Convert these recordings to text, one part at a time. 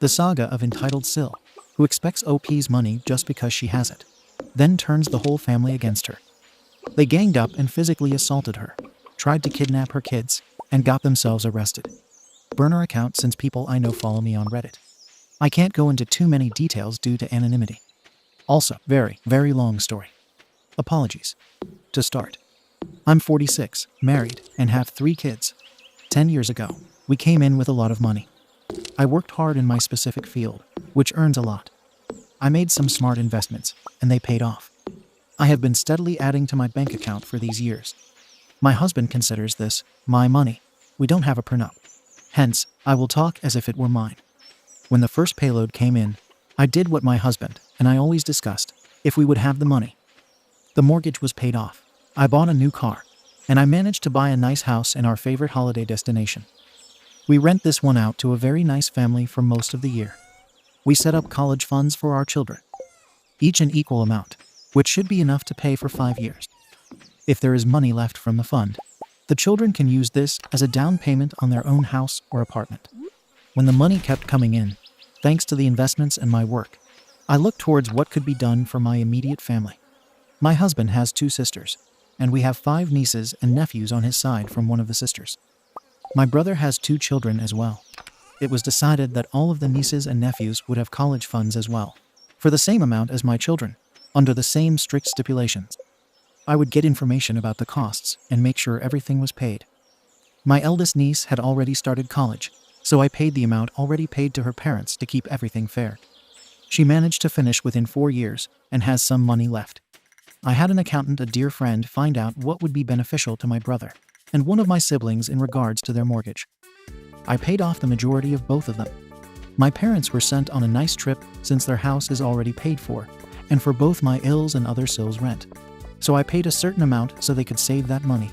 The saga of entitled SIL, who expects OP's money just because she has it, then turns the whole family against her. They ganged up and physically assaulted her, tried to kidnap her kids, and got themselves arrested. Burner account since people I know follow me on Reddit. I can't go into too many details due to anonymity. Also, very, very long story. Apologies. To start, I'm 46, married, and have 3 kids. 10 years ago, we came in with a lot of money. I worked hard in my specific field, which earns a lot. I made some smart investments, and they paid off. I have been steadily adding to my bank account for these years. My husband considers this my money. We don't have a prenup. Hence, I will talk as if it were mine. When the first payload came in, I did what my husband and I always discussed, if we would have the money. The mortgage was paid off. I bought a new car, and I managed to buy a nice house in our favorite holiday destination. We rent this one out to a very nice family for most of the year. We set up college funds for our children, each an equal amount, which should be enough to pay for 5 years. If there is money left from the fund, the children can use this as a down payment on their own house or apartment. When the money kept coming in, thanks to the investments and my work, I looked towards what could be done for my immediate family. My husband has 2 sisters, and we have 5 nieces and nephews on his side from one of the sisters. My brother has 2 children as well. It was decided that all of the nieces and nephews would have college funds as well, for the same amount as my children, under the same strict stipulations. I would get information about the costs and make sure everything was paid. My eldest niece had already started college, so I paid the amount already paid to her parents to keep everything fair. She managed to finish within 4 years and has some money left. I had an accountant, a dear friend, find out what would be beneficial to my brother and one of my siblings in regards to their mortgage. I paid off the majority of both of them. My parents were sent on a nice trip since their house is already paid for, and for both my IL's and other SIL's rent. So I paid a certain amount so they could save that money.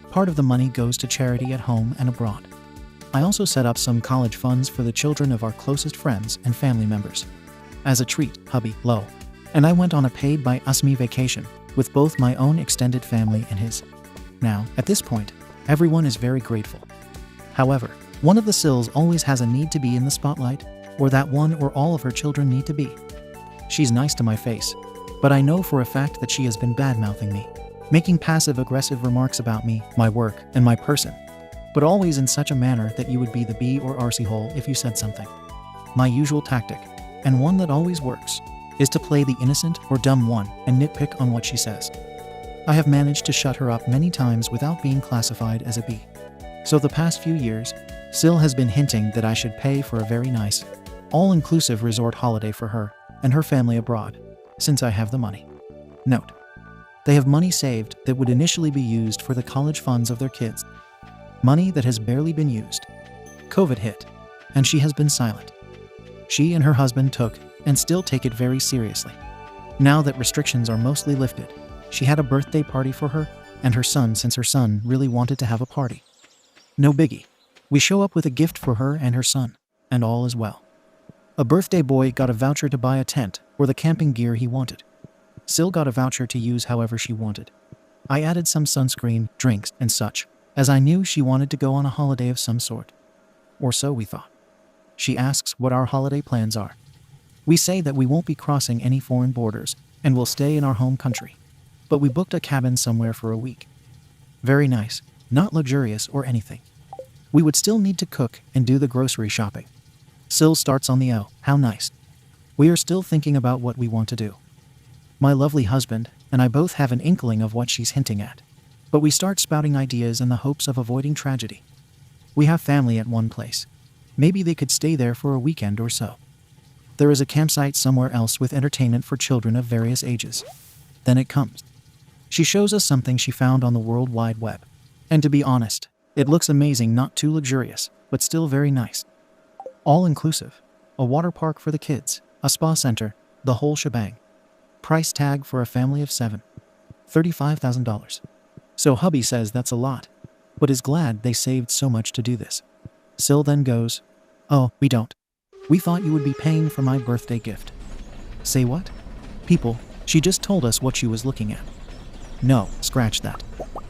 Part of the money goes to charity at home and abroad. I also set up some college funds for the children of our closest friends and family members. As a treat, hubby, low, and I went on a paid by us-me vacation with both my own extended family and his. Now, at this point, everyone is very grateful. However, one of the SILs always has a need to be in the spotlight, or that one or all of her children need to be. She's nice to my face, but I know for a fact that she has been bad-mouthing me, making passive-aggressive remarks about me, my work, and my person, but always in such a manner that you would be the B or RC hole if you said something. My usual tactic, and one that always works, is to play the innocent or dumb one and nitpick on what she says. I have managed to shut her up many times without being classified as a B. So the past few years, SIL has been hinting that I should pay for a very nice, all-inclusive resort holiday for her and her family abroad, since I have the money. Note: they have money saved that would initially be used for the college funds of their kids. Money that has barely been used. COVID hit, and she has been silent. She and her husband took and still take it very seriously. Now that restrictions are mostly lifted, she had a birthday party for her and her son since her son really wanted to have a party. No biggie. We show up with a gift for her and her son, and all is well. A birthday boy got a voucher to buy a tent or the camping gear he wanted. SIL got a voucher to use however she wanted. I added some sunscreen, drinks, and such, as I knew she wanted to go on a holiday of some sort. Or so we thought. She asks what our holiday plans are. We say that we won't be crossing any foreign borders and will stay in our home country. But we booked a cabin somewhere for a week. Very nice, not luxurious or anything. We would still need to cook and do the grocery shopping. SIL starts on the "oh, how nice." We are still thinking about what we want to do. My lovely husband and I both have an inkling of what she's hinting at, but we start spouting ideas in the hopes of avoiding tragedy. We have family at one place. Maybe they could stay there for a weekend or so. There is a campsite somewhere else with entertainment for children of various ages. Then it comes. She shows us something she found on the World Wide Web. And to be honest, it looks amazing, not too luxurious, but still very nice. All-inclusive. A water park for the kids, a spa center, the whole shebang. Price tag for a family of 7. $35,000. So hubby says that's a lot, but is glad they saved so much to do this. SIL then goes, "Oh, we don't. We thought you would be paying for my birthday gift." Say what? People, she just told us what she was looking at. No, scratch that.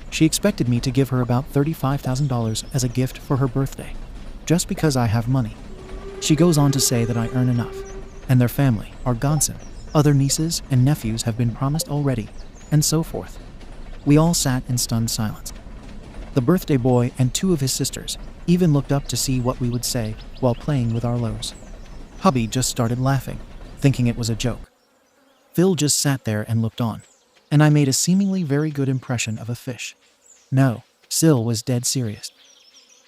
She expected me to give her about $35,000 as a gift for her birthday, just because I have money. She goes on to say that I earn enough, and their family, our godson, other nieces and nephews have been promised already, and so forth. We all sat in stunned silence. The birthday boy and 2 of his sisters even looked up to see what we would say while playing with our lows. Hubby just started laughing, thinking it was a joke. Phil just sat there and looked on, and I made a seemingly very good impression of a fish. No, SIL was dead serious.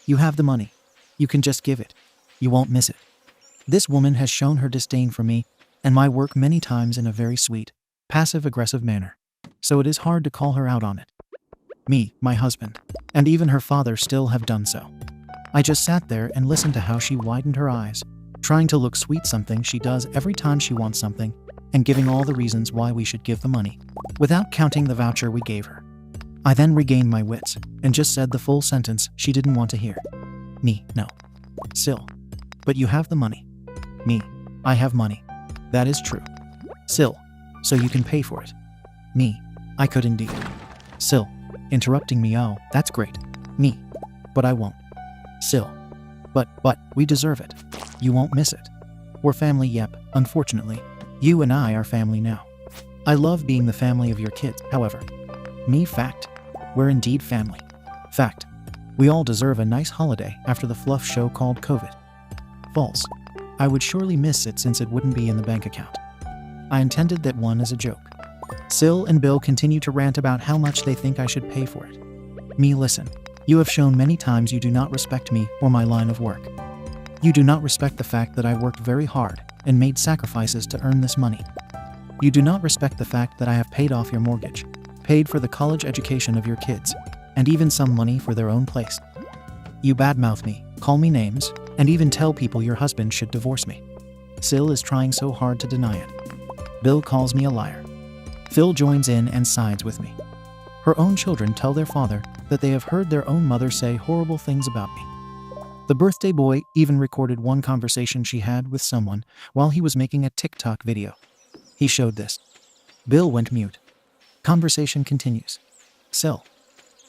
You have the money. You can just give it. You won't miss it. This woman has shown her disdain for me and my work many times in a very sweet, passive-aggressive manner, so it is hard to call her out on it. Me, my husband, and even her father still have done so. I just sat there and listened to how she widened her eyes, trying to look sweet, something she does every time she wants something, and giving all the reasons why we should give the money, without counting the voucher we gave her. I then regained my wits and just said the full sentence she didn't want to hear. Me, no. SIL. But you have the money. Me, I have money. That is true. SIL. So you can pay for it. Me, I could indeed. SIL. Interrupting me, oh, that's great. Me. But I won't. SIL. But, we deserve it. You won't miss it. We're family, yep, unfortunately. You and I are family now. I love being the family of your kids, however. Me, fact. We're indeed family. Fact. We all deserve a nice holiday after the fluff show called COVID. False. I would surely miss it since it wouldn't be in the bank account. I intended that one as a joke. SIL and Bill continue to rant about how much they think I should pay for it. Me, listen. You have shown many times you do not respect me or my line of work. You do not respect the fact that I worked very hard and made sacrifices to earn this money. You do not respect the fact that I have paid off your mortgage, paid for the college education of your kids, and even some money for their own place. You badmouth me, call me names, and even tell people your husband should divorce me. SIL is trying so hard to deny it. Bill calls me a liar. Phil joins in and sides with me. Her own children tell their father that they have heard their own mother say horrible things about me. The birthday boy even recorded one conversation she had with someone while he was making a TikTok video. He showed this. Bill went mute. Conversation continues. SIL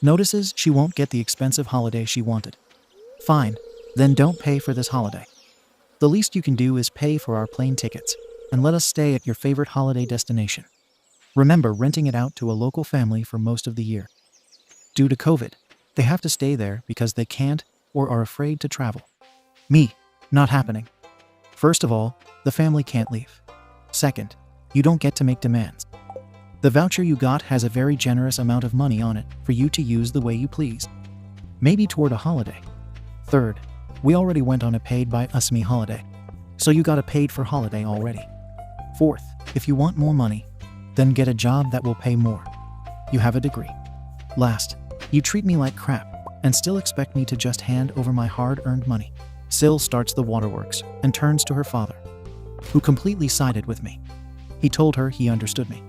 notices she won't get the expensive holiday she wanted. Fine, then don't pay for this holiday. The least you can do is pay for our plane tickets and let us stay at your favorite holiday destination. Remember renting it out to a local family for most of the year. Due to COVID, they have to stay there because they can't or are afraid to travel. Me, not happening. First of all, the family can't leave. Second, you don't get to make demands. The voucher you got has a very generous amount of money on it for you to use the way you please. Maybe toward a holiday. Third, we already went on a paid by us me holiday, so you got a paid for holiday already. Fourth, if you want more money, then get a job that will pay more. You have a degree. Last, you treat me like crap and still expect me to just hand over my hard-earned money. SIL starts the waterworks and turns to her father, who completely sided with me. He told her he understood me.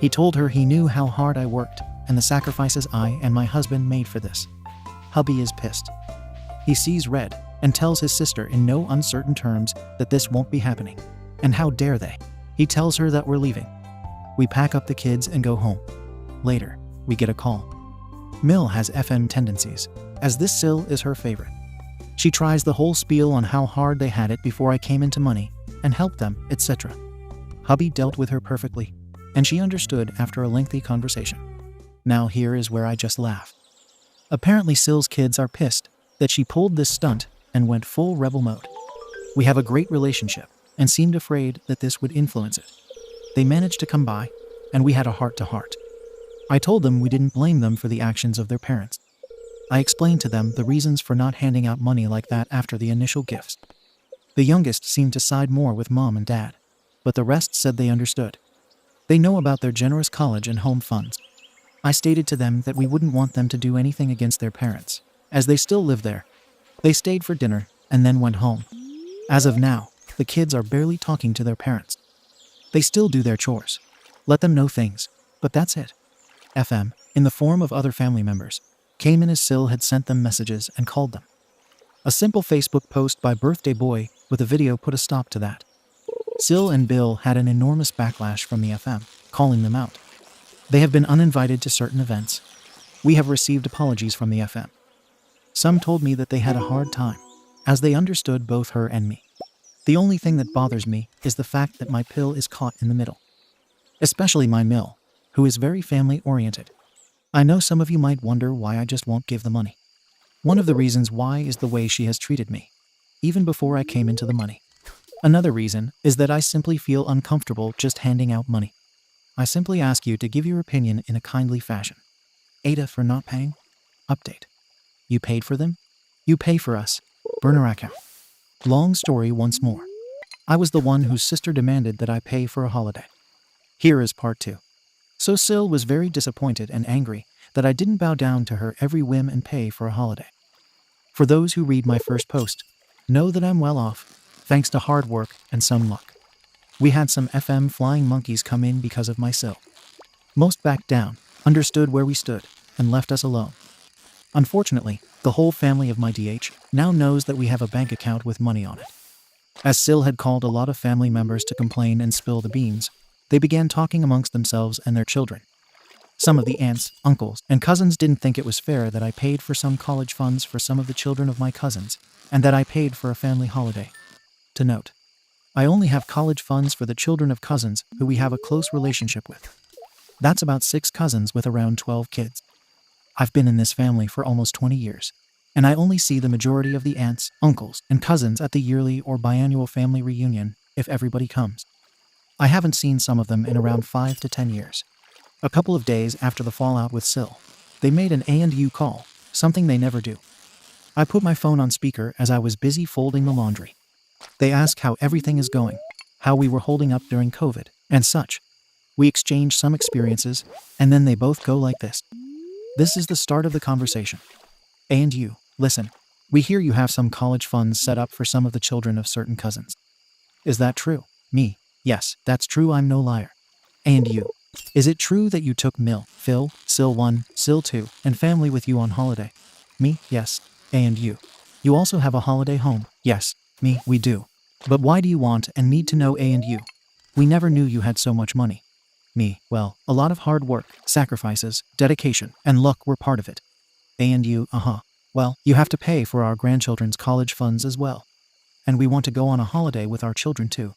He told her he knew how hard I worked and the sacrifices I and my husband made for this. Hubby is pissed. He sees red and tells his sister in no uncertain terms that this won't be happening. And how dare they? He tells her that we're leaving. We pack up the kids and go home. Later, we get a call. Mill has FM tendencies, as this SIL is her favorite. She tries the whole spiel on how hard they had it before I came into money and helped them, etc. Hubby dealt with her perfectly, and she understood after a lengthy conversation. Now here is where I just laugh. Apparently SIL's kids are pissed that she pulled this stunt and went full rebel mode. We have a great relationship and seemed afraid that this would influence it. They managed to come by, and we had a heart-to-heart. I told them we didn't blame them for the actions of their parents. I explained to them the reasons for not handing out money like that after the initial gifts. The youngest seemed to side more with mom and dad, but the rest said they understood. They know about their generous college and home funds. I stated to them that we wouldn't want them to do anything against their parents, as they still live there. They stayed for dinner and then went home. As of now, the kids are barely talking to their parents. They still do their chores. Let them know things, but that's it. FM, in the form of other family members, came in as SIL had sent them messages and called them. A simple Facebook post by Birthday Boy with a video put a stop to that. SIL and Bill had an enormous backlash from the FM, calling them out. They have been uninvited to certain events. We have received apologies from the FM. Some told me that they had a hard time, as they understood both her and me. The only thing that bothers me is the fact that my pill is caught in the middle. Especially my mill, who is very family-oriented. I know some of you might wonder why I just won't give the money. One of the reasons why is the way she has treated me, even before I came into the money. Another reason is that I simply feel uncomfortable just handing out money. I simply ask you to give your opinion in a kindly fashion. Ada for not paying? Update. You paid for them? You pay for us. Burner account. Long story once more. I was the one whose sister demanded that I pay for a holiday. Here is part 2. So SIL was very disappointed and angry that I didn't bow down to her every whim and pay for a holiday. For those who read my first post, know that I'm well off, thanks to hard work and some luck. We had some FM flying monkeys come in because of my SIL. Most backed down, understood where we stood, and left us alone. Unfortunately, the whole family of my DH now knows that we have a bank account with money on it. As SIL had called a lot of family members to complain and spill the beans, they began talking amongst themselves and their children. Some of the aunts, uncles, and cousins didn't think it was fair that I paid for some college funds for some of the children of my cousins, and that I paid for a family holiday. To note, I only have college funds for the children of cousins who we have a close relationship with. That's about 6 cousins with around 12 kids. I've been in this family for almost 20 years, and I only see the majority of the aunts, uncles, and cousins at the yearly or biannual family reunion if everybody comes. I haven't seen some of them in around 5 to 10 years. A couple of days after the fallout with SIL, they made an A&U call, something they never do. I put my phone on speaker as I was busy folding the laundry. They asked how everything is going, how we were holding up during COVID, and such. We exchange some experiences, and then they both go like this. This is the start of the conversation. A&U, listen, we hear you have some college funds set up for some of the children of certain cousins. Is that true? Me, yes, that's true, I'm no liar. A&U, is it true that you took Phil, SIL 1, SIL 2, and family with you on holiday? Me, yes. A&U, you also have a holiday home? Yes. Me, we do. But why do you want and need to know A&U? We never knew you had so much money. Me, well, a lot of hard work, sacrifices, dedication, and luck were part of it. A&U, well, you have to pay for our grandchildren's college funds as well. And we want to go on a holiday with our children too.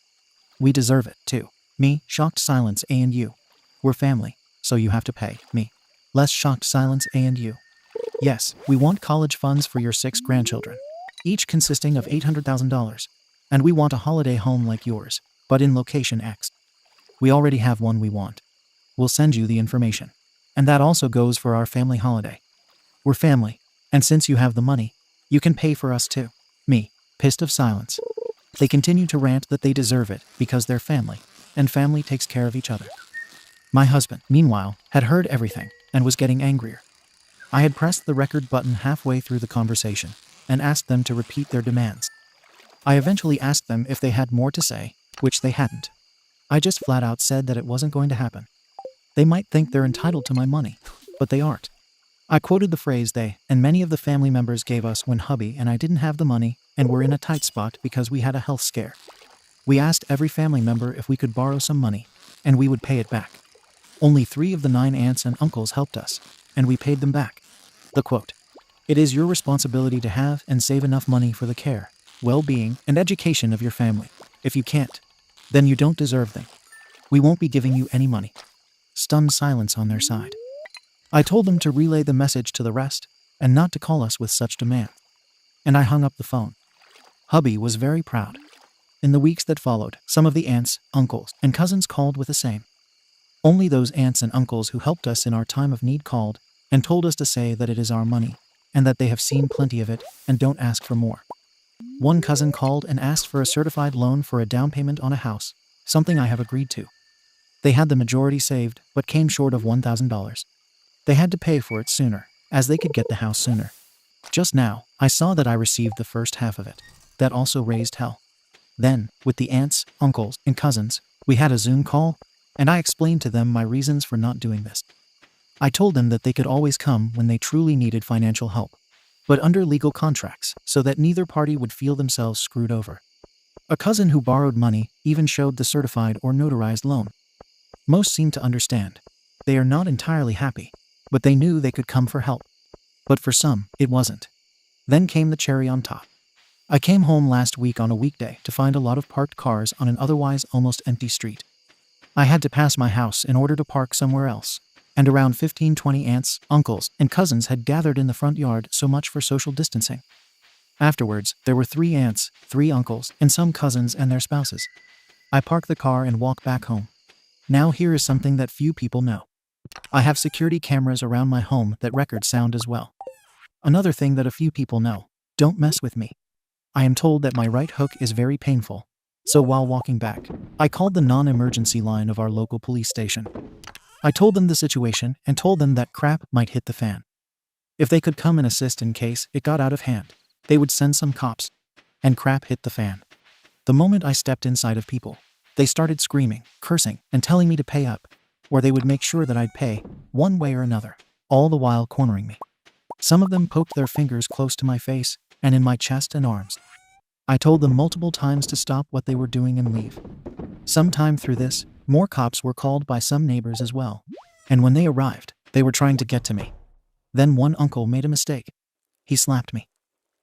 We deserve it too. Me, shocked silence. A&U, we're family, so you have to pay. Me, less shocked silence. A&U, yes, we want college funds for your 6 grandchildren, each consisting of $800,000. And we want a holiday home like yours, but in location X. We already have one we want. We'll send you the information. And that also goes for our family holiday. We're family, and since you have the money, you can pay for us too. Me, pissed of silence. They continue to rant that they deserve it because they're family, and family takes care of each other. My husband, meanwhile, had heard everything and was getting angrier. I had pressed the record button halfway through the conversation and asked them to repeat their demands. I eventually asked them if they had more to say, which they hadn't. I just flat out said that it wasn't going to happen. They might think they're entitled to my money, but they aren't. I quoted the phrase they and many of the family members gave us when hubby and I didn't have the money and were in a tight spot because we had a health scare. We asked every family member if we could borrow some money, and we would pay it back. Only 3 of the 9 aunts and uncles helped us, and we paid them back. The quote, "It is your responsibility to have and save enough money for the care, well-being, and education of your family. If you can't, then you don't deserve them. We won't be giving you any money." Stunned silence on their side. I told them to relay the message to the rest and not to call us with such demand. And I hung up the phone. Hubby was very proud. In the weeks that followed, some of the aunts, uncles, and cousins called with the same. Only those aunts and uncles who helped us in our time of need called and told us to say that it is our money and that they have seen plenty of it and don't ask for more. One cousin called and asked for a certified loan for a down payment on a house, something I have agreed to. They had the majority saved, but came short of $1,000. They had to pay for it sooner, as they could get the house sooner. Just now, I saw that I received the first half of it. That also raised hell. Then, with the aunts, uncles, and cousins, we had a Zoom call, and I explained to them my reasons for not doing this. I told them that they could always come when they truly needed financial help, but under legal contracts, so that neither party would feel themselves screwed over. A cousin who borrowed money even showed the certified or notarized loan. Most seemed to understand. They are not entirely happy, but they knew they could come for help. But for some, it wasn't. Then came the cherry on top. I came home last week on a weekday to find a lot of parked cars on an otherwise almost empty street. I had to pass my house in order to park somewhere else, and around 15-20 aunts, uncles, and cousins had gathered in the front yard, so much for social distancing. Afterwards, there were 3 aunts, 3 uncles, and some cousins and their spouses. I park the car and walk back home. Now here is something that few people know. I have security cameras around my home that record sound as well. Another thing that a few people know: don't mess with me. I am told that my right hook is very painful. So while walking back, I called the non-emergency line of our local police station. I told them the situation and told them that crap might hit the fan. If they could come and assist in case it got out of hand, they would send some cops. And crap hit the fan. The moment I stepped inside of people, they started screaming, cursing, and telling me to pay up, or they would make sure that I'd pay, one way or another, all the while cornering me. Some of them poked their fingers close to my face and in my chest and arms. I told them multiple times to stop what they were doing and leave. Sometime through this, more cops were called by some neighbors as well. And when they arrived, they were trying to get to me. Then one uncle made a mistake. He slapped me.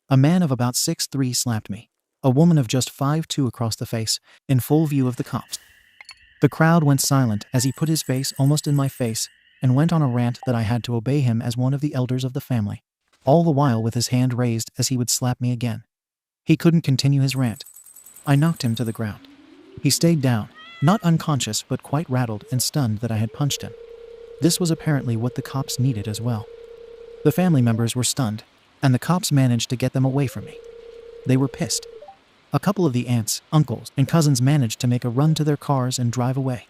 A man of about 6'3" slapped me. A woman of just 5'2" across the face, in full view of the cops. The crowd went silent as he put his face almost in my face and went on a rant that I had to obey him as one of the elders of the family, all the while with his hand raised as he would slap me again. He couldn't continue his rant. I knocked him to the ground. He stayed down, not unconscious but quite rattled and stunned that I had punched him. This was apparently what the cops needed as well. The family members were stunned, and the cops managed to get them away from me. They were pissed. A couple of the aunts, uncles, and cousins managed to make a run to their cars and drive away.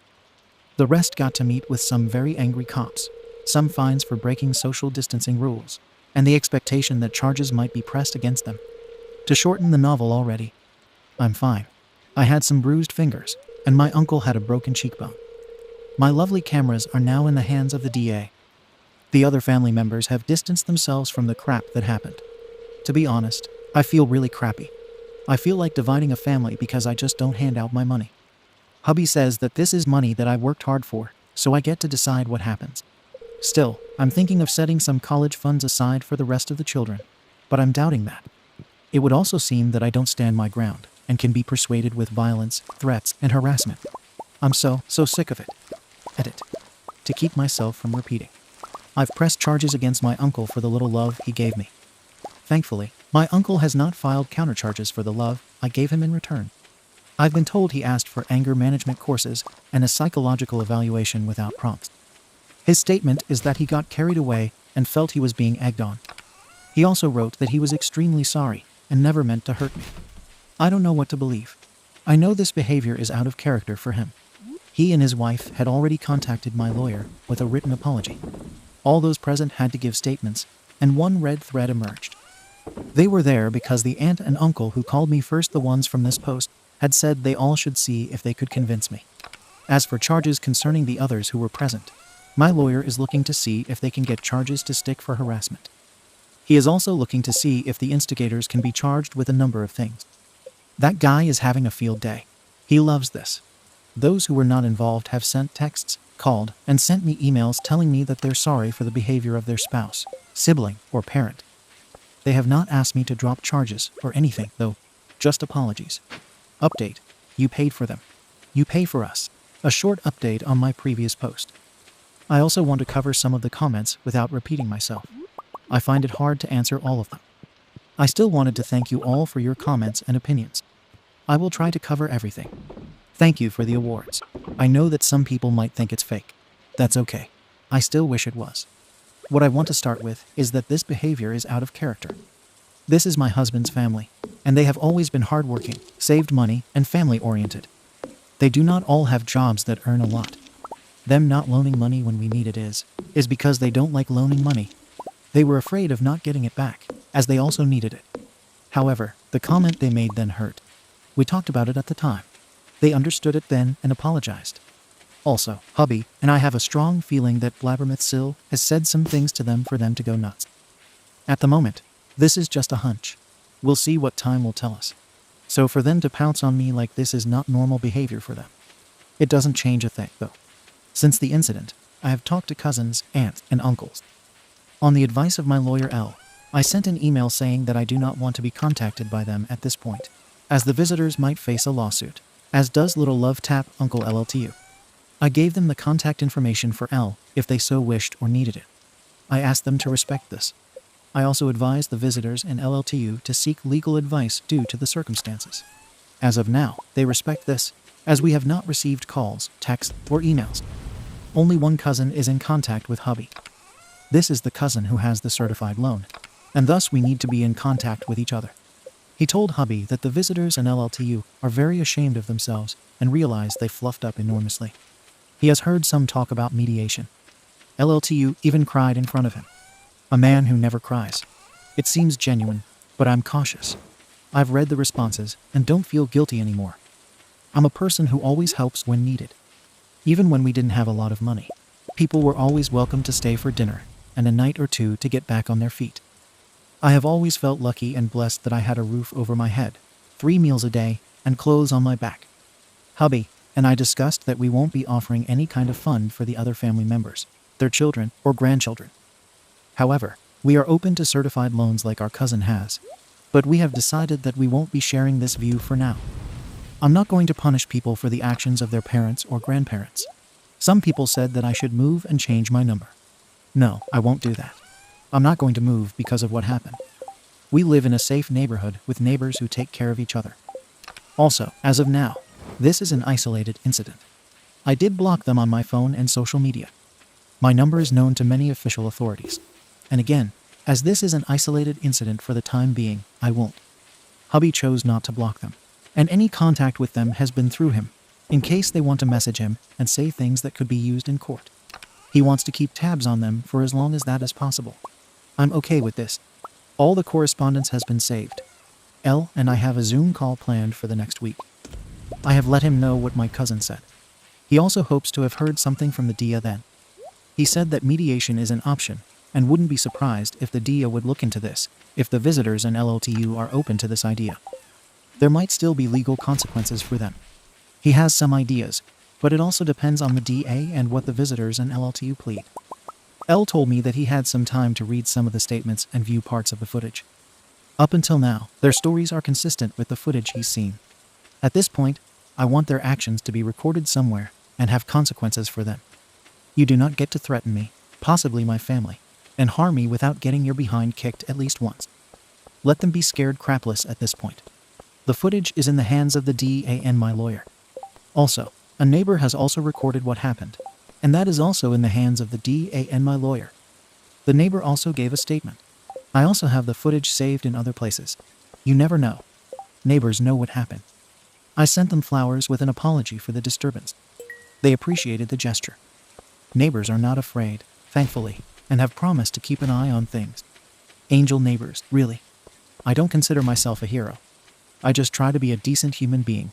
The rest got to meet with some very angry cops, some fines for breaking social distancing rules, and the expectation that charges might be pressed against them. To shorten the novel already, I'm fine. I had some bruised fingers, and my uncle had a broken cheekbone. My lovely cameras are now in the hands of the DA. The other family members have distanced themselves from the crap that happened. To be honest, I feel really crappy. I feel like dividing a family because I just don't hand out my money. Hubby says that this is money that I worked hard for, so I get to decide what happens. Still, I'm thinking of setting some college funds aside for the rest of the children, but I'm doubting that. It would also seem that I don't stand my ground and can be persuaded with violence, threats, and harassment. I'm so sick of it. Edit. To keep myself from repeating. I've pressed charges against my uncle for the little love he gave me. Thankfully, my uncle has not filed countercharges for the love I gave him in return. I've been told he asked for anger management courses and a psychological evaluation without prompts. His statement is that he got carried away and felt he was being egged on. He also wrote that he was extremely sorry and never meant to hurt me. I don't know what to believe. I know this behavior is out of character for him. He and his wife had already contacted my lawyer with a written apology. All those present had to give statements, and one red thread emerged. They were there because the aunt and uncle who called me first, the ones from this post, had said they all should see if they could convince me. As for charges concerning the others who were present, my lawyer is looking to see if they can get charges to stick for harassment. He is also looking to see if the instigators can be charged with a number of things. That guy is having a field day. He loves this. Those who were not involved have sent texts, called, and sent me emails telling me that they're sorry for the behavior of their spouse, sibling, or parent. They have not asked me to drop charges or anything, though. Just apologies. Update. You paid for them. You pay for us. A short update on my previous post. I also want to cover some of the comments without repeating myself. I find it hard to answer all of them. I still wanted to thank you all for your comments and opinions. I will try to cover everything. Thank you for the awards. I know that some people might think it's fake. That's okay. I still wish it was. What I want to start with is that this behavior is out of character. This is my husband's family, and they have always been hardworking, saved money, and family-oriented. They do not all have jobs that earn a lot. Them not loaning money when we need it is because they don't like loaning money. They were afraid of not getting it back, as they also needed it. However, the comment they made then hurt. We talked about it at the time. They understood it then and apologized. Also, hubby and I have a strong feeling that Blabbermouth SIL has said some things to them for them to go nuts. At the moment, this is just a hunch. We'll see what time will tell us. So for them to pounce on me like this is not normal behavior for them. It doesn't change a thing, though. Since the incident, I have talked to cousins, aunts, and uncles. On the advice of my lawyer L, I sent an email saying that I do not want to be contacted by them at this point, as the visitors might face a lawsuit, as does Little Love Tap Uncle LLTU. I gave them the contact information for L if they so wished or needed it. I asked them to respect this. I also advised the visitors and LLTU to seek legal advice due to the circumstances. As of now, they respect this, as we have not received calls, texts, or emails. Only one cousin is in contact with hubby. This is the cousin who has the certified loan, and thus we need to be in contact with each other. He told hubby that the visitors and LLTU are very ashamed of themselves and realize they fluffed up enormously. He has heard some talk about mediation. LLTU even cried in front of him. A man who never cries. It seems genuine, but I'm cautious. I've read the responses and don't feel guilty anymore. I'm a person who always helps when needed. Even when we didn't have a lot of money, people were always welcome to stay for dinner and a night or two to get back on their feet. I have always felt lucky and blessed that I had a roof over my head, 3 meals a day, and clothes on my back. Hubby and I discussed that we won't be offering any kind of fund for the other family members, their children or grandchildren. However, we are open to certified loans like our cousin has, but we have decided that we won't be sharing this view for now. I'm not going to punish people for the actions of their parents or grandparents. Some people said that I should move and change my number. No, I won't do that. I'm not going to move because of what happened. We live in a safe neighborhood with neighbors who take care of each other. Also, as of now, this is an isolated incident. I did block them on my phone and social media. My number is known to many official authorities. And again, as this is an isolated incident for the time being, I won't. Hubby chose not to block them, and any contact with them has been through him, in case they want to message him and say things that could be used in court. He wants to keep tabs on them for as long as that is possible. I'm okay with this. All the correspondence has been saved. L and I have a Zoom call planned for the next week. I have let him know what my cousin said. He also hopes to have heard something from the DIA then. He said that mediation is an option, and wouldn't be surprised if the DIA would look into this, if the visitors and LLTU are open to this idea. There might still be legal consequences for them. He has some ideas, but it also depends on the DA and what the visitors and LLTU plead. L told me that he had some time to read some of the statements and view parts of the footage. Up until now, their stories are consistent with the footage he's seen. At this point, I want their actions to be recorded somewhere and have consequences for them. You do not get to threaten me, possibly my family, and harm me without getting your behind kicked at least once. Let them be scared crapless at this point. The footage is in the hands of the DA and my lawyer. Also, a neighbor has also recorded what happened, and that is also in the hands of the DA and my lawyer. The neighbor also gave a statement. I also have the footage saved in other places. You never know. Neighbors know what happened. I sent them flowers with an apology for the disturbance. They appreciated the gesture. Neighbors are not afraid, thankfully, and have promised to keep an eye on things. Angel neighbors, really. I don't consider myself a hero. I just try to be a decent human being.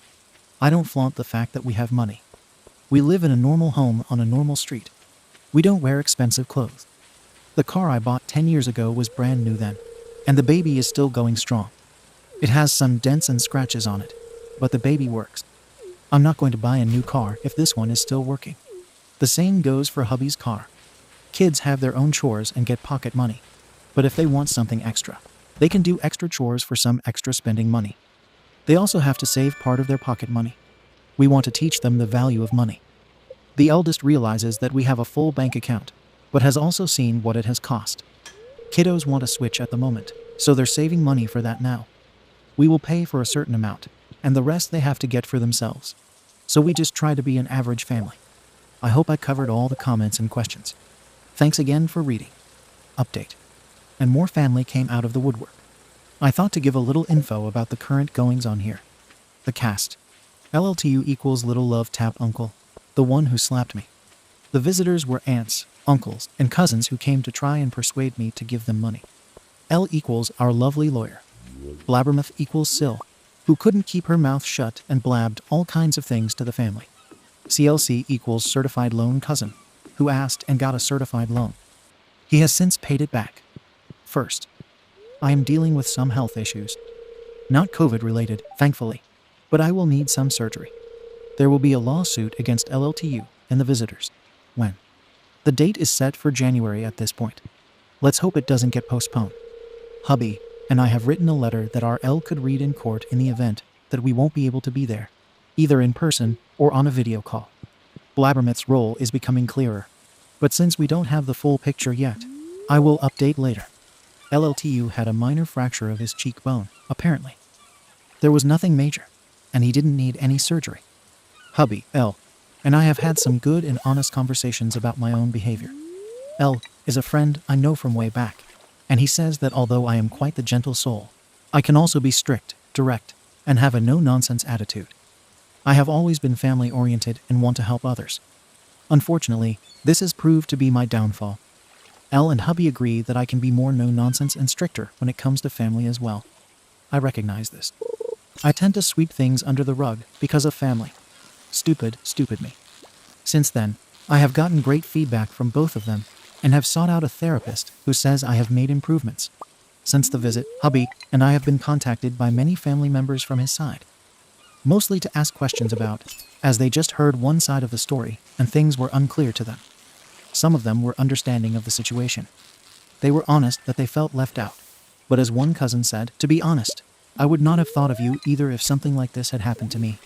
I don't flaunt the fact that we have money. We live in a normal home on a normal street. We don't wear expensive clothes. The car I bought 10 years ago was brand new then, and the baby is still going strong. It has some dents and scratches on it, but the baby works. I'm not going to buy a new car if this one is still working. The same goes for hubby's car. Kids have their own chores and get pocket money, but if they want something extra, they can do extra chores for some extra spending money. They also have to save part of their pocket money. We want to teach them the value of money. The eldest realizes that we have a full bank account, but has also seen what it has cost. Kiddos want a Switch at the moment, so they're saving money for that now. We will pay for a certain amount, and the rest they have to get for themselves. So we just try to be an average family. I hope I covered all the comments and questions. Thanks again for reading. Update. And more family came out of the woodwork. I thought to give a little info about the current goings on here. The cast. LLTU equals Little Love Tap Uncle, the one who slapped me. The visitors were aunts, uncles, and cousins who came to try and persuade me to give them money. L equals our lovely lawyer. Blabbermouth equals SIL, who couldn't keep her mouth shut and blabbed all kinds of things to the family. CLC equals certified loan cousin, who asked and got a certified loan. He has since paid it back. First, I am dealing with some health issues. Not COVID-related, thankfully, but I will need some surgery. There will be a lawsuit against LLTU and the visitors. When? The date is set for January at this point. Let's hope it doesn't get postponed. Hubby and I have written a letter that our L could read in court in the event that we won't be able to be there, either in person or on a video call. Blabbermouth's role is becoming clearer, but since we don't have the full picture yet, I will update later. LLTU had a minor fracture of his cheekbone, apparently. There was nothing major, and he didn't need any surgery. Hubby, L, and I have had some good and honest conversations about my own behavior. L is a friend I know from way back, and he says that although I am quite the gentle soul, I can also be strict, direct, and have a no-nonsense attitude. I have always been family-oriented and want to help others. Unfortunately, this has proved to be my downfall. L and hubby agree that I can be more no-nonsense and stricter when it comes to family as well. I recognize this. I tend to sweep things under the rug because of family. Stupid me. Since then, I have gotten great feedback from both of them and have sought out a therapist who says I have made improvements. Since the visit, hubby and I have been contacted by many family members from his side, mostly to ask questions about, as they just heard one side of the story and things were unclear to them. Some of them were understanding of the situation. They were honest that they felt left out, but as one cousin said, to be honest, I would not have thought of you either if something like this had happened to me.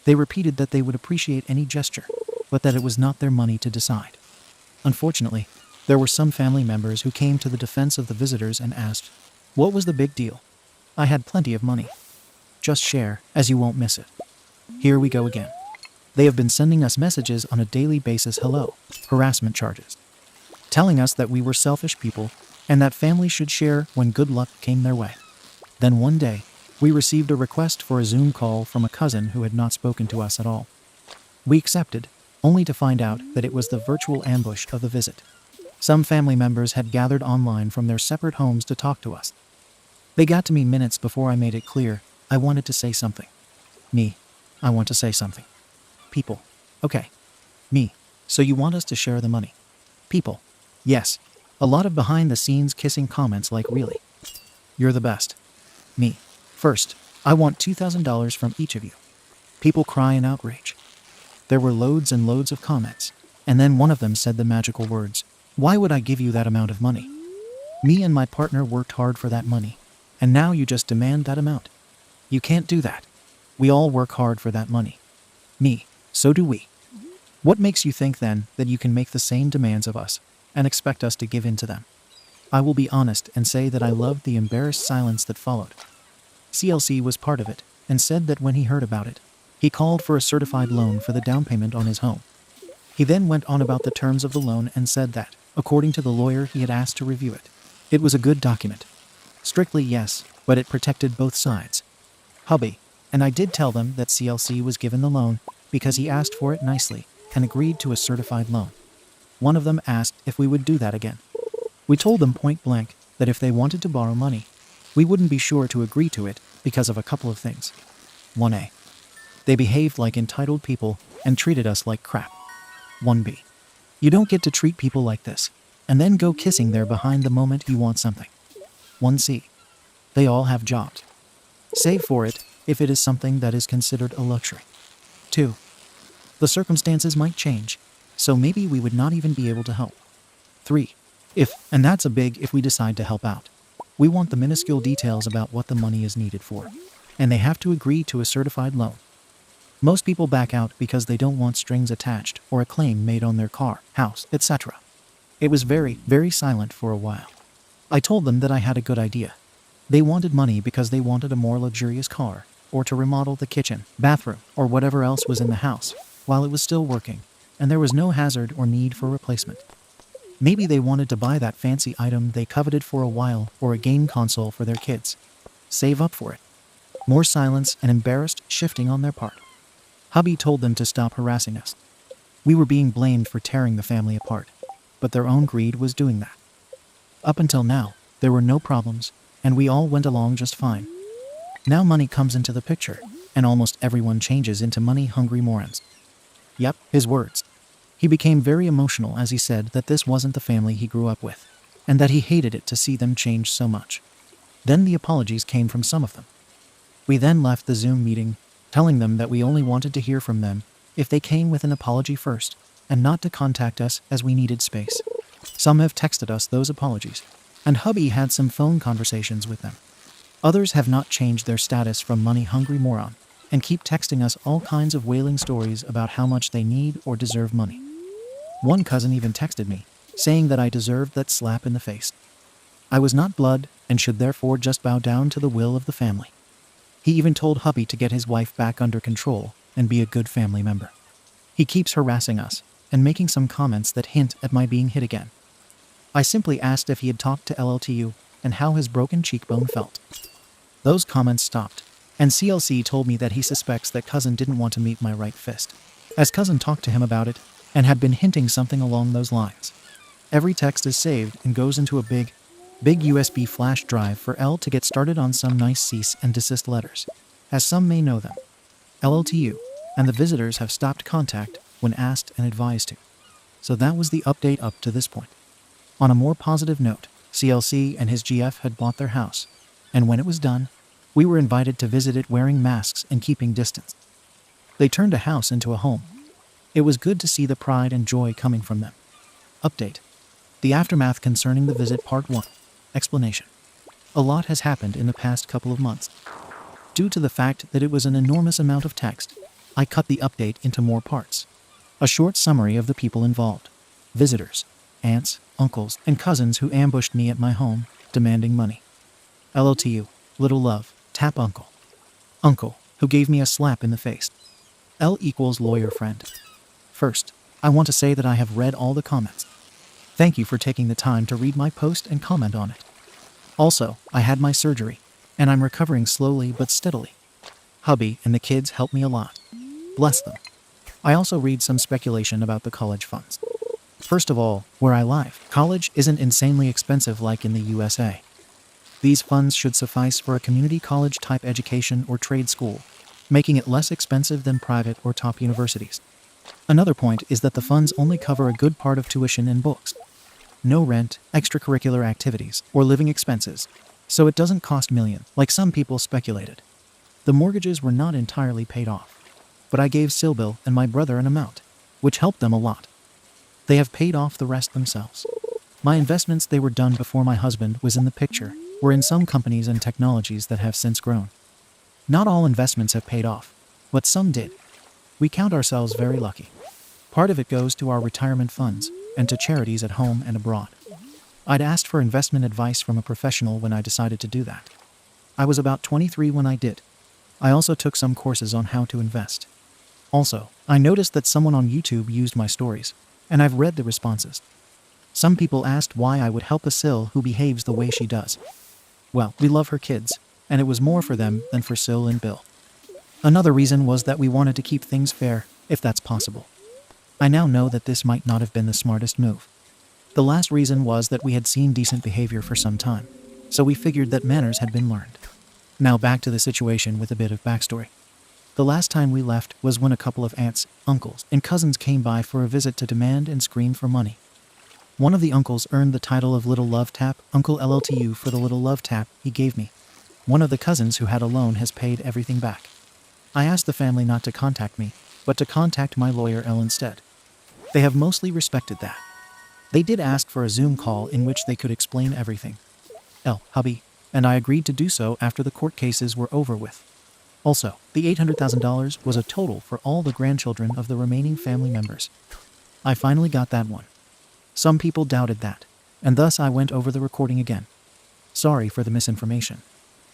They repeated that they would appreciate any gesture, but that it was not their money to decide. Unfortunately, there were some family members who came to the defense of the visitors and asked, what was the big deal? I had plenty of money. Just share, as you won't miss it. Here we go again. They have been sending us messages on a daily basis, hello, harassment charges, telling us that we were selfish people and that family should share when good luck came their way. Then one day, we received a request for a Zoom call from a cousin who had not spoken to us at all. We accepted, only to find out that it was the virtual ambush of the visit. Some family members had gathered online from their separate homes to talk to us. They got to me minutes before I made it clear I wanted to say something. Me, I want to say something. People, okay. Me, so you want us to share the money. People, yes. A lot of behind-the-scenes kissing comments like really. You're the best. Me, first, I want $2,000 from each of you. People cry in outrage. There were loads and loads of comments, and then one of them said the magical words, why would I give you that amount of money? Me and my partner worked hard for that money, and now you just demand that amount. You can't do that. We all work hard for that money. Me, so do we. What makes you think then that you can make the same demands of us and expect us to give in to them? I will be honest and say that I loved the embarrassed silence that followed. CLC was part of it and said that when he heard about it, he called for a certified loan for the down payment on his home. He then went on about the terms of the loan and said that, according to the lawyer he had asked to review it, it was a good document. Strictly yes, but it protected both sides. Hubby and I did tell them that CLC was given the loan because he asked for it nicely and agreed to a certified loan. One of them asked if we would do that again. We told them point blank that if they wanted to borrow money, we wouldn't be sure to agree to it because of a couple of things. 1A. They behaved like entitled people and treated us like crap. 1B. You don't get to treat people like this and then go kissing their behind the moment you want something. 1C. They all have jobs. Save for it if it is something that is considered a luxury. 2. The circumstances might change, so maybe we would not even be able to help. 3. And that's a big if we decide to help out. We want the minuscule details about what the money is needed for, and they have to agree to a certified loan. Most people back out because they don't want strings attached or a claim made on their car, house, etc. It was very, very silent for a while. I told them that I had a good idea. They wanted money because they wanted a more luxurious car, or to remodel the kitchen, bathroom, or whatever else was in the house, while it was still working, and there was no hazard or need for replacement. Maybe they wanted to buy that fancy item they coveted for a while, or a game console for their kids. Save up for it. More silence and embarrassed shifting on their part. Hubby told them to stop harassing us. We were being blamed for tearing the family apart, but their own greed was doing that. Up until now, there were no problems, and we all went along just fine. Now money comes into the picture, and almost everyone changes into money-hungry morons. Yep, his words. He became very emotional as he said that this wasn't the family he grew up with, and that he hated it to see them change so much. Then the apologies came from some of them. We then left the Zoom meeting, telling them that we only wanted to hear from them if they came with an apology first, and not to contact us as we needed space. Some have texted us those apologies. and hubby had some phone conversations with them. Others have not changed their status from money-hungry moron and keep texting us all kinds of wailing stories about how much they need or deserve money. One cousin even texted me, saying that I deserved that slap in the face. I was not blood and should therefore just bow down to the will of the family. He even told hubby to get his wife back under control and be a good family member. He keeps harassing us and making some comments that hint at my being hit again. I simply asked if he had talked to LLTU and how his broken cheekbone felt. Those comments stopped, and CLC told me that he suspects that cousin didn't want to meet my right fist, as cousin talked to him about it and had been hinting something along those lines. Every text is saved and goes into a big USB flash drive for L to get started on some nice cease and desist letters, as some may know them. LLTU and the visitors have stopped contact when asked and advised to. So that was the update up to this point. On a more positive note, CLC and his GF had bought their house, and when it was done, we were invited to visit it wearing masks and keeping distance. They turned a house into a home. It was good to see the pride and joy coming from them. Update. The aftermath concerning the visit Part 1. Explanation. A lot has happened in the past couple of months. Due to the fact that it was an enormous amount of text, I cut the update into more parts. A short summary of the people involved. Visitors, aunts, uncles, and cousins who ambushed me at my home, demanding money. LLTU, little love, tap uncle. Uncle, who gave me a slap in the face. L equals lawyer friend. First, I want to say that I have read all the comments. Thank you for taking the time to read my post and comment on it. Also, I had my surgery, and I'm recovering slowly but steadily. Hubby and the kids help me a lot. Bless them. I also read some speculation about the college funds. First of all, where I live, college isn't insanely expensive like in the USA. These funds should suffice for a community college type education or trade school, making it less expensive than private or top universities. Another point is that the funds only cover a good part of tuition and books. No rent, extracurricular activities, or living expenses, so it doesn't cost millions, like some people speculated. The mortgages were not entirely paid off, but I gave Silbill and my brother an amount, which helped them a lot. They have paid off the rest themselves. My investments, they were done before my husband was in the picture, were in some companies and technologies that have since grown. Not all investments have paid off, but some did. We count ourselves very lucky. Part of it goes to our retirement funds and to charities at home and abroad. I'd asked for investment advice from a professional when I decided to do that. I was about 23 when I did. I also took some courses on how to invest. Also, I noticed that someone on YouTube used my stories, and I've read the responses. Some people asked why I would help a SIL who behaves the way she does. Well, we love her kids, and it was more for them than for Sil and Bill. Another reason was that we wanted to keep things fair, if that's possible. I now know that this might not have been the smartest move. The last reason was that we had seen decent behavior for some time, so we figured that manners had been learned. Now back to the situation with a bit of backstory. The last time we left was when a couple of aunts, uncles, and cousins came by for a visit to demand and scream for money. One of the uncles earned the title of Little Love Tap, Uncle LLTU, for the little love tap he gave me. One of the cousins who had a loan has paid everything back. I asked the family not to contact me, but to contact my lawyer L instead. They have mostly respected that. They did ask for a Zoom call in which they could explain everything. L, hubby, and I agreed to do so after the court cases were over with. Also, the $800,000 was a total for all the grandchildren of the remaining family members. I finally got that one. Some people doubted that, and thus I went over the recording again. Sorry for the misinformation.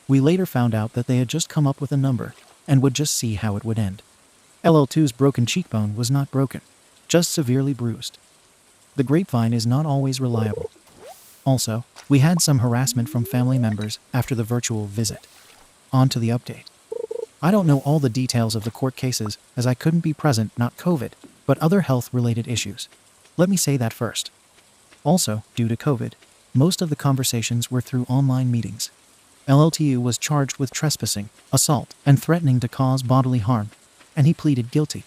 We later found out that they had just come up with a number and would just see how it would end. LL2's broken cheekbone was not broken, just severely bruised. The grapevine is not always reliable. Also, we had some harassment from family members after the virtual visit. On to the update. I don't know all the details of the court cases as I couldn't be present, not COVID, but other health-related issues. Let me say that first. Also, due to COVID, most of the conversations were through online meetings. LLTU was charged with trespassing, assault, and threatening to cause bodily harm, and he pleaded guilty.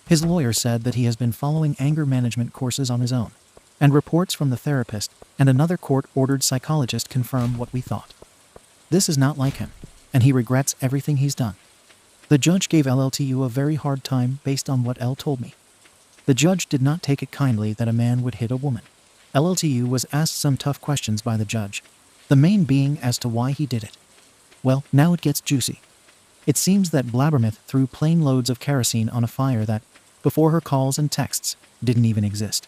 His lawyer said that he has been following anger management courses on his own, and reports from the therapist and another court-ordered psychologist confirm what we thought. This is not like him, and he regrets everything he's done. The judge gave LLTU a very hard time based on what L told me. The judge did not take it kindly that a man would hit a woman. LLTU was asked some tough questions by the judge, the main being as to why he did it. Well, now it gets juicy. It seems that Blabbermouth threw plane loads of kerosene on a fire that, before her calls and texts, didn't even exist.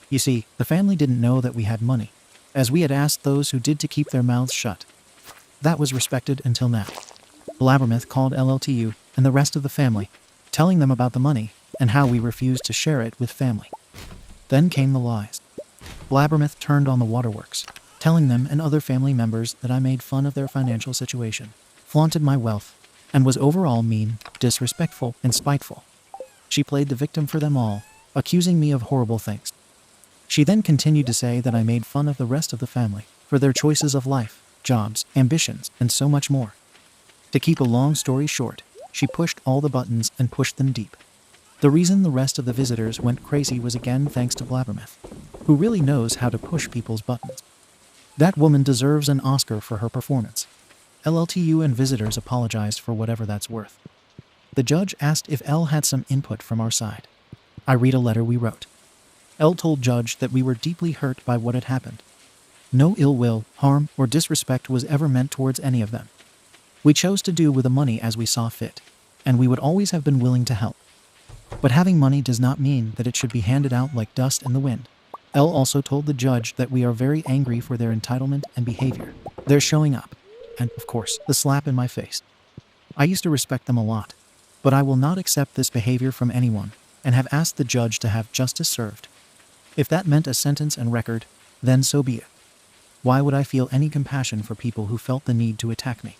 You see, the family didn't know that we had money, as we had asked those who did to keep their mouths shut. That was respected until now. Blabbermouth called LLTU and the rest of the family, telling them about the money and how we refused to share it with family. Then came the lies. Blabbermouth turned on the waterworks, telling them and other family members that I made fun of their financial situation, flaunted my wealth, and was overall mean, disrespectful, and spiteful. She played the victim for them all, accusing me of horrible things. She then continued to say that I made fun of the rest of the family for their choices of life, jobs, ambitions, and so much more. To keep a long story short, she pushed all the buttons and pushed them deep. The reason the rest of the visitors went crazy was again thanks to Blabbermouth, who really knows how to push people's buttons. That woman deserves an Oscar for her performance. LLTU and visitors apologized for whatever that's worth. The judge asked if L had some input from our side. I read a letter we wrote. L told judge that we were deeply hurt by what had happened. No ill will, harm, or disrespect was ever meant towards any of them. We chose to do with the money as we saw fit, and we would always have been willing to help. But having money does not mean that it should be handed out like dust in the wind. L also told the judge that we are very angry for their entitlement and behavior, their showing up, and, of course, the slap in my face. I used to respect them a lot, but I will not accept this behavior from anyone, and have asked the judge to have justice served. If that meant a sentence and record, then so be it. Why would I feel any compassion for people who felt the need to attack me?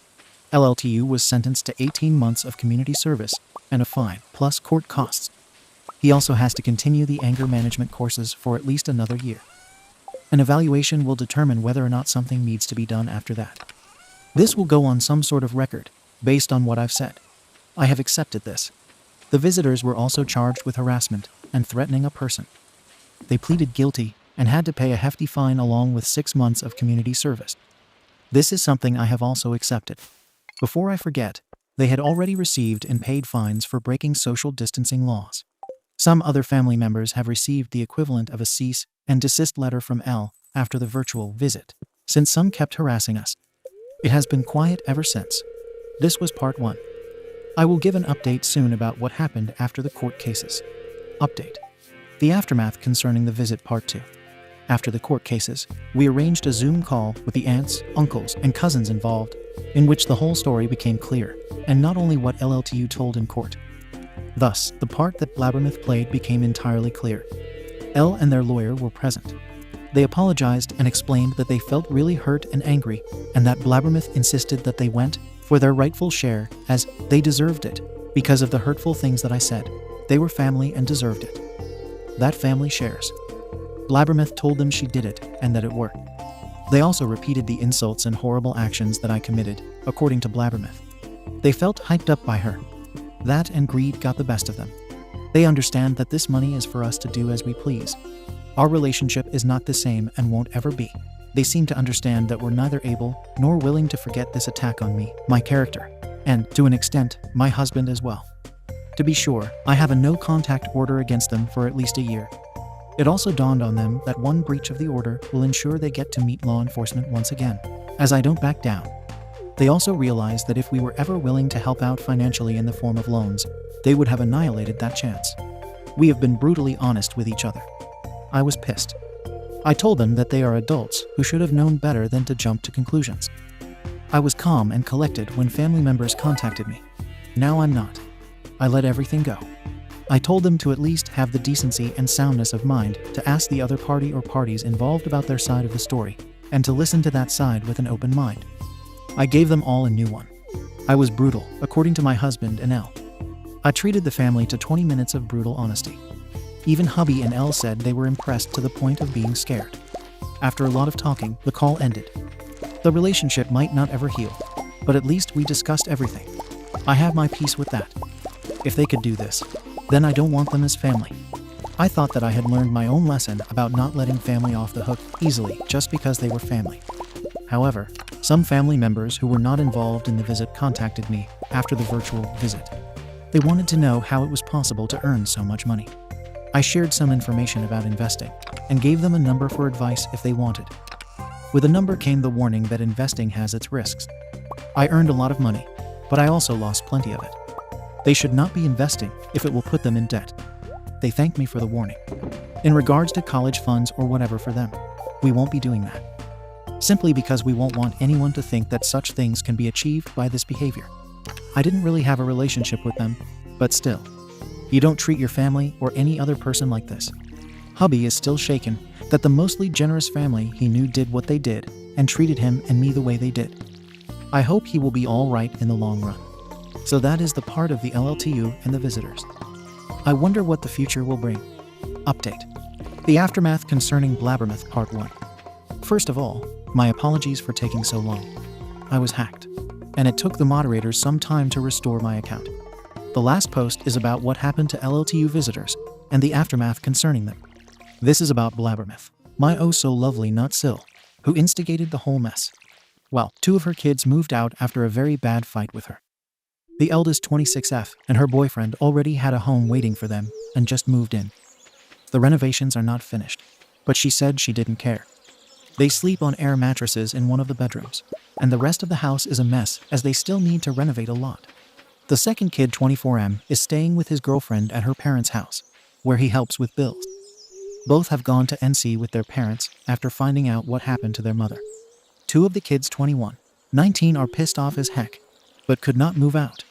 LLTU was sentenced to 18 months of community service and a fine, plus court costs. He also has to continue the anger management courses for at least another year. An evaluation will determine whether or not something needs to be done after that. This will go on some sort of record, based on what I've said. I have accepted this. The visitors were also charged with harassment and threatening a person. They pleaded guilty and had to pay a hefty fine along with 6 months of community service. This is something I have also accepted. Before I forget, they had already received and paid fines for breaking social distancing laws. Some other family members have received the equivalent of a cease and desist letter from L after the virtual visit, since some kept harassing us. It has been quiet ever since. This was part 1. I will give an update soon about what happened after the court cases. Update. The aftermath concerning the visit part 2. After the court cases, we arranged a Zoom call with the aunts, uncles, and cousins involved, in which the whole story became clear, and not only what LLTU told in court. Thus, the part that Blabbermouth played became entirely clear. L and their lawyer were present. They apologized and explained that they felt really hurt and angry, and that Blabbermouth insisted that they went for their rightful share, as they deserved it, because of the hurtful things that I said. They were family and deserved it. That family shares. Blabbermouth told them she did it, and that it worked. They also repeated the insults and horrible actions that I committed, according to Blabbermouth. They felt hyped up by her. That and greed got the best of them. They understand that this money is for us to do as we please. Our relationship is not the same and won't ever be. They seem to understand that we're neither able nor willing to forget this attack on me, my character, and, to an extent, my husband as well. To be sure, I have a no-contact order against them for at least a year. It also dawned on them that one breach of the order will ensure they get to meet law enforcement once again, as I don't back down. They also realized that if we were ever willing to help out financially in the form of loans, they would have annihilated that chance. We have been brutally honest with each other. I was pissed. I told them that they are adults who should have known better than to jump to conclusions. I was calm and collected when family members contacted me. Now I'm not. I let everything go. I told them to at least have the decency and soundness of mind to ask the other party or parties involved about their side of the story, and to listen to that side with an open mind. I gave them all a new one. I was brutal, according to my husband and L. I treated the family to 20 minutes of brutal honesty. Even hubby and L said they were impressed to the point of being scared. After a lot of talking, the call ended. The relationship might not ever heal, but at least we discussed everything. I have my peace with that. If they could do this, then I don't want them as family. I thought that I had learned my own lesson about not letting family off the hook easily just because they were family. However, some family members who were not involved in the visit contacted me after the virtual visit. They wanted to know how it was possible to earn so much money. I shared some information about investing and gave them a number for advice if they wanted. With the number came the warning that investing has its risks. I earned a lot of money, but I also lost plenty of it. They should not be investing if it will put them in debt. They thanked me for the warning. In regards to college funds or whatever for them, we won't be doing that. Simply because we won't want anyone to think that such things can be achieved by this behavior. I didn't really have a relationship with them, but still. You don't treat your family or any other person like this. Hubby is still shaken that the mostly generous family he knew did what they did and treated him and me the way they did. I hope he will be all right in the long run. So that is the part of the LLTU and the visitors. I wonder what the future will bring. Update. The aftermath concerning Blabbermouth Part 1. First of all, my apologies for taking so long. I was hacked, and it took the moderators some time to restore my account. The last post is about what happened to LLTU visitors and the aftermath concerning them. This is about Blabbermouth, my oh so lovely nut SIL, who instigated the whole mess. Well, 2 of her kids moved out after a very bad fight with her. The eldest 26F and her boyfriend already had a home waiting for them and just moved in. The renovations are not finished, but she said she didn't care. They sleep on air mattresses in one of the bedrooms, and the rest of the house is a mess as they still need to renovate a lot. The second kid, 24M, is staying with his girlfriend at her parents' house, where he helps with bills. Both have gone to NC with their parents after finding out what happened to their mother. 2 of the kids, 21, 19, are pissed off as heck, but could not move out.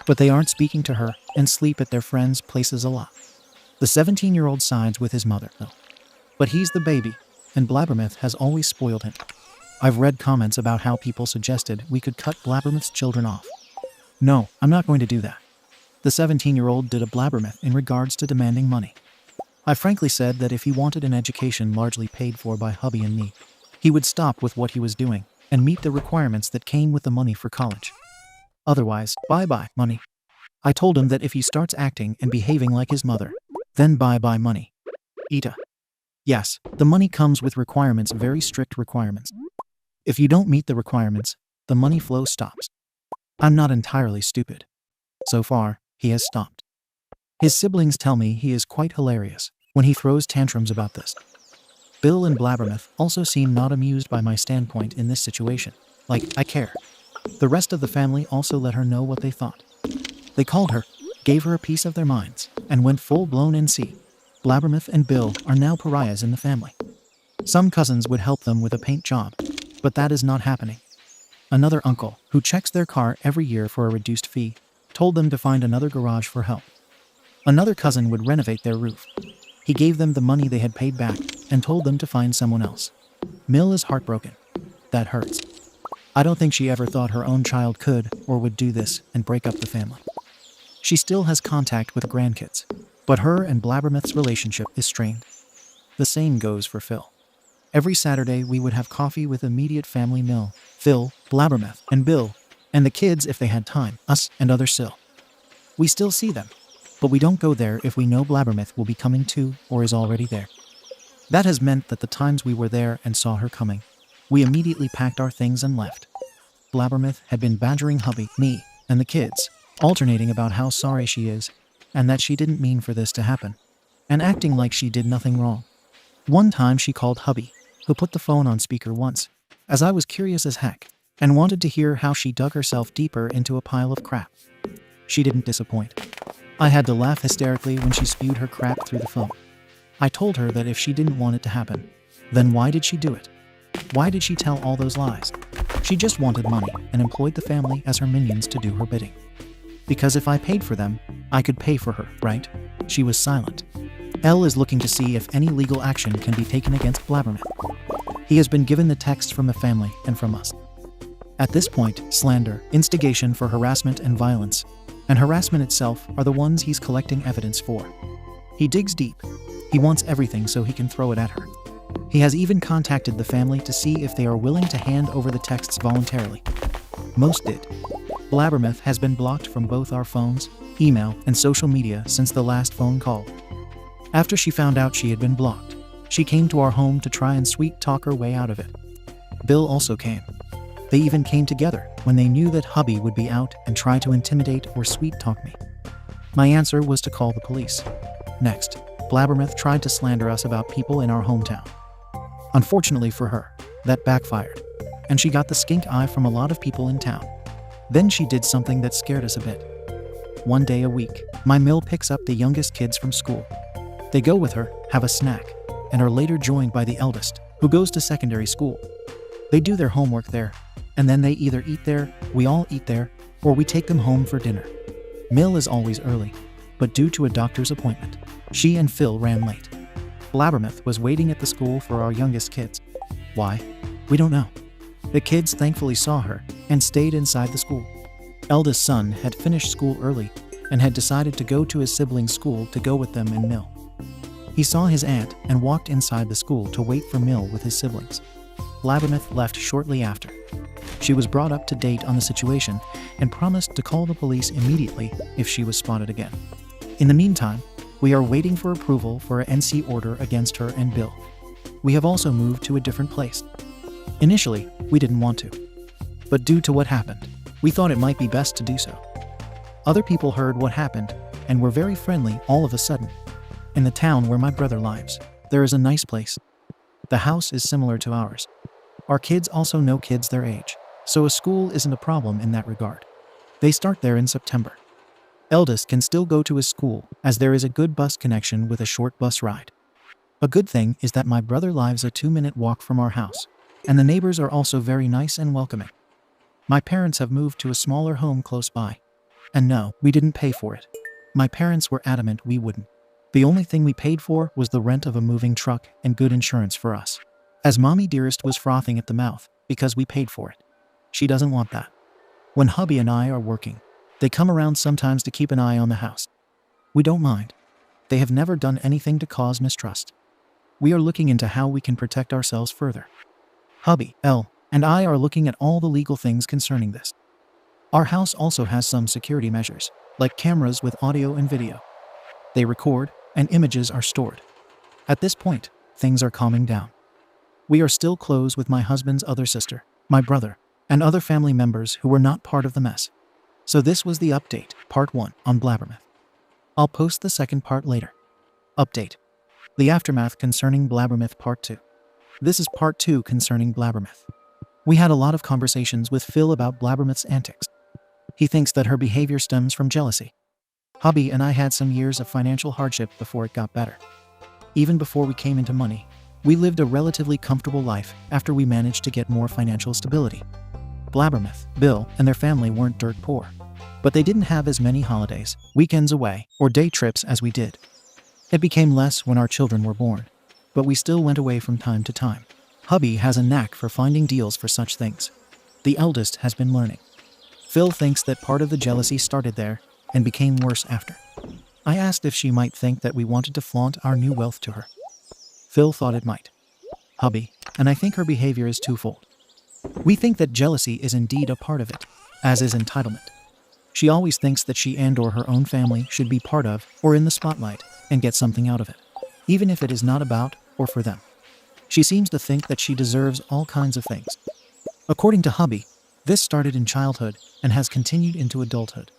But they aren't speaking to her and sleep at their friends' places a lot. The 17-year-old sides with his mother, though. But he's the baby, and Blabbermouth has always spoiled him. I've read comments about how people suggested we could cut Blabbermouth's children off. No, I'm not going to do that. The 17-year-old did a Blabbermouth in regards to demanding money. I frankly said that if he wanted an education largely paid for by hubby and me, he would stop with what he was doing and meet the requirements that came with the money for college. Otherwise, bye-bye money. I told him that if he starts acting and behaving like his mother, then bye-bye money. Ita. Yes, the money comes with requirements, very strict requirements. If you don't meet the requirements, the money flow stops. I'm not entirely stupid. So far, he has stopped. His siblings tell me he is quite hilarious when he throws tantrums about this. Bill and Blabbermouth also seem not amused by my standpoint in this situation. Like, I care. The rest of the family also let her know what they thought. They called her, gave her a piece of their minds, and went full-blown NC. Blabbermouth and Bill are now pariahs in the family. Some cousins would help them with a paint job, but that is not happening. Another uncle, who checks their car every year for a reduced fee, told them to find another garage for help. Another cousin would renovate their roof. He gave them the money they had paid back and told them to find someone else. Mill is heartbroken. That hurts. I don't think she ever thought her own child could or would do this and break up the family. She still has contact with grandkids, but her and Blabbermouth's relationship is strained. The same goes for Phil. Every Saturday we would have coffee with immediate family Mill, Phil, Blabbermouth, and Bill, and the kids if they had time, us and other SIL. We still see them, but we don't go there if we know Blabbermouth will be coming too or is already there. That has meant that the times we were there and saw her coming, we immediately packed our things and left. Blabbermouth had been badgering hubby, me, and the kids, alternating about how sorry she is, and that she didn't mean for this to happen, and acting like she did nothing wrong. One time she called hubby, who put the phone on speaker once, as I was curious as heck, and wanted to hear how she dug herself deeper into a pile of crap. She didn't disappoint. I had to laugh hysterically when she spewed her crap through the phone. I told her that if she didn't want it to happen, then why did she do it? Why did she tell all those lies? She just wanted money and employed the family as her minions to do her bidding. Because if I paid for them, I could pay for her, right? She was silent. L is looking to see if any legal action can be taken against Blabbermouth. He has been given the text from the family and from us. At this point, slander, instigation for harassment and violence, and harassment itself are the ones he's collecting evidence for. He digs deep. He wants everything so he can throw it at her. He has even contacted the family to see if they are willing to hand over the texts voluntarily. Most did. Blabbermouth has been blocked from both our phones, email, and social media since the last phone call. After she found out she had been blocked, she came to our home to try and sweet-talk her way out of it. Bill also came. They even came together when they knew that hubby would be out and try to intimidate or sweet-talk me. My answer was to call the police. Next, Blabbermouth tried to slander us about people in our hometown. Unfortunately for her, that backfired, and she got the skink eye from a lot of people in town. Then she did something that scared us a bit. One day a week, my mill picks up the youngest kids from school. They go with her, have a snack, and are later joined by the eldest, who goes to secondary school. They do their homework there, and then they either eat there, we all eat there, or we take them home for dinner. Mill is always early, but due to a doctor's appointment, she and Phil ran late. Blabbermouth was waiting at the school for our youngest kids. Why? We don't know. The kids thankfully saw her and stayed inside the school. Eldest son had finished school early and had decided to go to his siblings' school to go with them in Mill. He saw his aunt and walked inside the school to wait for Mill with his siblings. Blabbermouth left shortly after. She was brought up to date on the situation and promised to call the police immediately if she was spotted again. In the meantime, we are waiting for approval for an NC order against her and Bill. We have also moved to a different place. Initially, we didn't want to, but due to what happened, we thought it might be best to do so. Other people heard what happened and were very friendly all of a sudden. In the town where my brother lives, there is a nice place. The house is similar to ours. Our kids also know kids their age, so a school isn't a problem in that regard. They start there in September. Eldest can still go to his school as there is a good bus connection with a short bus ride. A good thing is that my brother lives a 2-minute walk from our house, and the neighbors are also very nice and welcoming. My parents have moved to a smaller home close by. And no, we didn't pay for it. My parents were adamant we wouldn't. The only thing we paid for was the rent of a moving truck and good insurance for us. As Mommy Dearest was frothing at the mouth because we paid for it. She doesn't want that. When hubby and I are working, they come around sometimes to keep an eye on the house. We don't mind. They have never done anything to cause mistrust. We are looking into how we can protect ourselves further. Hubby, L, and I are looking at all the legal things concerning this. Our house also has some security measures, like cameras with audio and video. They record, and images are stored. At this point, things are calming down. We are still close with my husband's other sister, my brother, and other family members who were not part of the mess. So this was the update, part 1, on Blabbermouth. I'll post the second part later. Update. The aftermath concerning Blabbermouth part 2. This is part 2 concerning Blabbermouth. We had a lot of conversations with Phil about Blabbermouth's antics. He thinks that her behavior stems from jealousy. Hubby and I had some years of financial hardship before it got better. Even before we came into money, we lived a relatively comfortable life after we managed to get more financial stability. Blabbermouth, Bill, and their family weren't dirt poor, but they didn't have as many holidays, weekends away, or day trips as we did. It became less when our children were born, but we still went away from time to time. Hubby has a knack for finding deals for such things. The eldest has been learning. Phil thinks that part of the jealousy started there and became worse after. I asked if she might think that we wanted to flaunt our new wealth to her. Phil thought it might. Hubby, and I think her behavior is twofold. We think that jealousy is indeed a part of it, as is entitlement. She always thinks that she and/or her own family should be part of or in the spotlight and get something out of it, even if it is not about or for them. She seems to think that she deserves all kinds of things. According to hubby, this started in childhood and has continued into adulthood.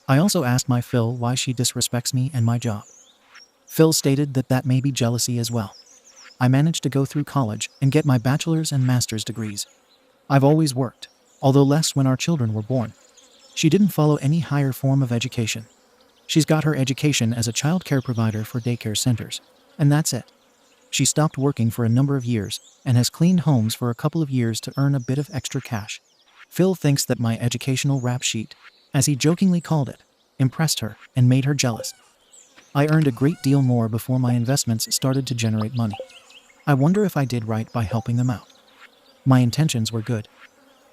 I also asked my Phil why she disrespects me and my job. Phil stated that that may be jealousy as well. I managed to go through college and get my bachelor's and master's degrees. I've always worked, although less when our children were born. She didn't follow any higher form of education. She's got her education as a child care provider for daycare centers, and that's it. She stopped working for a number of years and has cleaned homes for a couple of years to earn a bit of extra cash. Phil thinks that my educational rap sheet, as he jokingly called it, impressed her and made her jealous. I earned a great deal more before my investments started to generate money. I wonder if I did right by helping them out. My intentions were good.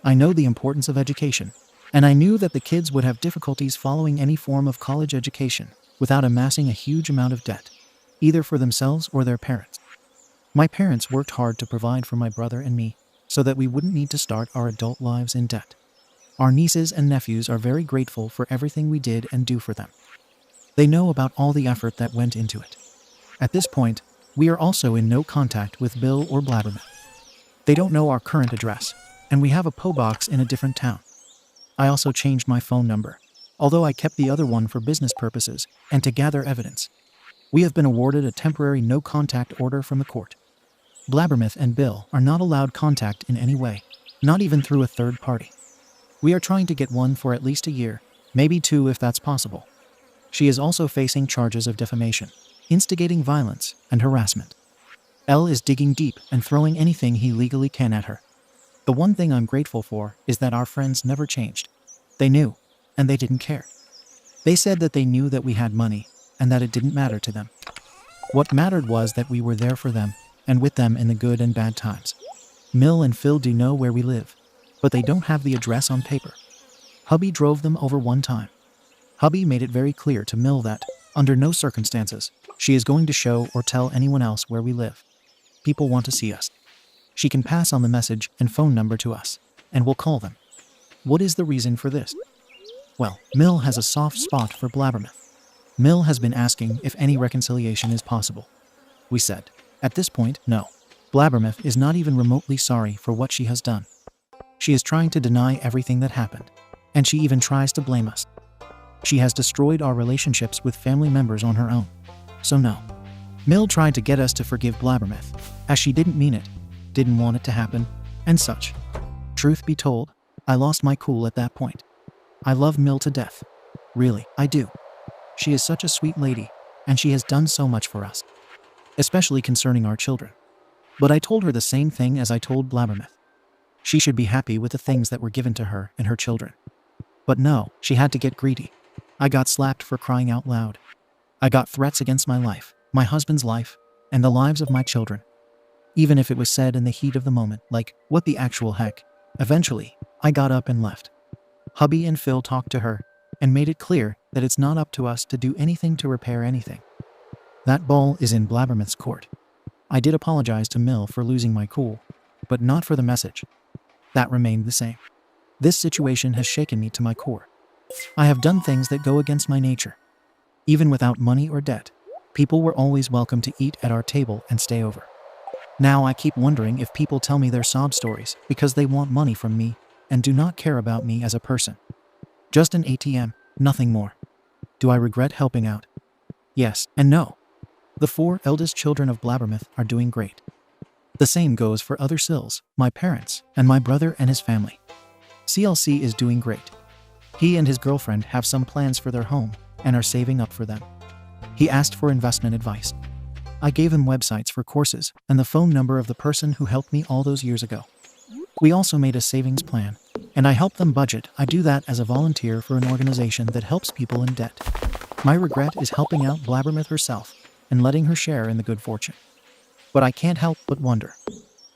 I know the importance of education, and I knew that the kids would have difficulties following any form of college education without amassing a huge amount of debt, either for themselves or their parents. My parents worked hard to provide for my brother and me so that we wouldn't need to start our adult lives in debt. Our nieces and nephews are very grateful for everything we did and do for them. They know about all the effort that went into it. At this point, we are also in no contact with Bill or Blabbermouth. They don't know our current address, and we have a PO box in a different town. I also changed my phone number, although I kept the other one for business purposes and to gather evidence. We have been awarded a temporary no-contact order from the court. Blabbermouth and Bill are not allowed contact in any way, not even through a third party. We are trying to get one for at least a year, maybe 2 if that's possible. She is also facing charges of defamation, instigating violence, and harassment. L is digging deep and throwing anything he legally can at her. The one thing I'm grateful for is that our friends never changed. They knew, and they didn't care. They said that they knew that we had money, and that it didn't matter to them. What mattered was that we were there for them, and with them in the good and bad times. Mill and Phil do know where we live, but they don't have the address on paper. Hubby drove them over one time. Hubby made it very clear to Mill that, under no circumstances, she is going to show or tell anyone else where we live. People want to see us. She can pass on the message and phone number to us, and we'll call them. What is the reason for this? Well, Mill has a soft spot for Blabbermouth. Mill has been asking if any reconciliation is possible. We said, at this point, no. Blabbermouth is not even remotely sorry for what she has done. She is trying to deny everything that happened, and she even tries to blame us. She has destroyed our relationships with family members on her own. So no. Mill tried to get us to forgive Blabbermouth, as she didn't mean it, didn't want it to happen, and such. Truth be told, I lost my cool at that point. I love Mill to death. Really, I do. She is such a sweet lady, and she has done so much for us, especially concerning our children. But I told her the same thing as I told Blabbermouth. She should be happy with the things that were given to her and her children. But no, she had to get greedy. I got slapped for crying out loud. I got threats against my life, my husband's life, and the lives of my children. Even if it was said in the heat of the moment, like, what the actual heck? Eventually, I got up and left. Hubby and Phil talked to her, and made it clear that it's not up to us to do anything to repair anything. That ball is in Blabbermouth's court. I did apologize to Mill for losing my cool, but not for the message. That remained the same. This situation has shaken me to my core. I have done things that go against my nature. Even without money or debt, people were always welcome to eat at our table and stay over. Now I keep wondering if people tell me their sob stories because they want money from me and do not care about me as a person. Just an ATM, nothing more. Do I regret helping out? Yes and no. The 4 eldest children of Blabbermouth are doing great. The same goes for other SILs, my parents, and my brother and his family. CLC is doing great. He and his girlfriend have some plans for their home and are saving up for them. He asked for investment advice. I gave him websites for courses and the phone number of the person who helped me all those years ago. We also made a savings plan, and I helped them budget. I do that as a volunteer for an organization that helps people in debt. My regret is helping out Blabbermouth herself and letting her share in the good fortune. But I can't help but wonder,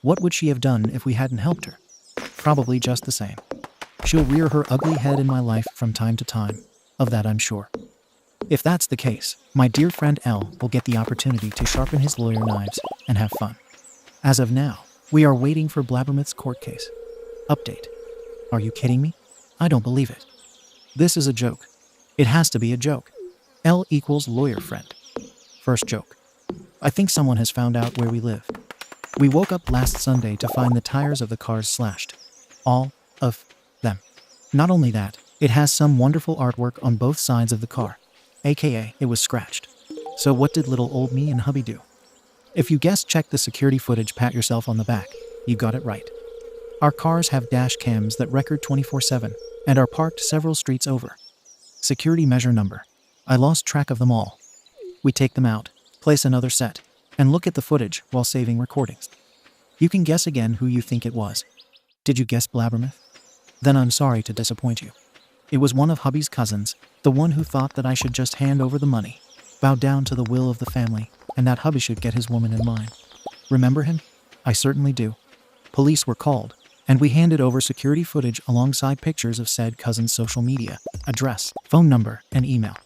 what would she have done if we hadn't helped her? Probably just the same. She'll rear her ugly head in my life from time to time, of that I'm sure. If that's the case, my dear friend L will get the opportunity to sharpen his lawyer knives and have fun. As of now, we are waiting for Blabbermouth's court case. Update. Are you kidding me? I don't believe it. This is a joke. It has to be a joke. L equals lawyer friend. First joke. I think someone has found out where we live. We woke up last Sunday to find the tires of the cars slashed. All of them. Not only that, it has some wonderful artwork on both sides of the car, aka it was scratched. So what did little old me and hubby do? If you guessed check the security footage, pat yourself on the back. You got it right. Our cars have dash cams that record 24/7 and are parked several streets over. Security measure number. I lost track of them all. We take them out, place another set, and look at the footage while saving recordings. You can guess again who you think it was. Did you guess Blabbermouth? Then I'm sorry to disappoint you. It was one of hubby's cousins, the one who thought that I should just hand over the money, bow down to the will of the family, and that hubby should get his woman in line. Remember him? I certainly do. Police were called, and we handed over security footage alongside pictures of said cousin's social media, address, phone number, and email.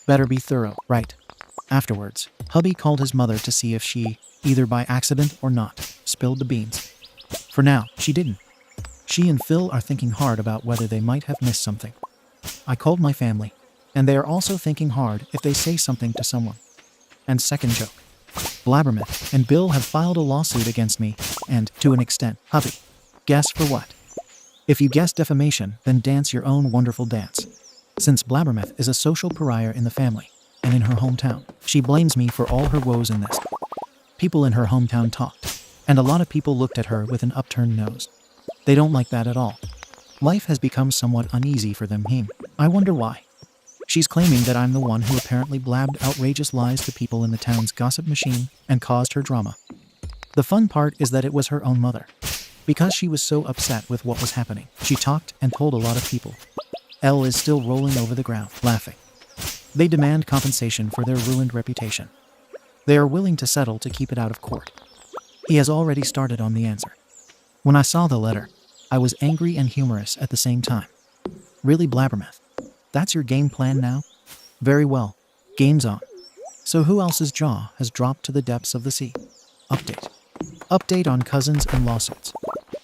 Better be thorough, right? Afterwards, hubby called his mother to see if she, either by accident or not, spilled the beans. For now, she didn't. She and Phil are thinking hard about whether they might have missed something. I called my family, and they are also thinking hard if they say something to someone. And second joke. Blabbermouth and Bill have filed a lawsuit against me, and, to an extent, hubby. Guess for what? If you guess defamation, then dance your own wonderful dance. Since Blabbermouth is a social pariah in the family, and in her hometown. She blames me for all her woes in this. People in her hometown talked, and a lot of people looked at her with an upturned nose. They don't like that at all. Life has become somewhat uneasy for them. I wonder why. She's claiming that I'm the one who apparently blabbed outrageous lies to people in the town's gossip machine and caused her drama. The fun part is that it was her own mother. Because she was so upset with what was happening, she talked and told a lot of people. Elle is still rolling over the ground, laughing. They demand compensation for their ruined reputation. They are willing to settle to keep it out of court. He has already started on the answer. When I saw the letter, I was angry and humorous at the same time. Really, Blabbermouth? That's your game plan now? Very well. Game's on. So who else's jaw has dropped to the depths of the sea? Update. Update on cousins and lawsuits.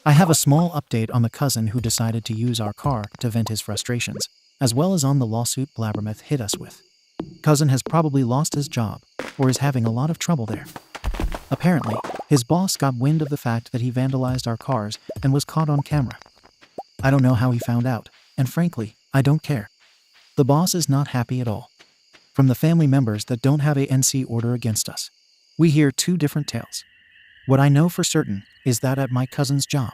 I have a small update on the cousin who decided to use our car to vent his frustrations, as well as on the lawsuit Blabbermouth hit us with. Cousin has probably lost his job, or is having a lot of trouble there. Apparently, his boss got wind of the fact that he vandalized our cars and was caught on camera. I don't know how he found out, and frankly, I don't care. The boss is not happy at all. From the family members that don't have a NC order against us, we hear two different tales. What I know for certain is that at my cousin's job,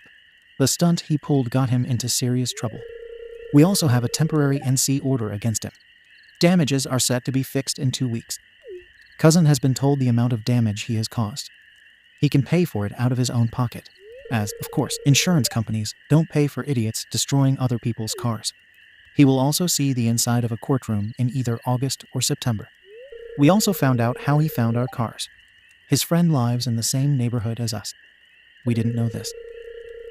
the stunt he pulled got him into serious trouble. We also have a temporary NC order against him. Damages are set to be fixed in 2 weeks. Cousin has been told the amount of damage he has caused. He can pay for it out of his own pocket, as, of course, insurance companies don't pay for idiots destroying other people's cars. He will also see the inside of a courtroom in either August or September. We also found out how he found our cars. His friend lives in the same neighborhood as us. We didn't know this.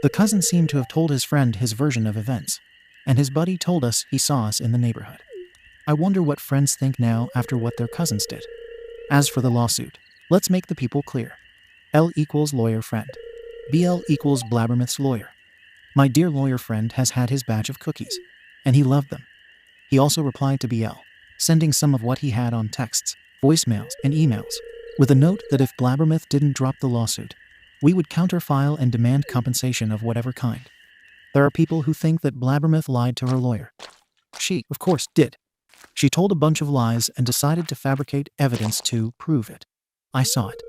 The cousin seemed to have told his friend his version of events, and his buddy told us he saw us in the neighborhood. I wonder what friends think now after what their cousins did. As for the lawsuit, let's make the people clear. L equals lawyer friend. BL equals Blabbermouth's lawyer. My dear lawyer friend has had his batch of cookies, and he loved them. He also replied to BL, sending some of what he had on texts, voicemails, and emails, with a note that if Blabbermouth didn't drop the lawsuit, we would counterfile and demand compensation of whatever kind. There are people who think that Blabbermouth lied to her lawyer. She, of course, did. She told a bunch of lies and decided to fabricate evidence to prove it. I saw it.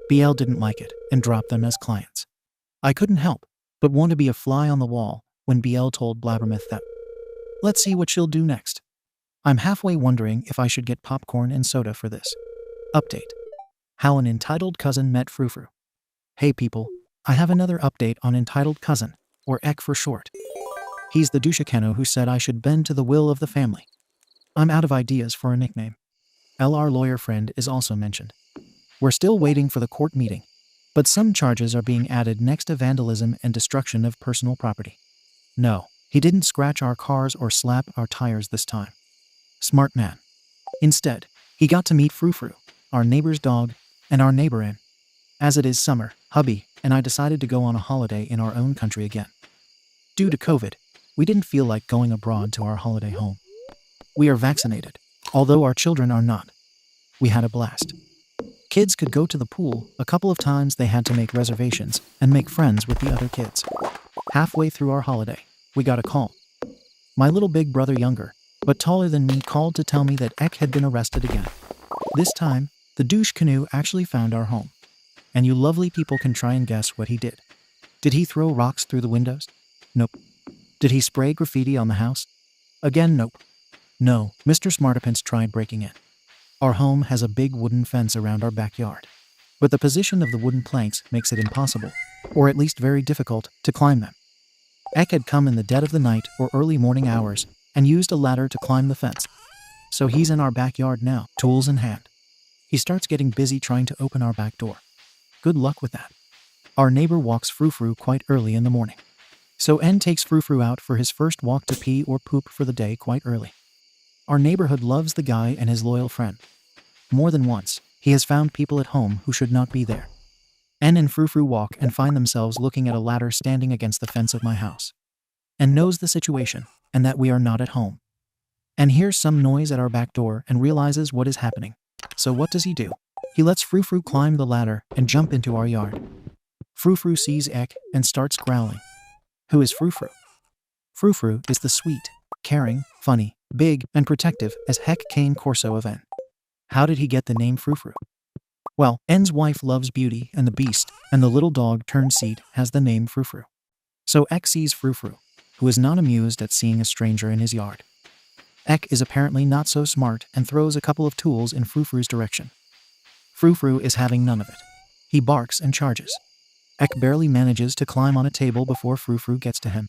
BL didn't like it and dropped them as clients. I couldn't help but want to be a fly on the wall when BL told Blabbermouth that. Let's see what she'll do next. I'm halfway wondering if I should get popcorn and soda for this. Update. How an entitled cousin met Frou-Frou. Hey people, I have another update on entitled cousin, or Ek for short. He's the douchecano who said I should bend to the will of the family. I'm out of ideas for a nickname. LR lawyer friend is also mentioned. We're still waiting for the court meeting, but some charges are being added next to vandalism and destruction of personal property. No, he didn't scratch our cars or slap our tires this time. Smart man. Instead, he got to meet Frou-Frou, our neighbor's dog, and our neighbor in. As it is summer, hubby and I decided to go on a holiday in our own country again. Due to COVID, we didn't feel like going abroad to our holiday home. We are vaccinated, although our children are not. We had a blast. Kids could go to the pool. A couple of times they had to make reservations and make friends with the other kids. Halfway through our holiday, we got a call. My little big brother, younger, but taller than me, called to tell me that Ek had been arrested again. This time, the douche canoe actually found our home. And you lovely people can try and guess what he did. Did he throw rocks through the windows? Nope. Did he spray graffiti on the house? Again, nope. No, Mr. Smartapants tried breaking in. Our home has a big wooden fence around our backyard, but the position of the wooden planks makes it impossible, or at least very difficult, to climb them. Ek had come in the dead of the night or early morning hours and used a ladder to climb the fence. So he's in our backyard now, tools in hand. He starts getting busy trying to open our back door. Good luck with that. Our neighbor walks Frou-Frou quite early in the morning. So N takes Frou-Frou out for his first walk to pee or poop for the day quite early. Our neighborhood loves the guy and his loyal friend. More than once, he has found people at home who should not be there. N and Frou-Frou walk and find themselves looking at a ladder standing against the fence of my house. N knows the situation and that we are not at home. N hears some noise at our back door and realizes what is happening. So what does he do? He lets Frou-Frou climb the ladder and jump into our yard. Frou-Frou sees Ek and starts growling. Who is Frou-Frou? Frou-Frou is the sweet, caring, funny, big, and protective as heck cane corso of N. How did he get the name Frou-Frou? Well, N's wife loves Beauty and the Beast, and the little dog turned seat has the name Frou-Frou. So Ek sees Frou-Frou, who is not amused at seeing a stranger in his yard. Ek is apparently not so smart and throws a couple of tools in Frou-Frou's direction. Frou-Frou is having none of it. He barks and charges. Ek barely manages to climb on a table before Frou-Frou gets to him.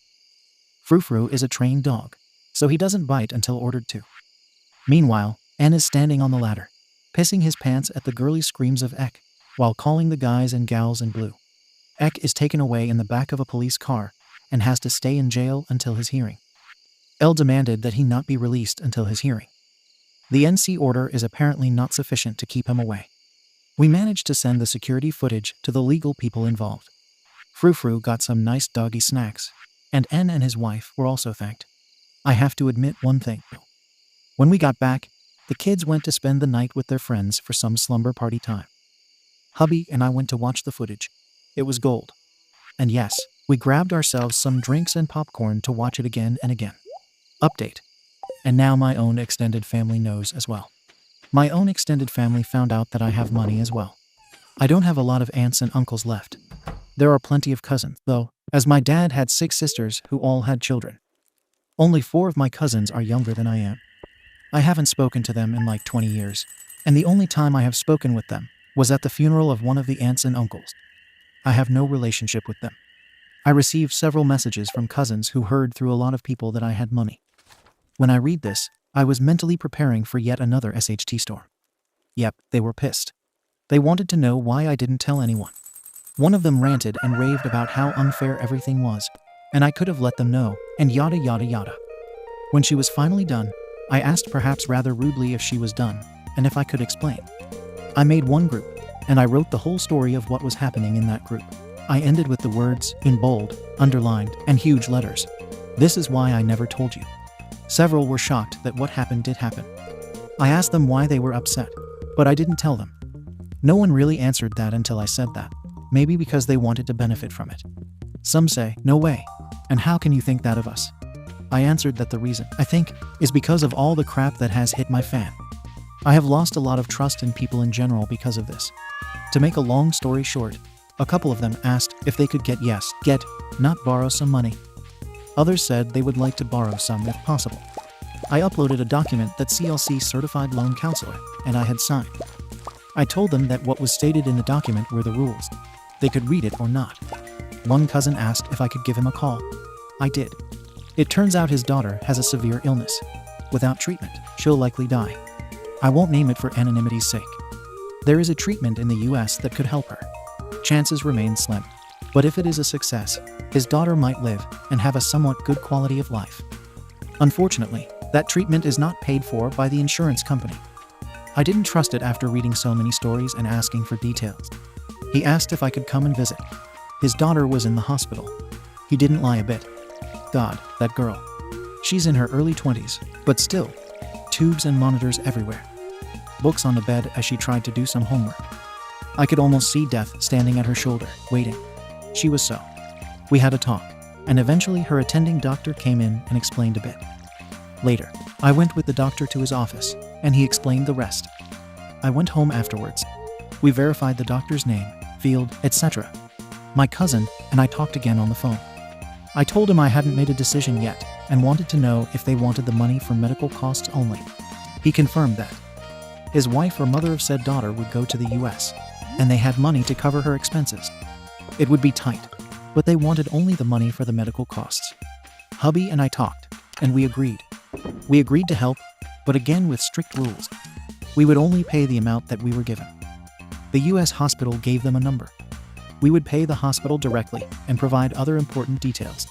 Frou-Frou is a trained dog, so he doesn't bite until ordered to. Meanwhile, N is standing on the ladder, pissing his pants at the girly screams of Ek, while calling the guys and gals in blue. Ek is taken away in the back of a police car and has to stay in jail until his hearing. L demanded that he not be released until his hearing. The NC order is apparently not sufficient to keep him away. We managed to send the security footage to the legal people involved. Frou-Frou got some nice doggy snacks, and N and his wife were also thanked. I have to admit one thing. When we got back, the kids went to spend the night with their friends for some slumber party time. Hubby and I went to watch the footage. It was gold. And yes, we grabbed ourselves some drinks and popcorn to watch it again and again. Update. And now my own extended family knows as well. My own extended family found out that I have money as well. I don't have a lot of aunts and uncles left. There are plenty of cousins, though, as my dad had 6 sisters who all had children. Only 4 of my cousins are younger than I am. I haven't spoken to them in like 20 years, and the only time I have spoken with them was at the funeral of one of the aunts and uncles. I have no relationship with them. I received several messages from cousins who heard through a lot of people that I had money. When I read this, I was mentally preparing for yet another SHT storm. Yep, they were pissed. They wanted to know why I didn't tell anyone. One of them ranted and raved about how unfair everything was, and I could have let them know, and yada yada yada. When she was finally done, I asked perhaps rather rudely if she was done, and if I could explain. I made one group, and I wrote the whole story of what was happening in that group. I ended with the words, in bold, underlined, and huge letters. This is why I never told you. Several were shocked that what happened did happen. I asked them why they were upset, but I didn't tell them. No one really answered that until I said that. Maybe because they wanted to benefit from it. Some say, no way. And how can you think that of us? I answered that the reason, I think, is because of all the crap that has hit my fan. I have lost a lot of trust in people in general because of this. To make a long story short, a couple of them asked if they could not borrow some money. Others said they would like to borrow some if possible. I uploaded a document that CLC certified loan counselor, and I had signed. I told them that what was stated in the document were the rules. They could read it or not. One cousin asked if I could give him a call. I did. It turns out his daughter has a severe illness. Without treatment, she'll likely die. I won't name it for anonymity's sake. There is a treatment in the US that could help her. Chances remain slim. But if it is a success, his daughter might live and have a somewhat good quality of life. Unfortunately, that treatment is not paid for by the insurance company. I didn't trust it after reading so many stories and asking for details. He asked if I could come and visit. His daughter was in the hospital. He didn't lie a bit. God, that girl. She's in her early 20s, but still, tubes and monitors everywhere. Books on the bed as she tried to do some homework. I could almost see death standing at her shoulder, waiting. She was so. We had a talk, and eventually her attending doctor came in and explained a bit. Later, I went with the doctor to his office, and he explained the rest. I went home afterwards. We verified the doctor's name, field, etc. My cousin and I talked again on the phone. I told him I hadn't made a decision yet and wanted to know if they wanted the money for medical costs only. He confirmed that. His wife or mother of said daughter would go to the US, and they had money to cover her expenses. It would be tight, but they wanted only the money for the medical costs. Hubby and I talked, and we agreed. We agreed to help, but again with strict rules. We would only pay the amount that we were given. The US hospital gave them a number. We would pay the hospital directly and provide other important details.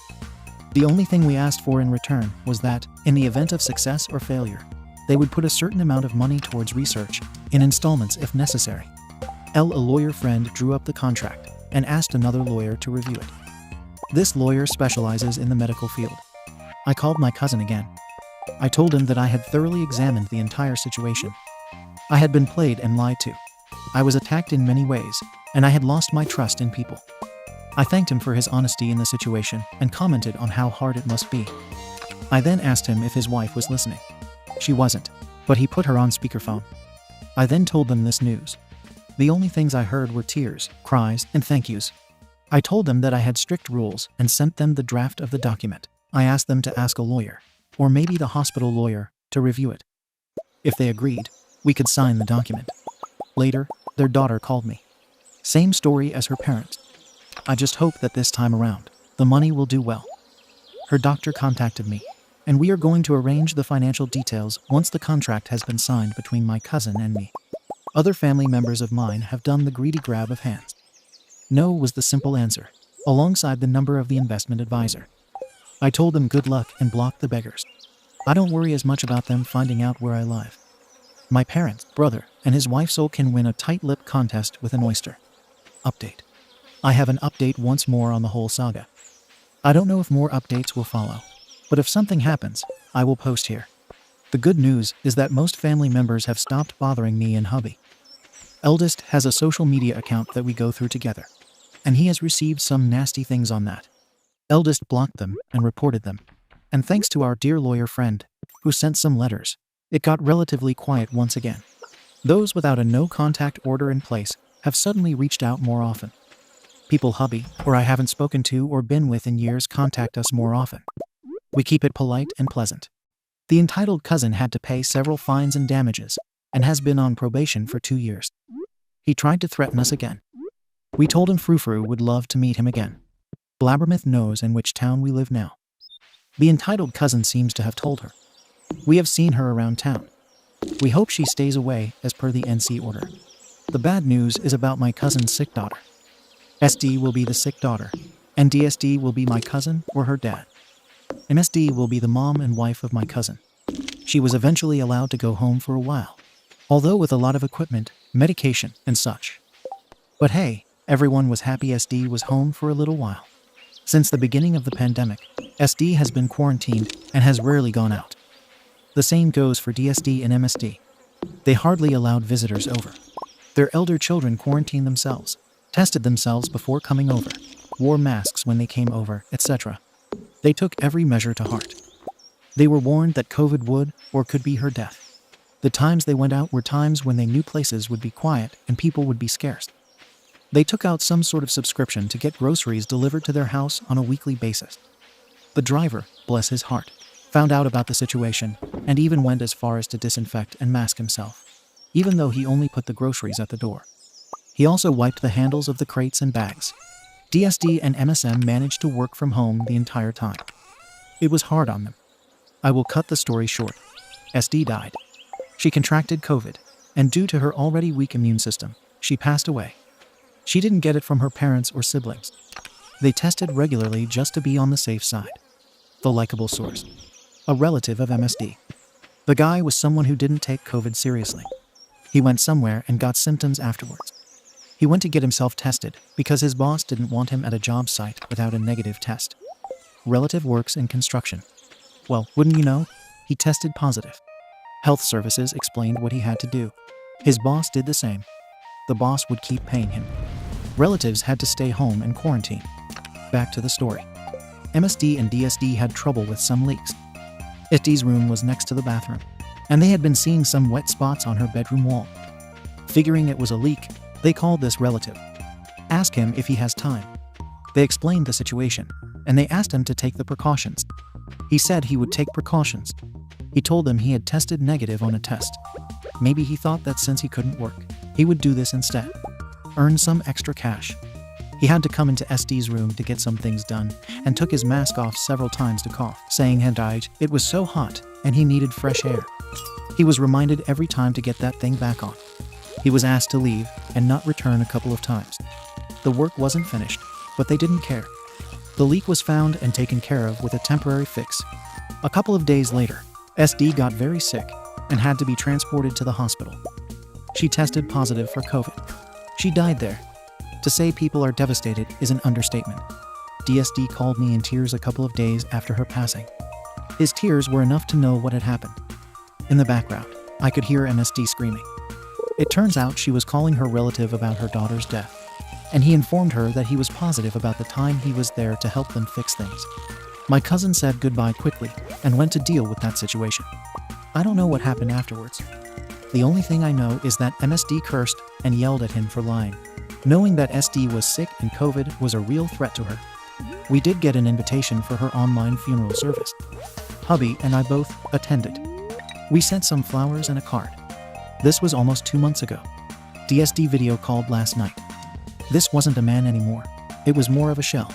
The only thing we asked for in return was that, in the event of success or failure, they would put a certain amount of money towards research, in installments if necessary. A lawyer friend drew up the contract and asked another lawyer to review it. This lawyer specializes in the medical field. I called my cousin again. I told him that I had thoroughly examined the entire situation. I had been played and lied to. I was attacked in many ways, and I had lost my trust in people. I thanked him for his honesty in the situation and commented on how hard it must be. I then asked him if his wife was listening. She wasn't, but he put her on speakerphone. I then told them this news. The only things I heard were tears, cries, and thank yous. I told them that I had strict rules and sent them the draft of the document. I asked them to ask a lawyer, or maybe the hospital lawyer, to review it. If they agreed, we could sign the document. Later, their daughter called me. Same story as her parents. I just hope that this time around, the money will do well. Her doctor contacted me, and we are going to arrange the financial details once the contract has been signed between my cousin and me. Other family members of mine have done the greedy grab of hands. No was the simple answer, alongside the number of the investment advisor. I told them good luck and blocked the beggars. I don't worry as much about them finding out where I live. My parents, brother, and his wife Sol can win a tight-lipped contest with an oyster. Update. I have an update once more on the whole saga. I don't know if more updates will follow, but if something happens, I will post here. The good news is that most family members have stopped bothering me and hubby. Eldest has a social media account that we go through together, and he has received some nasty things on that. Eldest blocked them and reported them, and thanks to our dear lawyer friend, who sent some letters, it got relatively quiet once again. Those without a no-contact order in place have suddenly reached out more often. People hubby, or I haven't spoken to or been with in years, contact us more often. We keep it polite and pleasant. The entitled cousin had to pay several fines and damages, and has been on probation for 2 years. He tried to threaten us again. We told him Frou-Frou would love to meet him again. Blabbermouth knows in which town we live now. The entitled cousin seems to have told her. We have seen her around town. We hope she stays away as per the NC order. The bad news is about my cousin's sick daughter. SD will be the sick daughter, and DSD will be my cousin or her dad. MSD will be the mom and wife of my cousin. She was eventually allowed to go home for a while, although with a lot of equipment, medication, and such. But hey, everyone was happy SD was home for a little while. Since the beginning of the pandemic, SD has been quarantined and has rarely gone out. The same goes for DSD and MSD. They hardly allowed visitors over. Their elder children quarantined themselves, tested themselves before coming over, wore masks when they came over, etc. They took every measure to heart. They were warned that COVID would or could be her death. The times they went out were times when they knew places would be quiet and people would be scarce. They took out some sort of subscription to get groceries delivered to their house on a weekly basis. The driver, bless his heart, found out about the situation and even went as far as to disinfect and mask himself, even though he only put the groceries at the door. He also wiped the handles of the crates and bags. DSD and MSM managed to work from home the entire time. It was hard on them. I will cut the story short. SD died. She contracted COVID, and due to her already weak immune system, she passed away. She didn't get it from her parents or siblings. They tested regularly just to be on the safe side. The likable source. A relative of MSD. The guy was someone who didn't take COVID seriously. He went somewhere and got symptoms afterwards. He went to get himself tested because his boss didn't want him at a job site without a negative test. Relative works in construction. Well, wouldn't you know? He tested positive. Health services explained what he had to do. His boss did the same. The boss would keep paying him. Relatives had to stay home and quarantine. Back to the story. MSD and DSD had trouble with some leaks. SD's room was next to the bathroom, and they had been seeing some wet spots on her bedroom wall. Figuring it was a leak, they called this relative. Ask him if he has time. They explained the situation, and they asked him to take the precautions. He said he would take precautions. He told them he had tested negative on a test. Maybe he thought that since he couldn't work, he would do this instead. Earn some extra cash. He had to come into SD's room to get some things done, and took his mask off several times to cough, saying he died. It was so hot, and he needed fresh air. He was reminded every time to get that thing back on. He was asked to leave and not return a couple of times. The work wasn't finished, but they didn't care. The leak was found and taken care of with a temporary fix. A couple of days later, SD got very sick and had to be transported to the hospital. She tested positive for COVID. She died there. To say people are devastated is an understatement. DSD called me in tears a couple of days after her passing. His tears were enough to know what had happened. In the background, I could hear MSD screaming. It turns out she was calling her relative about her daughter's death, and he informed her that he was positive about the time he was there to help them fix things. My cousin said goodbye quickly and went to deal with that situation. I don't know what happened afterwards. The only thing I know is that MSD cursed and yelled at him for lying, knowing that SD was sick and COVID was a real threat to her. We did get an invitation for her online funeral service. Hubby and I both attended. We sent some flowers and a card. This was almost 2 months ago. DSD video called last night. This wasn't a man anymore. It was more of a shell.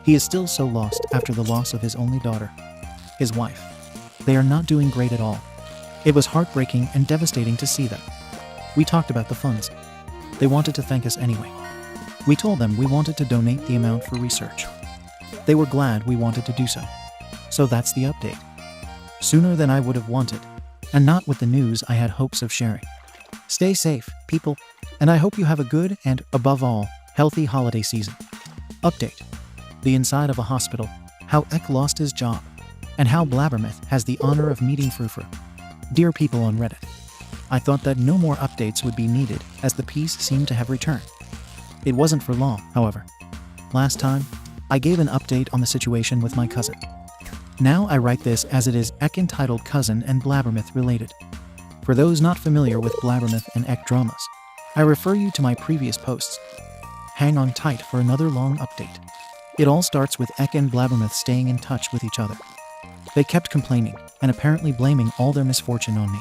He is still so lost after the loss of his only daughter, his wife. They are not doing great at all. It was heartbreaking and devastating to see them. We talked about the funds. They wanted to thank us anyway. We told them we wanted to donate the amount for research. They were glad we wanted to do so. So that's the update. Sooner than I would have wanted, and not with the news I had hopes of sharing. Stay safe, people, and I hope you have a good and, above all, healthy holiday season. Update. The inside of a hospital, how Ek lost his job, and how Blabbermouth has the honor of meeting Frou-Frou. Dear people on Reddit, I thought that no more updates would be needed as the peace seemed to have returned. It wasn't for long, however. Last time, I gave an update on the situation with my cousin. Now I write this as it is Ek entitled Cousin and Blabbermouth related. For those not familiar with Blabbermouth and Ek dramas, I refer you to my previous posts. Hang on tight for another long update. It all starts with Ek and Blabbermouth staying in touch with each other. They kept complaining and apparently blaming all their misfortune on me.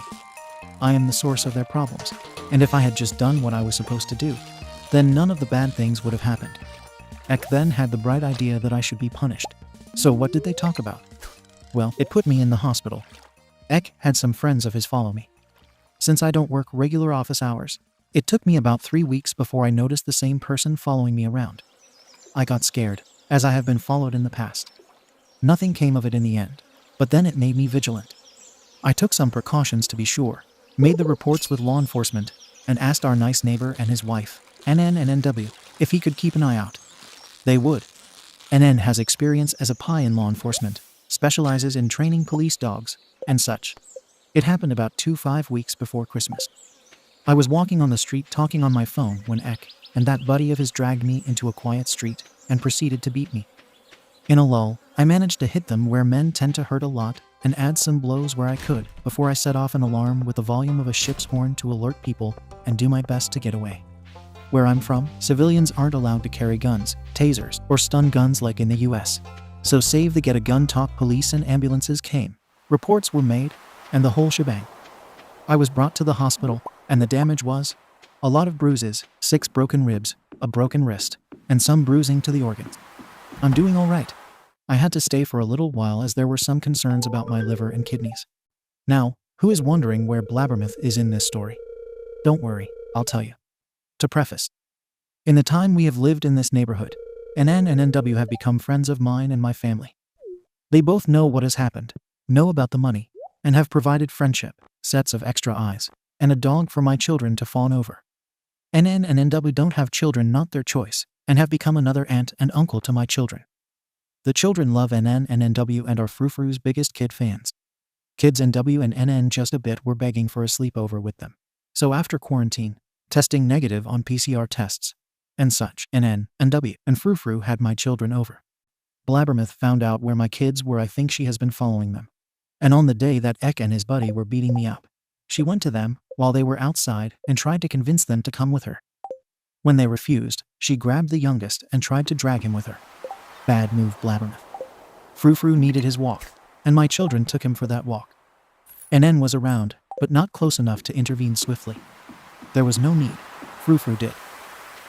I am the source of their problems, and if I had just done what I was supposed to do, then none of the bad things would have happened. Ek then had the bright idea that I should be punished. So what did they talk about? Well, it put me in the hospital. Ek had some friends of his follow me. Since I don't work regular office hours, it took me about 3 weeks before I noticed the same person following me around. I got scared, as I have been followed in the past. Nothing came of it in the end, but then it made me vigilant. I took some precautions to be sure, made the reports with law enforcement, and asked our nice neighbor and his wife, NN and NW, if he could keep an eye out. They would. NN has experience as a PI in law enforcement, specializes in training police dogs, and such. It happened about 5 weeks before Christmas. I was walking on the street talking on my phone when Ek and that buddy of his dragged me into a quiet street and proceeded to beat me. In a lull, I managed to hit them where men tend to hurt a lot and add some blows where I could before I set off an alarm with the volume of a ship's horn to alert people and do my best to get away. Where I'm from, civilians aren't allowed to carry guns, tasers, or stun guns like in the US. So save the get a gun talk. Police and ambulances came. Reports were made, and the whole shebang. I was brought to the hospital, and the damage was a lot of bruises, 6 broken ribs, a broken wrist, and some bruising to the organs. I'm doing all right. I had to stay for a little while as there were some concerns about my liver and kidneys. Now, who is wondering where Blabbermouth is in this story? Don't worry, I'll tell you. To preface, in the time we have lived in this neighborhood, NN and NW have become friends of mine and my family. They both know what has happened, know about the money, and have provided friendship, sets of extra eyes, and a dog for my children to fawn over. NN and NW don't have children, not their choice, and have become another aunt and uncle to my children. The children love NN and NW and are Frou-Frou's biggest kid fans. Kids NW and NN just a bit were begging for a sleepover with them. So after quarantine, testing negative on PCR tests, and such, NN, NW, and Frou-Frou had my children over. Blabbermouth found out where my kids were. I think she has been following them. And on the day that Ek and his buddy were beating me up, she went to them while they were outside and tried to convince them to come with her. When they refused, she grabbed the youngest and tried to drag him with her. Bad move, Blabbermouth. Frou-Frou needed his walk, and my children took him for that walk. NN was around, but not close enough to intervene swiftly. There was no need. Frou-Frou did.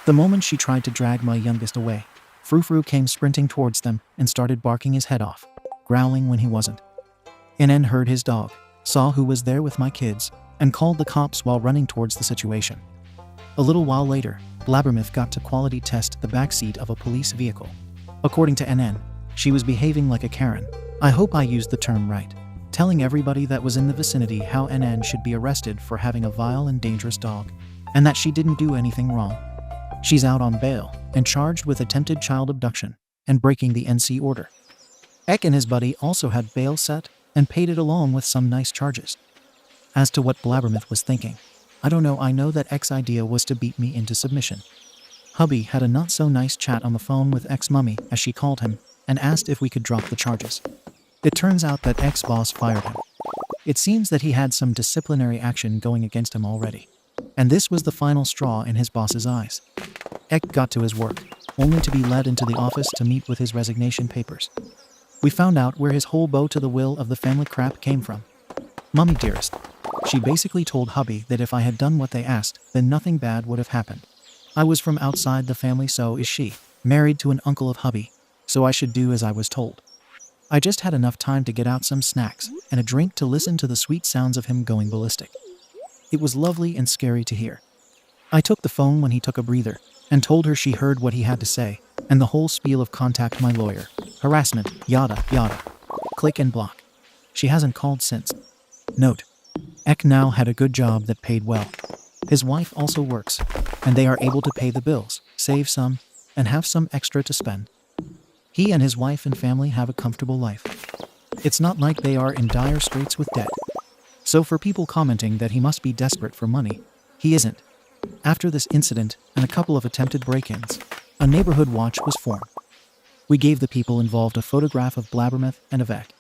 The moment she tried to drag my youngest away, Frou-Frou came sprinting towards them and started barking his head off, growling when he wasn't. NN heard his dog, saw who was there with my kids, and called the cops while running towards the situation. A little while later, Blabbermouth got to quality test the backseat of a police vehicle. According to NN, she was behaving like a Karen. I hope I used the term right, telling everybody that was in the vicinity how NN should be arrested for having a vile and dangerous dog, and that she didn't do anything wrong. She's out on bail and charged with attempted child abduction and breaking the NC order. Ek and his buddy also had bail set and paid it along with some nice charges. As to what Blabbermouth was thinking, I don't know. I know that Ek's idea was to beat me into submission. Hubby had a not-so-nice chat on the phone with Ek's mummy, as she called him, and asked if we could drop the charges. It turns out that Ek's boss fired him. It seems that he had some disciplinary action going against him already. And this was the final straw in his boss's eyes. Ek got to his work, only to be led into the office to meet with his resignation papers. We found out where his whole bow to the will of the family crap came from. Mummy dearest. She basically told hubby that if I had done what they asked, then nothing bad would have happened. I was from outside the family, so is she, married to an uncle of hubby, so I should do as I was told. I just had enough time to get out some snacks and a drink to listen to the sweet sounds of him going ballistic. It was lovely and scary to hear. I took the phone when he took a breather and told her she heard what he had to say and the whole spiel of contact my lawyer, harassment, yada yada. Click and block. She hasn't called since. Note: Ek now had a good job that paid well. His wife also works, and they are able to pay the bills, save some, and have some extra to spend. He and his wife and family have a comfortable life. It's not like they are in dire straits with debt. So for people commenting that he must be desperate for money, he isn't. After this incident and a couple of attempted break-ins, a neighborhood watch was formed. We gave the people involved a photograph of Blabbermouth and of Ek.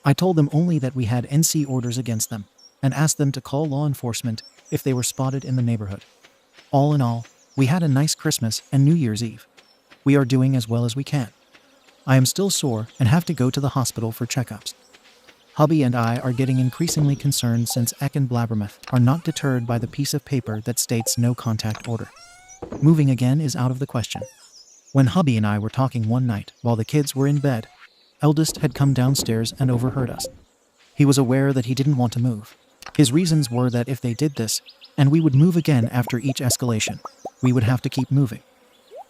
I told them only that we had NC orders against them, and asked them to call law enforcement if they were spotted in the neighborhood. All in all, we had a nice Christmas and New Year's Eve. We are doing as well as we can. I am still sore and have to go to the hospital for checkups. Hubby and I are getting increasingly concerned since Ek and Blabbermouth are not deterred by the piece of paper that states no contact order. Moving again is out of the question. When hubby and I were talking one night while the kids were in bed, eldest had come downstairs and overheard us. He was aware that he didn't want to move. His reasons were that if they did this, and we would move again after each escalation, we would have to keep moving.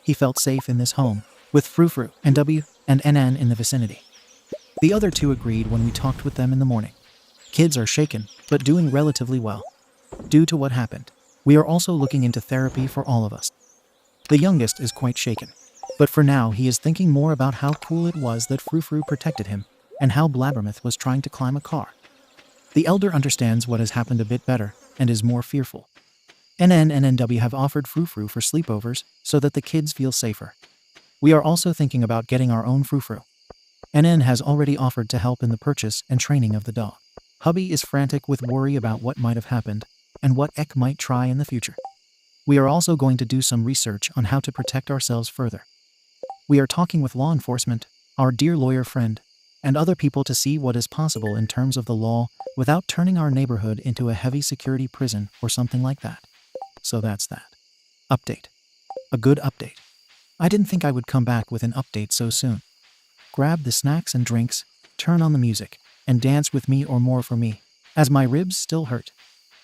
He felt safe in this home, with Frou-Frou and W and NN in the vicinity. The other two agreed when we talked with them in the morning. Kids are shaken, but doing relatively well. Due to what happened, we are also looking into therapy for all of us. The youngest is quite shaken, but for now he is thinking more about how cool it was that Frou-Frou protected him, and how Blabbermouth was trying to climb a car. The elder understands what has happened a bit better, and is more fearful. NN and NW have offered Frou-Frou for sleepovers so that the kids feel safer. We are also thinking about getting our own Frou-Frou. NN has already offered to help in the purchase and training of the dog. Hubby is frantic with worry about what might have happened, and what Ek might try in the future. We are also going to do some research on how to protect ourselves further. We are talking with law enforcement, our dear lawyer friend, and other people to see what is possible in terms of the law without turning our neighborhood into a heavy security prison or something like that. So that's that. Update. A good update. I didn't think I would come back with an update so soon. Grab the snacks and drinks, turn on the music, and dance with me or more for me, as my ribs still hurt.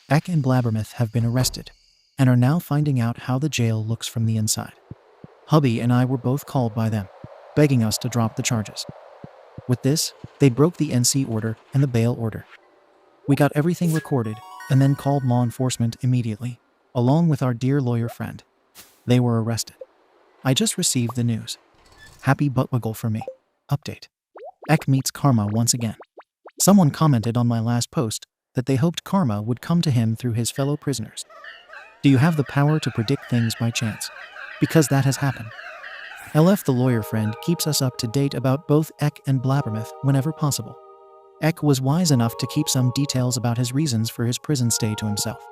Ek and Blabbermouth have been arrested, and are now finding out how the jail looks from the inside. Hubby and I were both called by them, begging us to drop the charges. With this, they broke the NC order and the bail order. We got everything recorded, and then called law enforcement immediately, along with our dear lawyer friend. They were arrested. I just received the news. Happy buttwiggle for me. Update. Ek meets Karma once again. Someone commented on my last post that they hoped Karma would come to him through his fellow prisoners. Do you have the power to predict things by chance? Because that has happened. LF the lawyer friend keeps us up to date about both Ek and Blabbermouth whenever possible. Ek was wise enough to keep some details about his reasons for his prison stay to himself.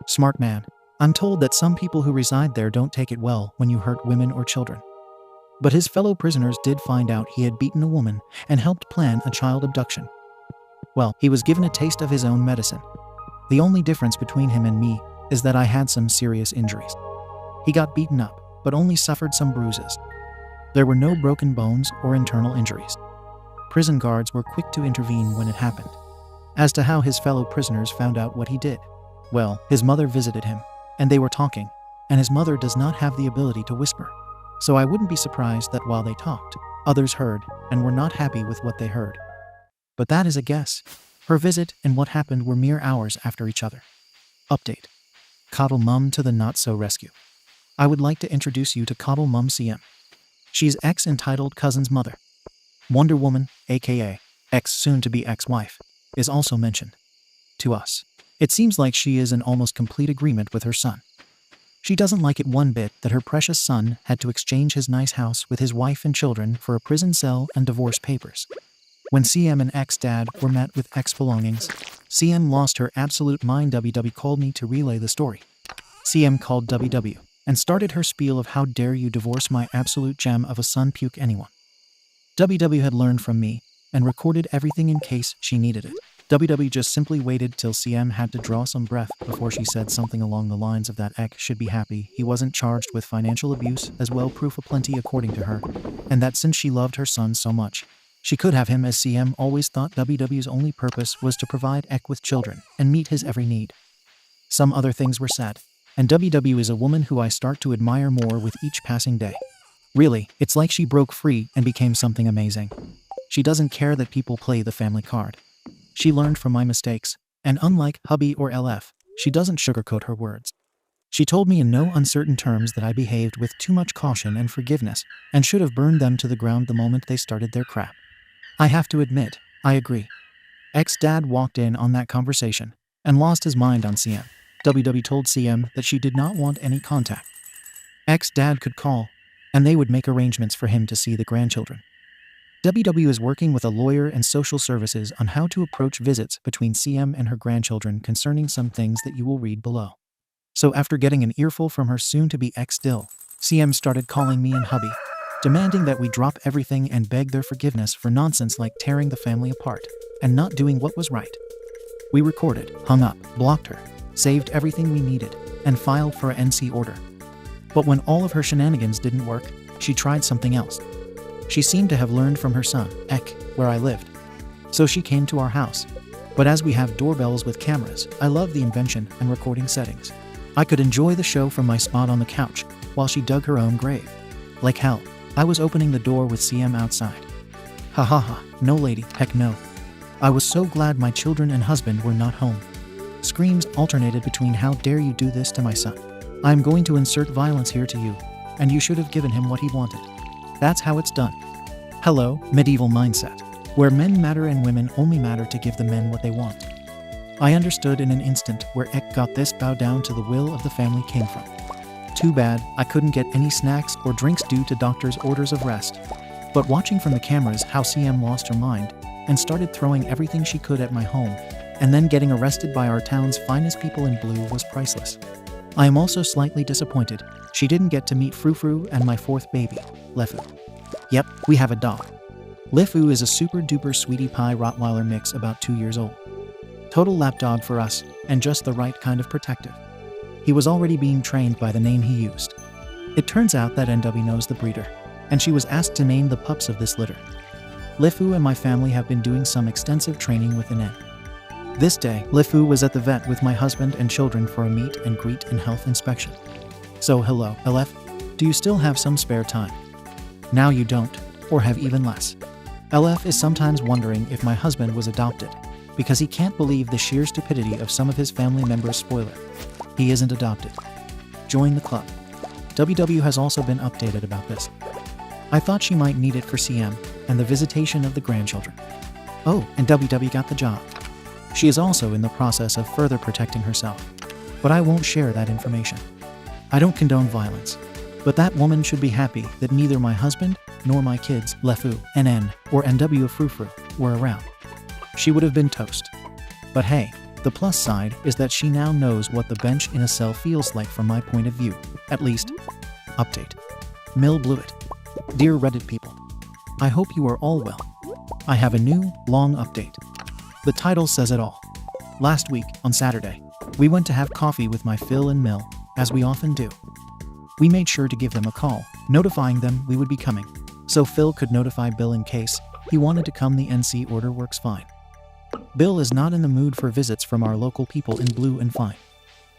Smart man. I'm told that some people who reside there don't take it well when you hurt women or children. But his fellow prisoners did find out he had beaten a woman and helped plan a child abduction. Well, he was given a taste of his own medicine. The only difference between him and me is that I had some serious injuries. He got beaten up, but only suffered some bruises. There were no broken bones or internal injuries. Prison guards were quick to intervene when it happened. As to how his fellow prisoners found out what he did, well, his mother visited him, and they were talking, and his mother does not have the ability to whisper. So I wouldn't be surprised that while they talked, others heard and were not happy with what they heard. But that is a guess. Her visit and what happened were mere hours after each other. Update. Coddle Mum to the not-so-rescue. I would like to introduce you to Coddle Mum CM. She's ex-entitled cousin's mother. Wonder Woman, aka ex-soon-to-be ex-wife, is also mentioned. To us, it seems like she is in almost complete agreement with her son. She doesn't like it one bit that her precious son had to exchange his nice house with his wife and children for a prison cell and divorce papers. When CM and X-Dad were met with X belongings, CM lost her absolute mind. WW called me to relay the story. CM called WW and started her spiel of how dare you divorce my absolute gem of a son, puke anyone. WW had learned from me and recorded everything in case she needed it. WW just simply waited till CM had to draw some breath before she said something along the lines of that Ek should be happy he wasn't charged with financial abuse as well, proof aplenty according to her, and that since she loved her son so much, she could have him, as CM always thought WW's only purpose was to provide Ek with children and meet his every need. Some other things were said, and WW is a woman who I start to admire more with each passing day. Really, it's like she broke free and became something amazing. She doesn't care that people play the family card. She learned from my mistakes, and unlike hubby or LF, she doesn't sugarcoat her words. She told me in no uncertain terms that I behaved with too much caution and forgiveness and should have burned them to the ground the moment they started their crap. I have to admit, I agree. Ex-Dad walked in on that conversation and lost his mind on CM. WW told CM that she did not want any contact. Ex-Dad could call, and they would make arrangements for him to see the grandchildren. WW is working with a lawyer and social services on how to approach visits between CM and her grandchildren concerning some things that you will read below. So after getting an earful from her soon-to-be ex-Dill, CM started calling me and hubby, demanding that we drop everything and beg their forgiveness for nonsense like tearing the family apart and not doing what was right. We recorded, hung up, blocked her, saved everything we needed, and filed for an NC order. But when all of her shenanigans didn't work, she tried something else. She seemed to have learned from her son, Ek, where I lived. So she came to our house. But as we have doorbells with cameras, I love the invention and recording settings. I could enjoy the show from my spot on the couch while she dug her own grave. Like hell, I was opening the door with CM outside. Ha ha ha, no lady, heck no. I was so glad my children and husband were not home. Screams alternated between how dare you do this to my son. I am going to insert violence here to you, and you should have given him what he wanted. That's how it's done. Hello, medieval mindset, where men matter and women only matter to give the men what they want. I understood in an instant where Ek got this bow down to the will of the family came from. Too bad I couldn't get any snacks or drinks due to doctor's orders of rest. But watching from the cameras how CM lost her mind and started throwing everything she could at my home, and then getting arrested by our town's finest people in blue was priceless. I am also slightly disappointed she didn't get to meet Frou-Frou and my fourth baby, Lefu. Yep, we have a dog. Lefu is a super duper sweetie pie Rottweiler mix about 2 years old. Total lapdog for us, and just the right kind of protective. He was already being trained by the name he used. It turns out that NW knows the breeder, and she was asked to name the pups of this litter. Lefu and my family have been doing some extensive training with an N. This day, Lefu was at the vet with my husband and children for a meet and greet and health inspection. So hello, LF, do you still have some spare time? Now you don't, or have even less. LF is sometimes wondering if my husband was adopted, because he can't believe the sheer stupidity of some of his family members. Spoiler, he isn't adopted. Join the club. WW has also been updated about this. I thought she might need it for CM and the visitation of the grandchildren. Oh, and WW got the job. She is also in the process of further protecting herself, but I won't share that information. I don't condone violence, but that woman should be happy that neither my husband nor my kids, Lefu, NN, or NW Frou-Frou, were around. She would have been toast. But hey, the plus side is that she now knows what the bench in a cell feels like from my point of view, at least. Update. Mill blew it. Dear Reddit people, I hope you are all well. I have a new, long update. The title says it all. Last week, on Saturday, we went to have coffee with my Phil and Mill, as we often do. We made sure to give them a call, notifying them we would be coming, so Phil could notify Bill in case he wanted to come. The NC order works fine. Bill is not in the mood for visits from our local people in blue and fine.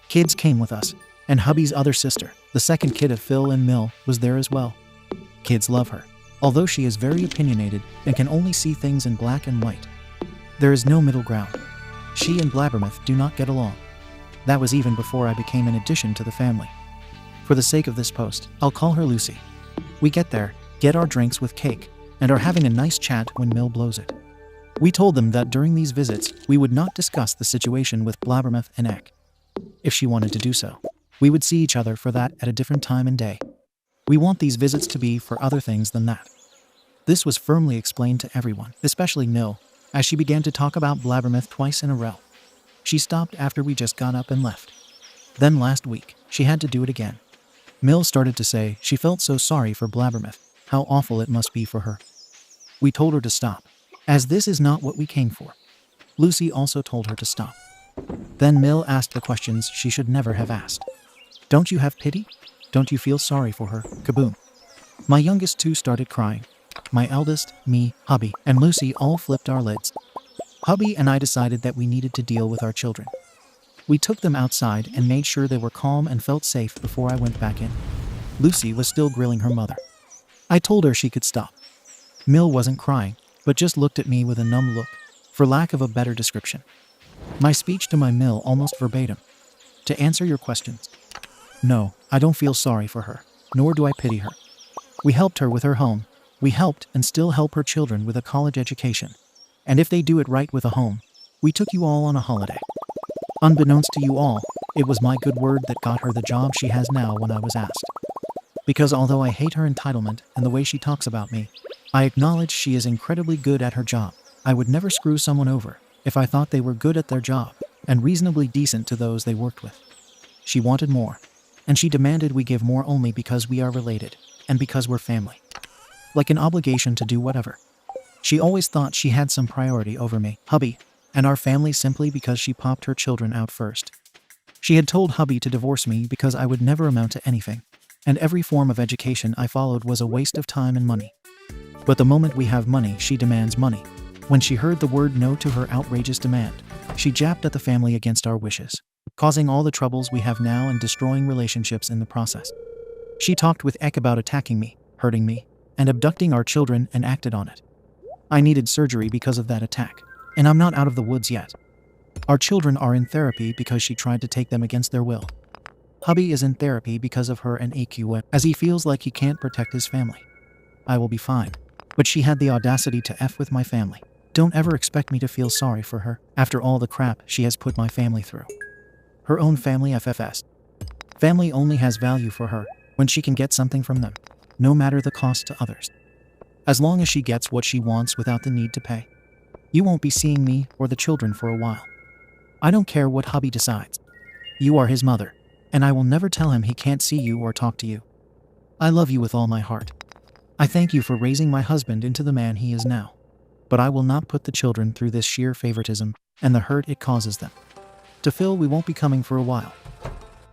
Kids came with us, and hubby's other sister, the second kid of Phil and Mill, was there as well. Kids love her, although she is very opinionated and can only see things in black and white. There is no middle ground. She and Blabbermouth do not get along. That was even before I became an addition to the family. For the sake of this post, I'll call her Lucy. We get there, get our drinks with cake, and are having a nice chat when Mill blows it. We told them that during these visits, we would not discuss the situation with Blabbermouth and Ek. If she wanted to do so, we would see each other for that at a different time and day. We want these visits to be for other things than that. This was firmly explained to everyone, especially Mill, as she began to talk about Blabbermouth twice in a row. She stopped after we just got up and left. Then last week, she had to do it again. Mill started to say she felt so sorry for Blabbermouth, how awful it must be for her. We told her to stop, as this is not what we came for. Lucy also told her to stop. Then Mill asked the questions she should never have asked. Don't you have pity? Don't you feel sorry for her? Kaboom. My youngest two started crying. My eldest, me, hubby, and Lucy all flipped our lids. Hubby and I decided that we needed to deal with our children. We took them outside and made sure they were calm and felt safe before I went back in. Lucy was still grilling her mother. I told her she could stop. Mill wasn't crying, but just looked at me with a numb look, for lack of a better description. My speech to my Mill almost verbatim. To answer your questions. No, I don't feel sorry for her, nor do I pity her. We helped her with her home. We helped and still help her children with a college education. And if they do it right with a home, we took you all on a holiday. Unbeknownst to you all, it was my good word that got her the job she has now when I was asked. Because although I hate her entitlement and the way she talks about me, I acknowledge she is incredibly good at her job. I would never screw someone over if I thought they were good at their job and reasonably decent to those they worked with. She wanted more, and she demanded we give more only because we are related and because we're family. Like an obligation to do whatever. She always thought she had some priority over me, hubby, and our family simply because she popped her children out first. She had told hubby to divorce me because I would never amount to anything, and every form of education I followed was a waste of time and money. But the moment we have money, she demands money. When she heard the word no to her outrageous demand, she jabbed at the family against our wishes, causing all the troubles we have now and destroying relationships in the process. She talked with Ek about attacking me, hurting me, and abducting our children and acted on it. I needed surgery because of that attack, and I'm not out of the woods yet. Our children are in therapy because she tried to take them against their will. Hubby is in therapy because of her and AQM, as he feels like he can't protect his family. I will be fine, but she had the audacity to F with my family. Don't ever expect me to feel sorry for her after all the crap she has put my family through. Her own family FFS. Family only has value for her when she can get something from them, no matter the cost to others. As long as she gets what she wants without the need to pay. You won't be seeing me or the children for a while. I don't care what hubby decides. You are his mother, and I will never tell him he can't see you or talk to you. I love you with all my heart. I thank you for raising my husband into the man he is now. But I will not put the children through this sheer favoritism and the hurt it causes them. To Phil, we won't be coming for a while.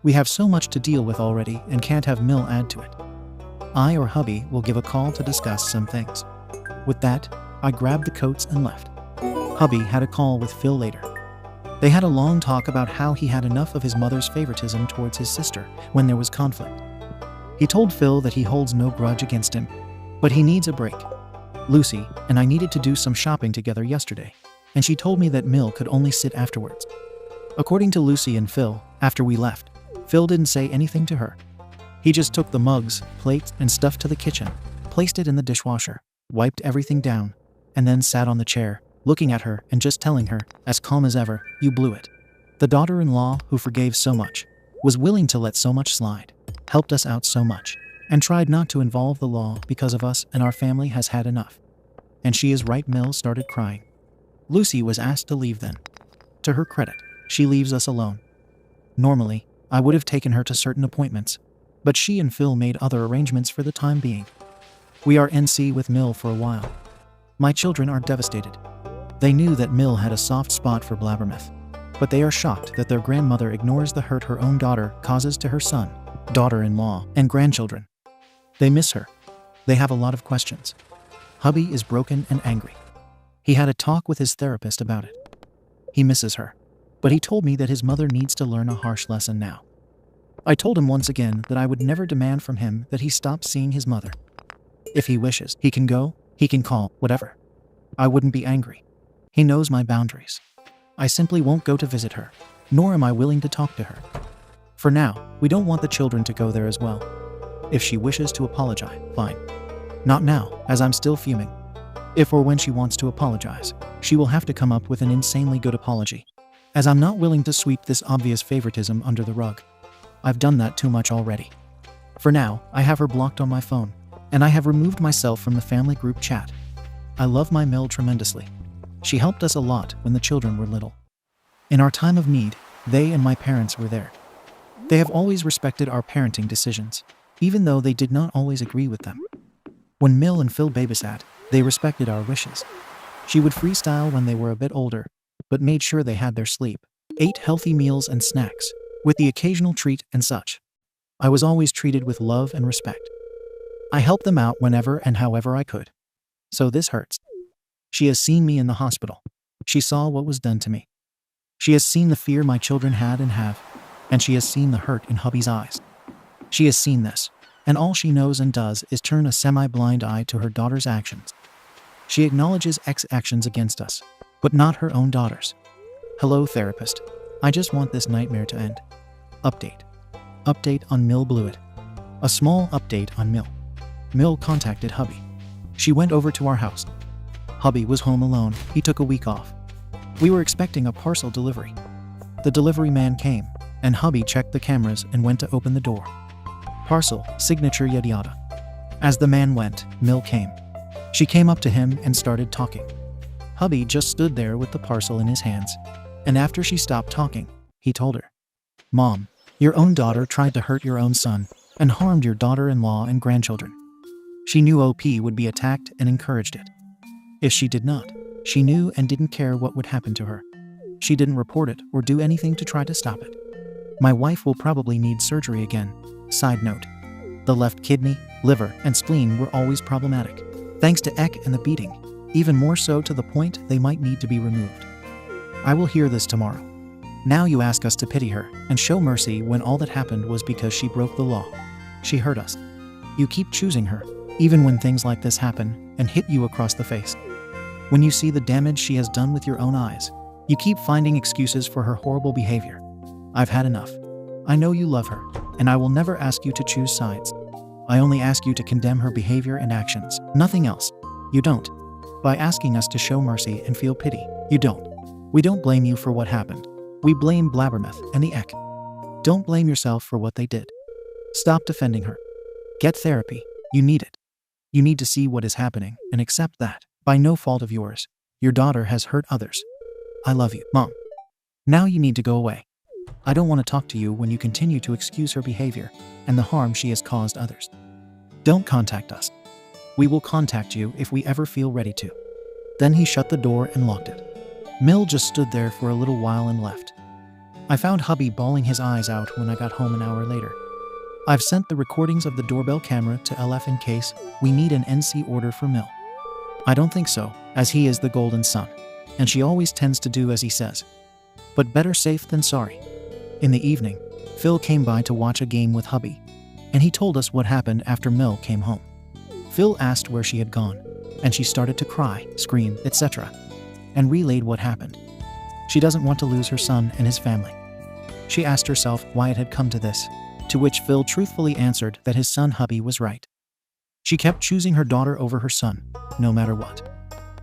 We have so much to deal with already and can't have Mill add to it. I or hubby will give a call to discuss some things. With that, I grabbed the coats and left. Hubby had a call with Phil later. They had a long talk about how he had enough of his mother's favoritism towards his sister when there was conflict. He told Phil that he holds no grudge against him, but he needs a break. Lucy and I needed to do some shopping together yesterday, and she told me that Mill could only sit afterwards. According to Lucy and Phil, after we left, Phil didn't say anything to her. He just took the mugs, plates, and stuff to the kitchen, placed it in the dishwasher, wiped everything down, and then sat on the chair, looking at her and just telling her, as calm as ever, you blew it. The daughter-in-law, who forgave so much, was willing to let so much slide, helped us out so much, and tried not to involve the law because of us, and our family has had enough. And she is right. Mill started crying. Lucy was asked to leave then. To her credit, she leaves us alone. Normally, I would have taken her to certain appointments, but she and Phil made other arrangements for the time being. We are NC with Mill for a while. My children are devastated. They knew that Mill had a soft spot for Blabbermouth, but they are shocked that their grandmother ignores the hurt her own daughter causes to her son, daughter-in-law, and grandchildren. They miss her. They have a lot of questions. Hubby is broken and angry. He had a talk with his therapist about it. He misses her, but he told me that his mother needs to learn a harsh lesson now. I told him once again that I would never demand from him that he stop seeing his mother. If he wishes, he can go, he can call, whatever. I wouldn't be angry. He knows my boundaries. I simply won't go to visit her, nor am I willing to talk to her. For now, we don't want the children to go there as well. If she wishes to apologize, fine. Not now, as I'm still fuming. If or when she wants to apologize, she will have to come up with an insanely good apology, as I'm not willing to sweep this obvious favoritism under the rug. I've done that too much already. For now, I have her blocked on my phone. And I have removed myself from the family group chat. I love my Mill tremendously. She helped us a lot when the children were little. In our time of need, they and my parents were there. They have always respected our parenting decisions, even though they did not always agree with them. When Mill and Phil babysat, they respected our wishes. She would freestyle when they were a bit older, but made sure they had their sleep, ate healthy meals and snacks, with the occasional treat and such. I was always treated with love and respect. I helped them out whenever and however I could. So this hurts. She has seen me in the hospital. She saw what was done to me. She has seen the fear my children had and have, and she has seen the hurt in hubby's eyes. She has seen this, and all she knows and does is turn a semi-blind eye to her daughter's actions. She acknowledges X's actions against us, but not her own daughter's. Hello, therapist. I just want this nightmare to end. Update. Update on Mill blew it. A small update on Mill. Mill contacted hubby. She went over to our house. Hubby was home alone. He took a week off. We were expecting a parcel delivery. The delivery man came, and hubby checked the cameras and went to open the door. Parcel, signature, yada yada. As the man went, Mill came. She came up to him and started talking. Hubby just stood there with the parcel in his hands, and after she stopped talking, he told her, "Mom, your own daughter tried to hurt your own son and harmed your daughter-in-law and grandchildren. She knew OP would be attacked and encouraged it. If she did not, she knew and didn't care what would happen to her. She didn't report it or do anything to try to stop it. My wife will probably need surgery again. Side note, the left kidney, liver, and spleen were always problematic, thanks to Ek and the beating, even more so to the point they might need to be removed. I will hear this tomorrow. Now you ask us to pity her and show mercy when all that happened was because she broke the law. She hurt us. You keep choosing her, even when things like this happen and hit you across the face. When you see the damage she has done with your own eyes, you keep finding excuses for her horrible behavior. I've had enough. I know you love her, and I will never ask you to choose sides. I only ask you to condemn her behavior and actions, nothing else. You don't. By asking us to show mercy and feel pity, you don't. We don't blame you for what happened. We blame Blabbermouth and the Ek. Don't blame yourself for what they did. Stop defending her. Get therapy. You need it. You need to see what is happening and accept that, by no fault of yours, your daughter has hurt others. I love you, Mom. Now you need to go away. I don't want to talk to you when you continue to excuse her behavior and the harm she has caused others. Don't contact us. We will contact you if we ever feel ready to." Then he shut the door and locked it. Mill just stood there for a little while and left. I found hubby bawling his eyes out when I got home an hour later. I've sent the recordings of the doorbell camera to LF in case we need an NC order for Mill. I don't think so, as he is the golden son, and she always tends to do as he says. But better safe than sorry. In the evening, Phil came by to watch a game with hubby, and he told us what happened after Mill came home. Phil asked where she had gone, and she started to cry, scream, etc., and relayed what happened. She doesn't want to lose her son and his family. She asked herself why it had come to this, to which Phil truthfully answered that his son hubby was right. She kept choosing her daughter over her son, no matter what.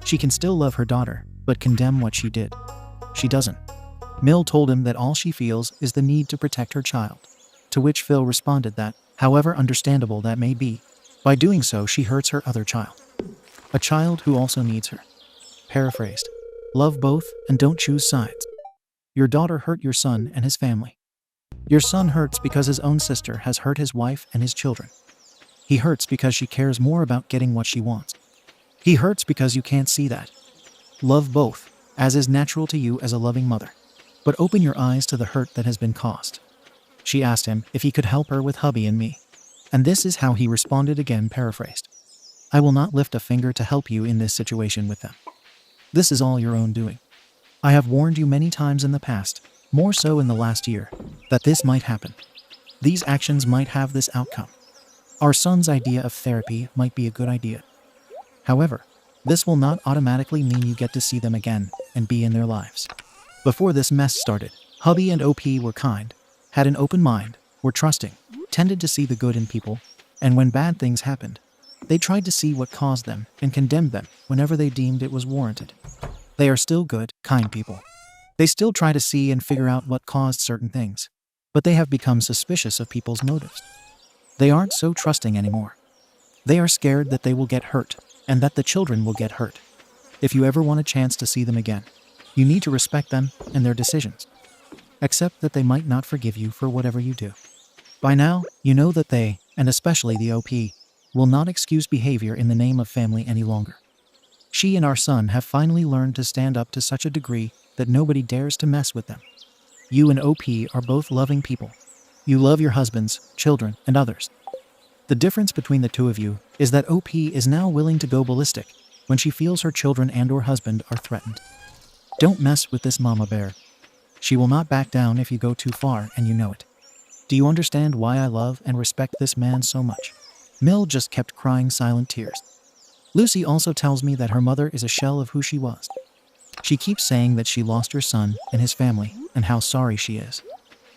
She can still love her daughter, but condemn what she did. She doesn't. Mill told him that all she feels is the need to protect her child, to which Phil responded that, however understandable that may be, by doing so she hurts her other child. A child who also needs her. Paraphrased. Love both and don't choose sides. Your daughter hurt your son and his family. Your son hurts because his own sister has hurt his wife and his children. He hurts because she cares more about getting what she wants. He hurts because you can't see that. Love both, as is natural to you as a loving mother. But open your eyes to the hurt that has been caused. She asked him if he could help her with hubby and me. And this is how he responded, again paraphrased. I will not lift a finger to help you in this situation with them. This is all your own doing. I have warned you many times in the past, more so in the last year, that this might happen. These actions might have this outcome. Our son's idea of therapy might be a good idea. However, this will not automatically mean you get to see them again and be in their lives. Before this mess started, hubby and OP were kind, had an open mind, were trusting, tended to see the good in people, and when bad things happened, they tried to see what caused them and condemned them whenever they deemed it was warranted. They are still good, kind people. They still try to see and figure out what caused certain things, but they have become suspicious of people's motives. They aren't so trusting anymore. They are scared that they will get hurt, and that the children will get hurt. If you ever want a chance to see them again, you need to respect them and their decisions. Accept that they might not forgive you for whatever you do. By now, you know that they, and especially the OP, will not excuse behavior in the name of family any longer. She and our son have finally learned to stand up to such a degree that nobody dares to mess with them. You and OP are both loving people. You love your husbands, children, and others. The difference between the two of you is that OP is now willing to go ballistic when she feels her children and/or husband are threatened. Don't mess with this mama bear. She will not back down if you go too far, and you know it. Do you understand why I love and respect this man so much? Mill just kept crying silent tears. Lucy also tells me that her mother is a shell of who she was. She keeps saying that she lost her son and his family and how sorry she is.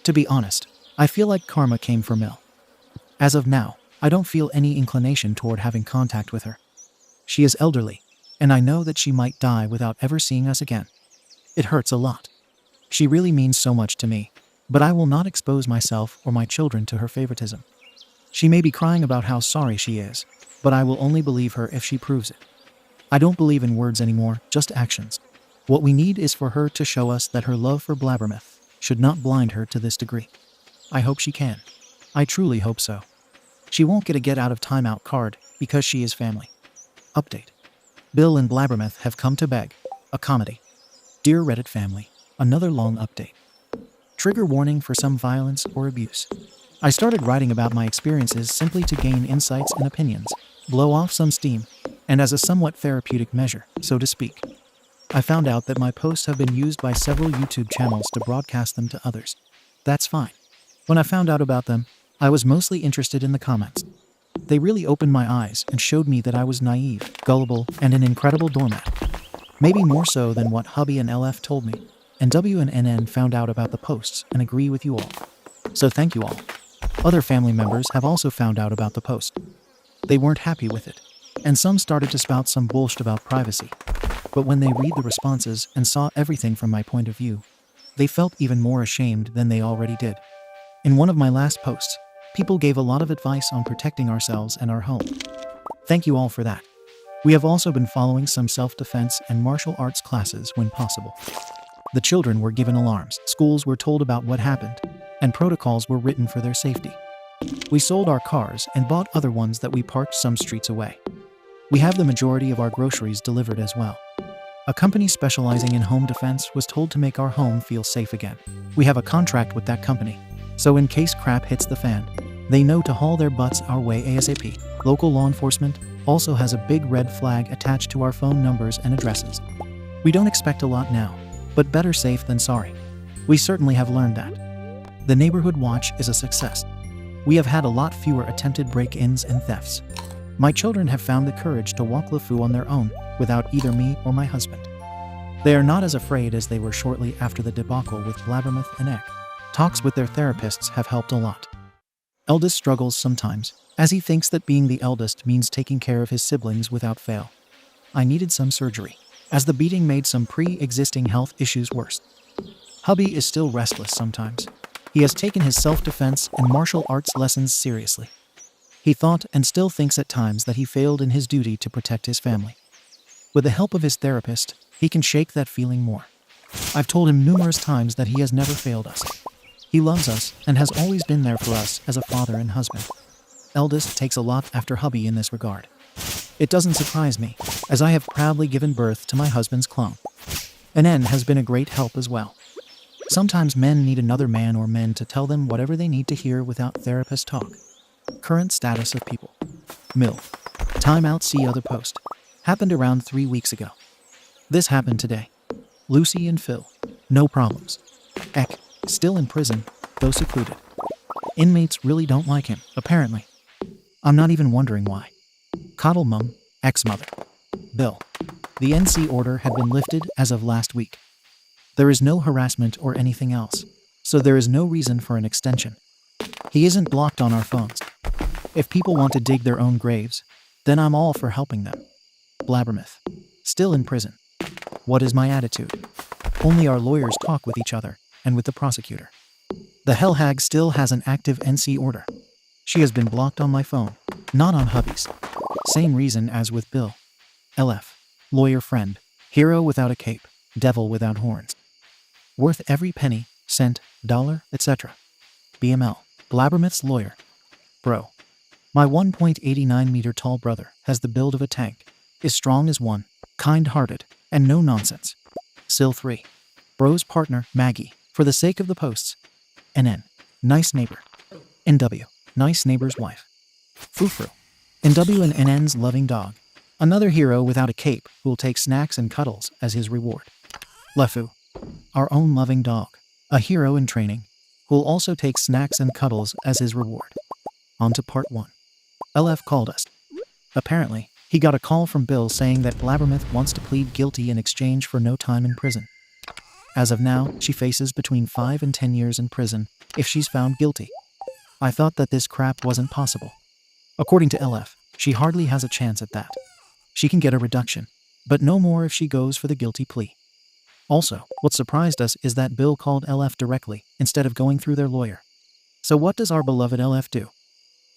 To be honest, I feel like karma came for Mill. As of now, I don't feel any inclination toward having contact with her. She is elderly, and I know that she might die without ever seeing us again. It hurts a lot. She really means so much to me, but I will not expose myself or my children to her favoritism. She may be crying about how sorry she is, but I will only believe her if she proves it. I don't believe in words anymore, just actions. What we need is for her to show us that her love for Blabbermouth should not blind her to this degree. I hope she can. I truly hope so. She won't get a get out of timeout card because she is family. Update. Bill and Blabbermouth have come to beg. A comedy. Dear Reddit family, another long update. Trigger warning for some violence or abuse. I started writing about my experiences simply to gain insights and opinions, blow off some steam, and as a somewhat therapeutic measure, so to speak. I found out that my posts have been used by several YouTube channels to broadcast them to others. That's fine. When I found out about them, I was mostly interested in the comments. They really opened my eyes and showed me that I was naive, gullible, and an incredible doormat. Maybe more so than what hubby and LF told me, and W and NN found out about the posts and agree with you all. So thank you all. Other family members have also found out about the post. They weren't happy with it, and some started to spout some bullshit about privacy. But when they read the responses and saw everything from my point of view, they felt even more ashamed than they already did. In one of my last posts, people gave a lot of advice on protecting ourselves and our home. Thank you all for that. We have also been following some self-defense and martial arts classes when possible. The children were given alarms, schools were told about what happened, and protocols were written for their safety. We sold our cars and bought other ones that we parked some streets away. We have the majority of our groceries delivered as well. A company specializing in home defense was told to make our home feel safe again. We have a contract with that company, so in case crap hits the fan, they know to haul their butts our way ASAP. Local law enforcement also has a big red flag attached to our phone numbers and addresses. We don't expect a lot now, but better safe than sorry. We certainly have learned that. The neighborhood watch is a success. We have had a lot fewer attempted break-ins and thefts. My children have found the courage to walk LeFou on their own without either me or my husband. They are not as afraid as they were shortly after the debacle with Blabbermouth and Eck. Talks with their therapists have helped a lot. Eldest struggles sometimes, as he thinks that being the eldest means taking care of his siblings without fail. I needed some surgery, as the beating made some pre-existing health issues worse. Hubby is still restless sometimes. He has taken his self-defense and martial arts lessons seriously. He thought and still thinks at times that he failed in his duty to protect his family. With the help of his therapist, he can shake that feeling more. I've told him numerous times that he has never failed us. He loves us and has always been there for us as a father and husband. Eldest takes a lot after hubby in this regard. It doesn't surprise me, as I have proudly given birth to my husband's clone. NN has been a great help as well. Sometimes men need another man or men to tell them whatever they need to hear without therapist talk. Current status of people. Mill. Timeout see other post. Happened around 3 weeks ago. This happened today. Lucy and Phil. No problems. Eck. Still in prison, though secluded. Inmates really don't like him, apparently. I'm not even wondering why. Coddle mum. Ex-mother. Bill. The NC order had been lifted as of last week. There is no harassment or anything else, so there is no reason for an extension. He isn't blocked on our phones. If people want to dig their own graves, then I'm all for helping them. Blabbermouth. Still in prison. What is my attitude? Only our lawyers talk with each other and with the prosecutor. The hell hag still has an active NC order. She has been blocked on my phone, not on hubby's. Same reason as with Bill. LF. Lawyer friend. Hero without a cape. Devil without horns. Worth every penny, cent, dollar, etc. BML. Blabbermouth's lawyer. Bro. My 1.89 meter tall brother has the build of a tank, is strong as one, kind-hearted, and no nonsense. SIL 3. Bro's partner, Maggie, for the sake of the posts. NN. Nice neighbor. NW. Nice neighbor's wife. Frou-frou. NW and NN's loving dog. Another hero without a cape who will take snacks and cuddles as his reward. Lefou. Our own loving dog. A hero in training who will also take snacks and cuddles as his reward. On to part 1. LF called us. Apparently, he got a call from Bill saying that Blabbermouth wants to plead guilty in exchange for no time in prison. As of now, she faces between 5 and 10 years in prison if she's found guilty. I thought that this crap wasn't possible. According to LF, she hardly has a chance at that. She can get a reduction, but no more if she goes for the guilty plea. Also, what surprised us is that Bill called LF directly instead of going through their lawyer. So what does our beloved LF do?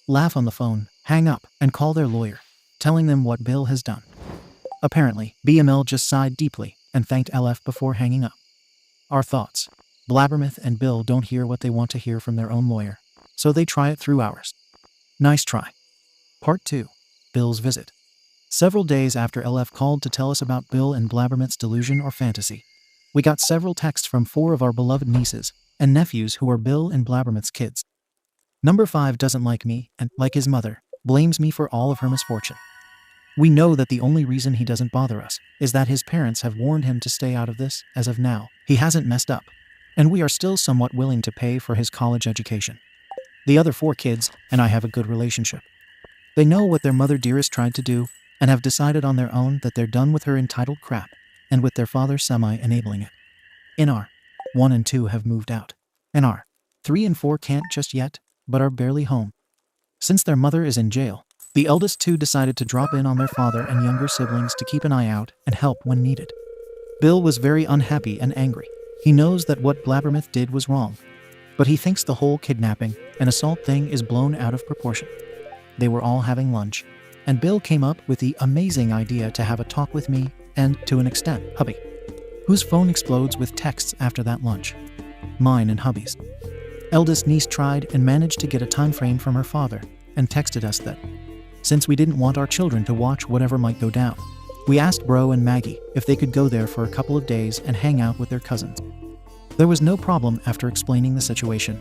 Laugh on the phone, hang up, and call their lawyer, telling them what Bill has done. Apparently, BML just sighed deeply and thanked LF before hanging up. Our thoughts. Blabbermouth and Bill don't hear what they want to hear from their own lawyer, so they try it through ours. Nice try. Part 2. Bill's visit. Several days after LF called to tell us about Bill and Blabbermouth's delusion or fantasy, we got several texts from 4 of our beloved nieces and nephews who are Bill and Blabbermouth's kids. Number 5 doesn't like me and, like his mother, blames me for all of her misfortune. We know that the only reason he doesn't bother us is that his parents have warned him to stay out of this. As of now, he hasn't messed up, and we are still somewhat willing to pay for his college education. The other 4 kids and I have a good relationship. They know what their mother dearest tried to do and have decided on their own that they're done with her entitled crap and with their father semi-enabling it. NR 1 and 2 have moved out. NR 3 and 4 can't just yet, but are barely home. Since their mother is in jail, the eldest 2 decided to drop in on their father and younger siblings to keep an eye out and help when needed. Bill was very unhappy and angry. He knows that what Blabbermouth did was wrong, but he thinks the whole kidnapping and assault thing is blown out of proportion. They were all having lunch, and Bill came up with the amazing idea to have a talk with me and, to an extent, hubby, whose phone explodes with texts after that lunch. Mine and hubby's. Eldest niece tried and managed to get a time frame from her father and texted us that, since we didn't want our children to watch whatever might go down, we asked Bro and Maggie if they could go there for a couple of days and hang out with their cousins. There was no problem after explaining the situation.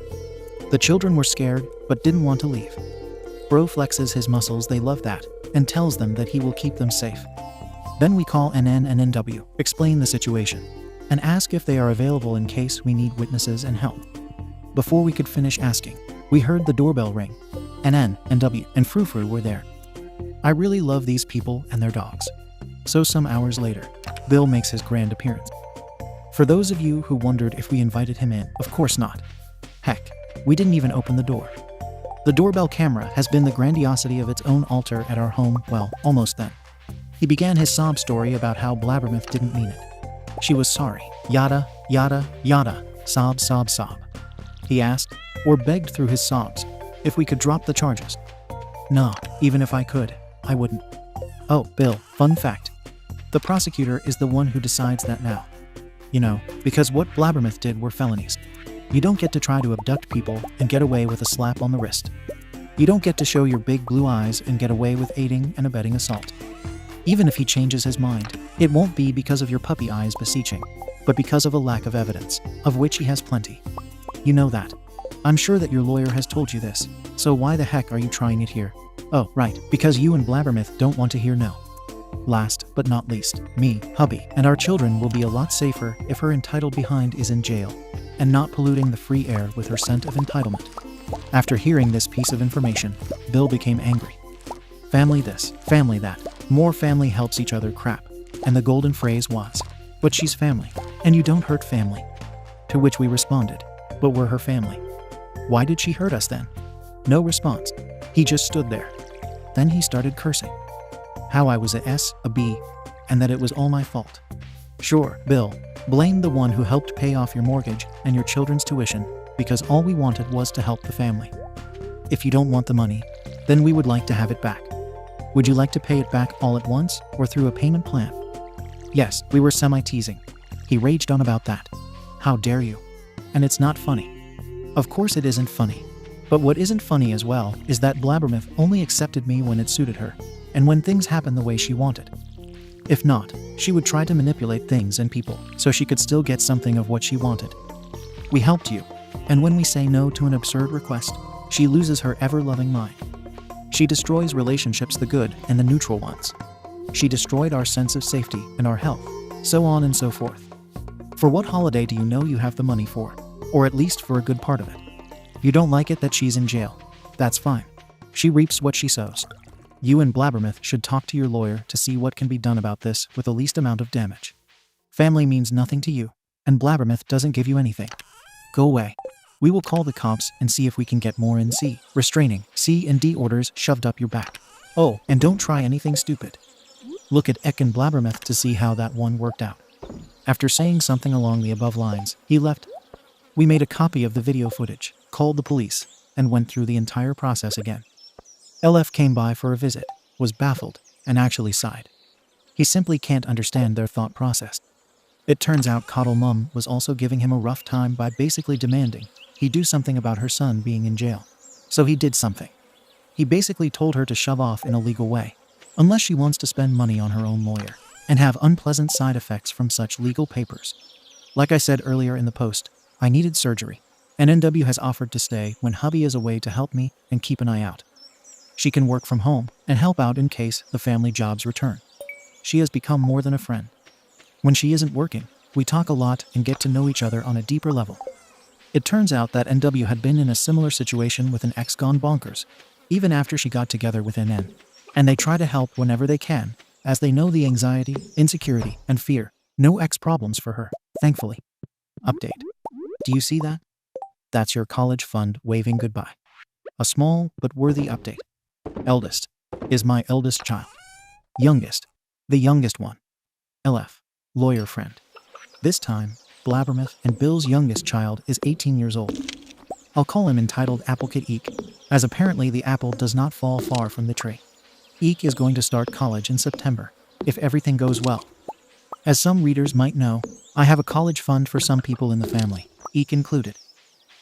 The children were scared but didn't want to leave. Bro flexes his muscles, they love that, and tells them that he will keep them safe. Then we call NN and NW, explain the situation, and ask if they are available in case we need witnesses and help. Before we could finish asking, we heard the doorbell ring. NN, NW, and Frou-Frou were there. I really love these people and their dogs. So some hours later, Bill makes his grand appearance. For those of you who wondered if we invited him in, of course not. Heck, we didn't even open the door. The doorbell camera has been the grandiosity of its own altar at our home, well, almost then. He began his sob story about how Blabbermouth didn't mean it. She was sorry, yada, yada, yada, sob, sob, sob. He asked, or begged through his sobs, if we could drop the charges. No, even if I could, I wouldn't. Oh, Bill, fun fact. The prosecutor is the one who decides that now. You know, because what Blabbermouth did were felonies. You don't get to try to abduct people and get away with a slap on the wrist. You don't get to show your big blue eyes and get away with aiding and abetting assault. Even if he changes his mind, it won't be because of your puppy eyes beseeching, but because of a lack of evidence, of which he has plenty. You know that. I'm sure that your lawyer has told you this, so why the heck are you trying it here? Oh, right, because you and Blabbermouth don't want to hear no. Last but not least, me, hubby, and our children will be a lot safer if her entitled behind is in jail and not polluting the free air with her scent of entitlement. After hearing this piece of information, Bill became angry. Family this, family that, more family helps each other crap, and the golden phrase was, but she's family, and you don't hurt family. To which we responded, but we're her family. Why did she hurt us then? No response. He just stood there. Then he started cursing. How I was a S, a B, and that it was all my fault. Sure, Bill, blame the one who helped pay off your mortgage and your children's tuition, because all we wanted was to help the family. If you don't want the money, then we would like to have it back. Would you like to pay it back all at once or through a payment plan? Yes, we were semi-teasing. He raged on about that. How dare you? And it's not funny. Of course it isn't funny. But what isn't funny as well is that Blabbermouth only accepted me when it suited her, and when things happened the way she wanted. If not, she would try to manipulate things and people so she could still get something of what she wanted. We helped you, and when we say no to an absurd request, she loses her ever-loving mind. She destroys relationships, the good and the neutral ones. She destroyed our sense of safety and our health, so on and so forth. For what holiday do you know you have the money for? Or at least for a good part of it. You don't like it that she's in jail. That's fine. She reaps what she sows. You and Blabbermouth should talk to your lawyer to see what can be done about this with the least amount of damage. Family means nothing to you, and Blabbermouth doesn't give you anything. Go away. We will call the cops and see if we can get more NC, restraining, C and D orders shoved up your back. Oh, and don't try anything stupid. Look at Eck and Blabbermouth to see how that one worked out. After saying something along the above lines, he left. We made a copy of the video footage, called the police, and went through the entire process again. LF came by for a visit, was baffled, and actually sighed. He simply can't understand their thought process. It turns out Coddle Mum was also giving him a rough time by basically demanding he do something about her son being in jail. So he did something. He basically told her to shove off in a legal way, unless she wants to spend money on her own lawyer, and have unpleasant side effects from such legal papers. Like I said earlier in the post, I needed surgery, and NW has offered to stay when hubby is away to help me and keep an eye out. She can work from home and help out in case the family jobs return. She has become more than a friend. When she isn't working, we talk a lot and get to know each other on a deeper level. It turns out that NW had been in a similar situation with an ex gone bonkers, even after she got together with NN. And they try to help whenever they can, as they know the anxiety, insecurity, and fear. No ex problems for her, thankfully. Update. Do you see that? That's your college fund waving goodbye. A small but worthy update. Eldest is my eldest child. Youngest, the youngest one. LF, lawyer friend. This time, Blabbermouth and Bill's youngest child is 18 years old. I'll call him entitled Applekid Eek, as apparently the apple does not fall far from the tree. Eek is going to start college in September, if everything goes well. As some readers might know, I have a college fund for some people in the family, Eek included.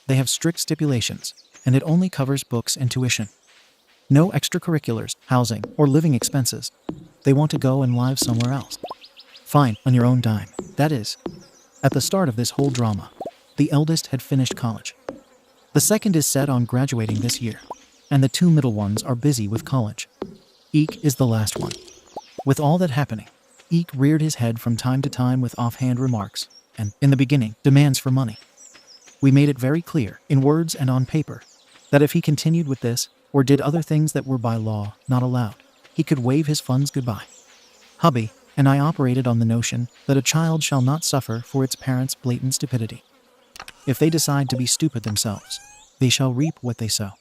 They have strict stipulations, and it only covers books and tuition. No extracurriculars, housing, or living expenses. They want to go and live somewhere else. Fine, on your own dime, that is. At the start of this whole drama, the eldest had finished college. The second is set on graduating this year, and the two middle ones are busy with college. Eek is the last one. With all that happening, Eek reared his head from time to time with offhand remarks, and, in the beginning, demands for money. We made it very clear, in words and on paper, that if he continued with this, or did other things that were by law not allowed, he could wave his funds goodbye. Hubby and I operated on the notion that a child shall not suffer for its parents' blatant stupidity. If they decide to be stupid themselves, they shall reap what they sow.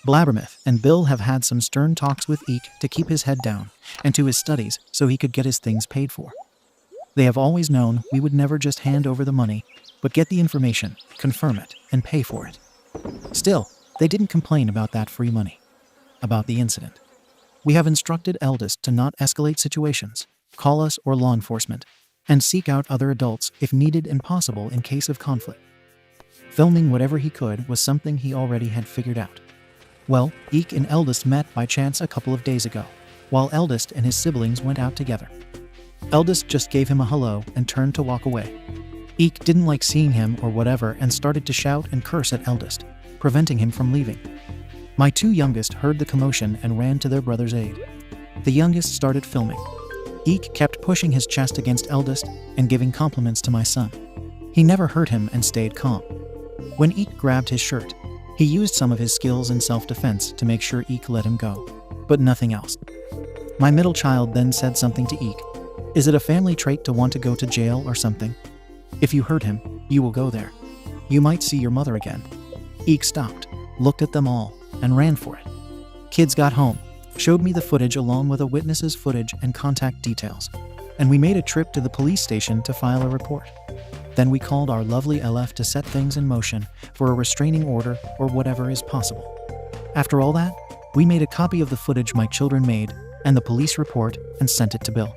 Blabbermouth and Bill have had some stern talks with Eek to keep his head down and to his studies so he could get his things paid for. They have always known we would never just hand over the money, but get the information, confirm it, and pay for it. Still, they didn't complain about that free money. About the incident. We have instructed eldest to not escalate situations, call us or law enforcement, and seek out other adults if needed and possible in case of conflict. Filming whatever he could was something he already had figured out. Well, Eek and eldest met by chance a couple of days ago, while eldest and his siblings went out together. Eldest just gave him a hello and turned to walk away. Eek didn't like seeing him or whatever and started to shout and curse at eldest, preventing him from leaving. My two youngest heard the commotion and ran to their brother's aid. The youngest started filming. Eek kept pushing his chest against eldest and giving compliments to my son. He never hurt him and stayed calm. When Eek grabbed his shirt, he used some of his skills in self-defense to make sure Eek let him go, but nothing else. My middle child then said something to Eek. Is it a family trait to want to go to jail or something? If you hurt him, you will go there. You might see your mother again. Eek stopped, looked at them all, and ran for it. Kids got home, showed me the footage along with a witness's footage and contact details, and we made a trip to the police station to file a report. Then we called our lovely LF to set things in motion for a restraining order or whatever is possible. After all that, we made a copy of the footage my children made and the police report and sent it to Bill.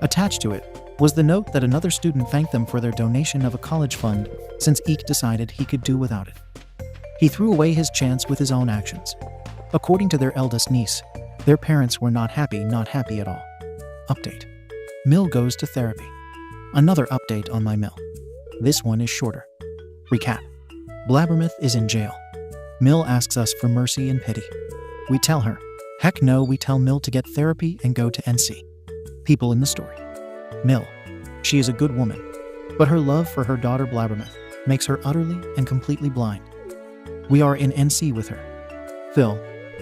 Attached to it was the note that another student thanked them for their donation of a college fund since Eek decided he could do without it. He threw away his chance with his own actions. According to their eldest niece, their parents were not happy at all. Update. Mill goes to therapy. Another update on my Mill. This one is shorter. Recap. Blabbermouth is in jail. Mill asks us for mercy and pity. We tell her, heck no, we tell Mill to get therapy and go to NC. People in the story. Mill. She is a good woman, but her love for her daughter Blabbermouth makes her utterly and completely blind. We are in NC with her. Phil,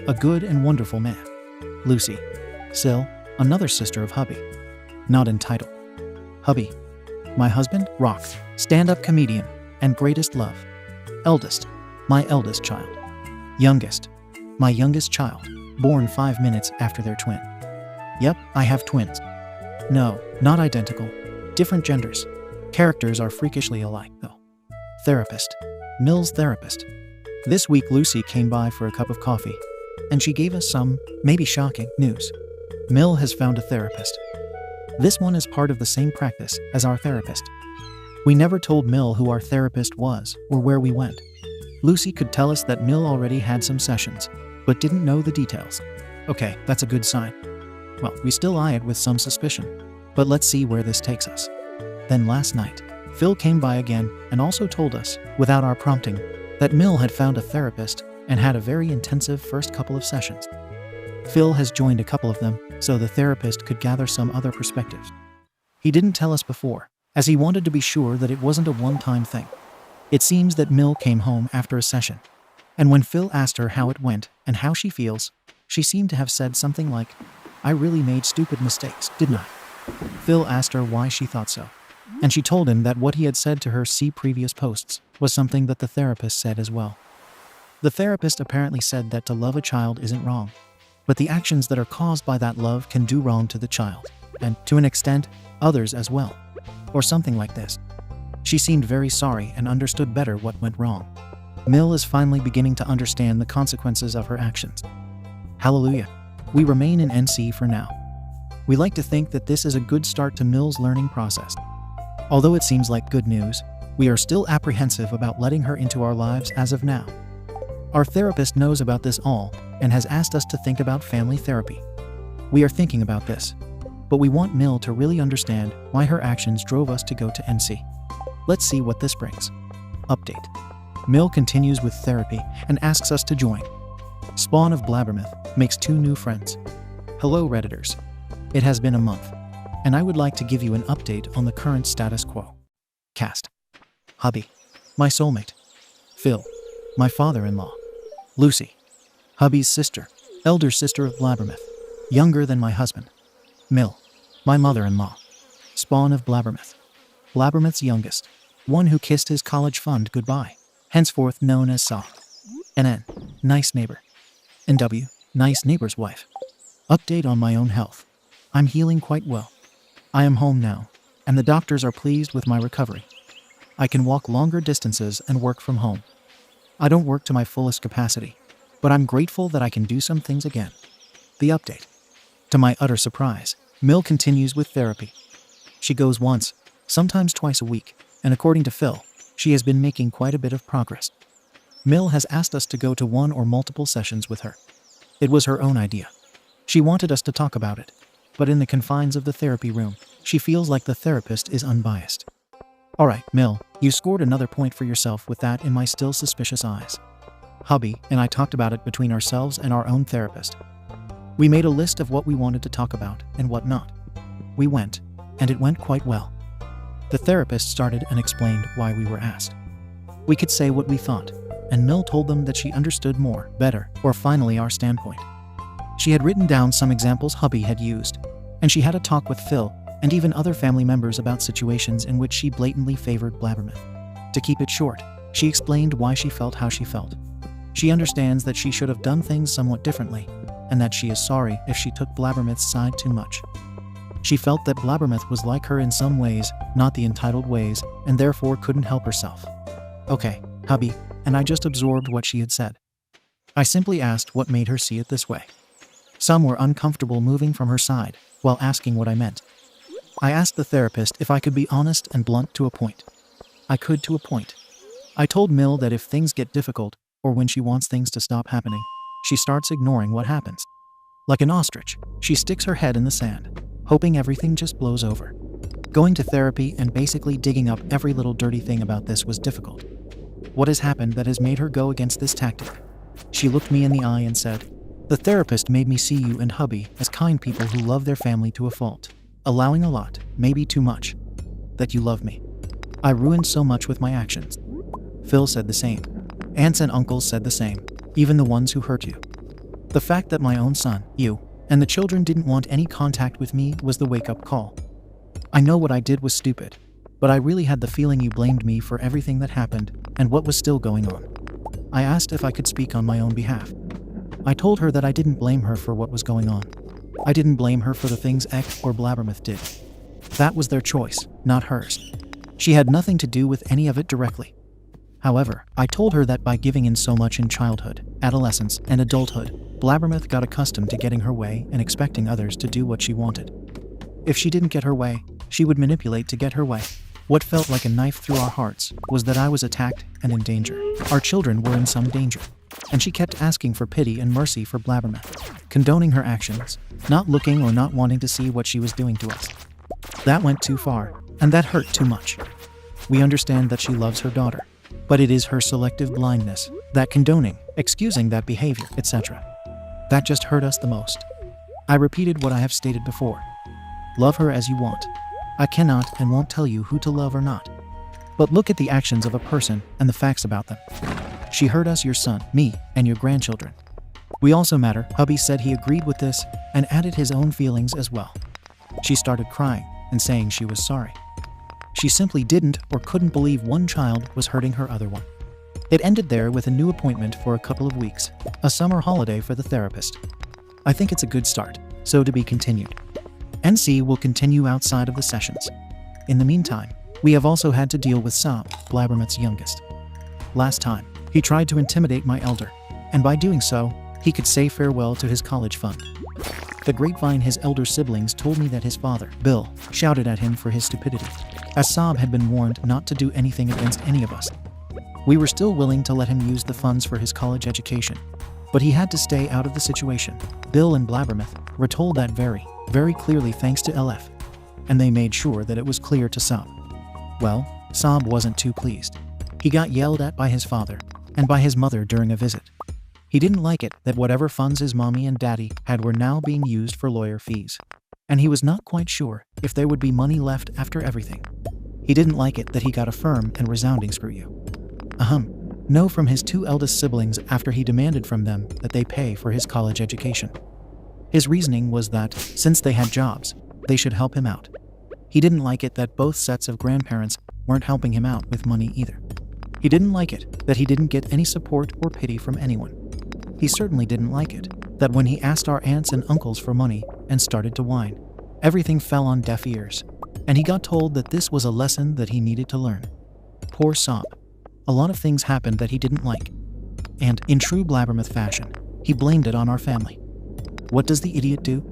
a good and wonderful man. Lucy. SIL, another sister of hubby. Not entitled. Hubby. My husband, Rock, stand-up comedian, and greatest love. Eldest. My eldest child. Youngest. My youngest child, born 5 minutes after their twin. Yep, I have twins. No, not identical. Different genders. Characters are freakishly alike, though. Therapist. Mill's therapist. This week Lucy came by for a cup of coffee, and she gave us some, maybe shocking, news. Mill has found a therapist. This one is part of the same practice as our therapist. We never told Mill who our therapist was or where we went. Lucy could tell us that Mill already had some sessions, but didn't know the details. Okay, that's a good sign. Well, we still eye it with some suspicion, but let's see where this takes us. Then last night, Phil came by again and also told us, without our prompting, that Mill had found a therapist and had a very intensive first couple of sessions. Phil has joined a couple of them so the therapist could gather some other perspectives. He didn't tell us before, as he wanted to be sure that it wasn't a one-time thing. It seems that Mill came home after a session, and when Phil asked her how it went and how she feels, she seemed to have said something like, "I really made stupid mistakes, didn't I?" Phil asked her why she thought so, and she told him that what he had said to her see previous posts was something that the therapist said as well. The therapist apparently said that to love a child isn't wrong, but the actions that are caused by that love can do wrong to the child, and, to an extent, others as well. Or something like this. She seemed very sorry and understood better what went wrong. Mill is finally beginning to understand the consequences of her actions. Hallelujah. We remain in NC for now. We like to think that this is a good start to Mill's learning process. Although it seems like good news, we are still apprehensive about letting her into our lives as of now. Our therapist knows about this all and has asked us to think about family therapy. We are thinking about this, but we want Mill to really understand why her actions drove us to go to NC. Let's see what this brings. Update. Mill continues with therapy and asks us to join. Spawn of Blabbermouth makes 2 new friends. Hello Redditors. It has been a month, and I would like to give you an update on the current status quo. Cast. Hubby. My soulmate. Phil. My father-in-law. Lucy. Hubby's sister. Elder sister of Blabbermouth. Younger than my husband. Mill. My mother-in-law. Spawn of Blabbermouth. Blabbermouth's youngest. One who kissed his college fund goodbye. Henceforth known as Saga. NN. Nice neighbor. NW. Nice neighbor's wife. Update on my own health. I'm healing quite well. I am home now, and the doctors are pleased with my recovery. I can walk longer distances and work from home. I don't work to my fullest capacity, but I'm grateful that I can do some things again. The update. To my utter surprise, Mill continues with therapy. She goes once, sometimes twice a week, and according to Phil, she has been making quite a bit of progress. Mill has asked us to go to 1 or multiple sessions with her. It was her own idea. She wanted us to talk about it, but in the confines of the therapy room, she feels like the therapist is unbiased. Alright, Mill, you scored another point for yourself with that in my still suspicious eyes. Hubby and I talked about it between ourselves and our own therapist. We made a list of what we wanted to talk about and what not. We went, and it went quite well. The therapist started and explained why we were asked. We could say what we thought, and Mill told them that she understood more, better, or finally our standpoint. She had written down some examples hubby had used, and she had a talk with Phil and even other family members about situations in which she blatantly favored Blabbermouth. To keep it short, she explained why she felt how she felt. She understands that she should have done things somewhat differently, and that she is sorry if she took Blabbermouth's side too much. She felt that Blabbermouth was like her in some ways, not the entitled ways, and therefore couldn't help herself. Okay, hubby, and I just absorbed what she had said. I simply asked what made her see it this way. Some were uncomfortable moving from her side while asking what I meant. I asked the therapist if I could be honest and blunt to a point. I could to a point. I told Mill that if things get difficult, or when she wants things to stop happening, she starts ignoring what happens. Like an ostrich, she sticks her head in the sand, hoping everything just blows over. Going to therapy and basically digging up every little dirty thing about this was difficult. What has happened that has made her go against this tactic? She looked me in the eye and said, "The therapist made me see you and hubby as kind people who love their family to a fault, allowing a lot, maybe too much, that you love me. I ruined so much with my actions." Phil said the same. Aunts and uncles said the same, even the ones who hurt you. The fact that my own son, you, and the children didn't want any contact with me was the wake-up call. I know what I did was stupid, but I really had the feeling you blamed me for everything that happened and what was still going on. I asked if I could speak on my own behalf. I told her that I didn't blame her for what was going on. I didn't blame her for the things Eck or Blabbermouth did. That was their choice, not hers. She had nothing to do with any of it directly. However, I told her that by giving in so much in childhood, adolescence, and adulthood, Blabbermouth got accustomed to getting her way and expecting others to do what she wanted. If she didn't get her way, she would manipulate to get her way. What felt like a knife through our hearts was that I was attacked and in danger. Our children were in some danger. And she kept asking for pity and mercy for Blabbermouth, condoning her actions, not looking or not wanting to see what she was doing to us. That went too far, and that hurt too much. We understand that she loves her daughter, but it is her selective blindness, that condoning, excusing that behavior, etc. That just hurt us the most. I repeated what I have stated before. Love her as you want. I cannot and won't tell you who to love or not. But look at the actions of a person and the facts about them. She hurt us, your son, me, and your grandchildren. We also matter. Hubby said he agreed with this and added his own feelings as well. She started crying and saying she was sorry. She simply didn't or couldn't believe one child was hurting her other one. It ended there with a new appointment for a couple of weeks, a summer holiday for the therapist. I think it's a good start, so to be continued. NC will continue outside of the sessions. In the meantime, we have also had to deal with Sam, Blabbermouth's youngest. Last time, he tried to intimidate my elder, and by doing so, he could say farewell to his college fund. The grapevine, his elder siblings told me that his father, Bill, shouted at him for his stupidity, as Saab had been warned not to do anything against any of us. We were still willing to let him use the funds for his college education, but he had to stay out of the situation. Bill and Blabbermouth were told that very clearly thanks to LF, and they made sure that it was clear to Saab. Well, Saab wasn't too pleased. He got yelled at by his father and by his mother during a visit. He didn't like it that whatever funds his mommy and daddy had were now being used for lawyer fees, and he was not quite sure if there would be money left after everything. He didn't like it that he got a firm and resounding screw you. No from his two eldest siblings after he demanded from them that they pay for his college education. His reasoning was that, since they had jobs, they should help him out. He didn't like it that both sets of grandparents weren't helping him out with money either. He didn't like it that he didn't get any support or pity from anyone. He certainly didn't like it that when he asked our aunts and uncles for money and started to whine, everything fell on deaf ears, and he got told that this was a lesson that he needed to learn. Poor Saab. A lot of things happened that he didn't like, and, in true Blabbermouth fashion, he blamed it on our family. What does the idiot do?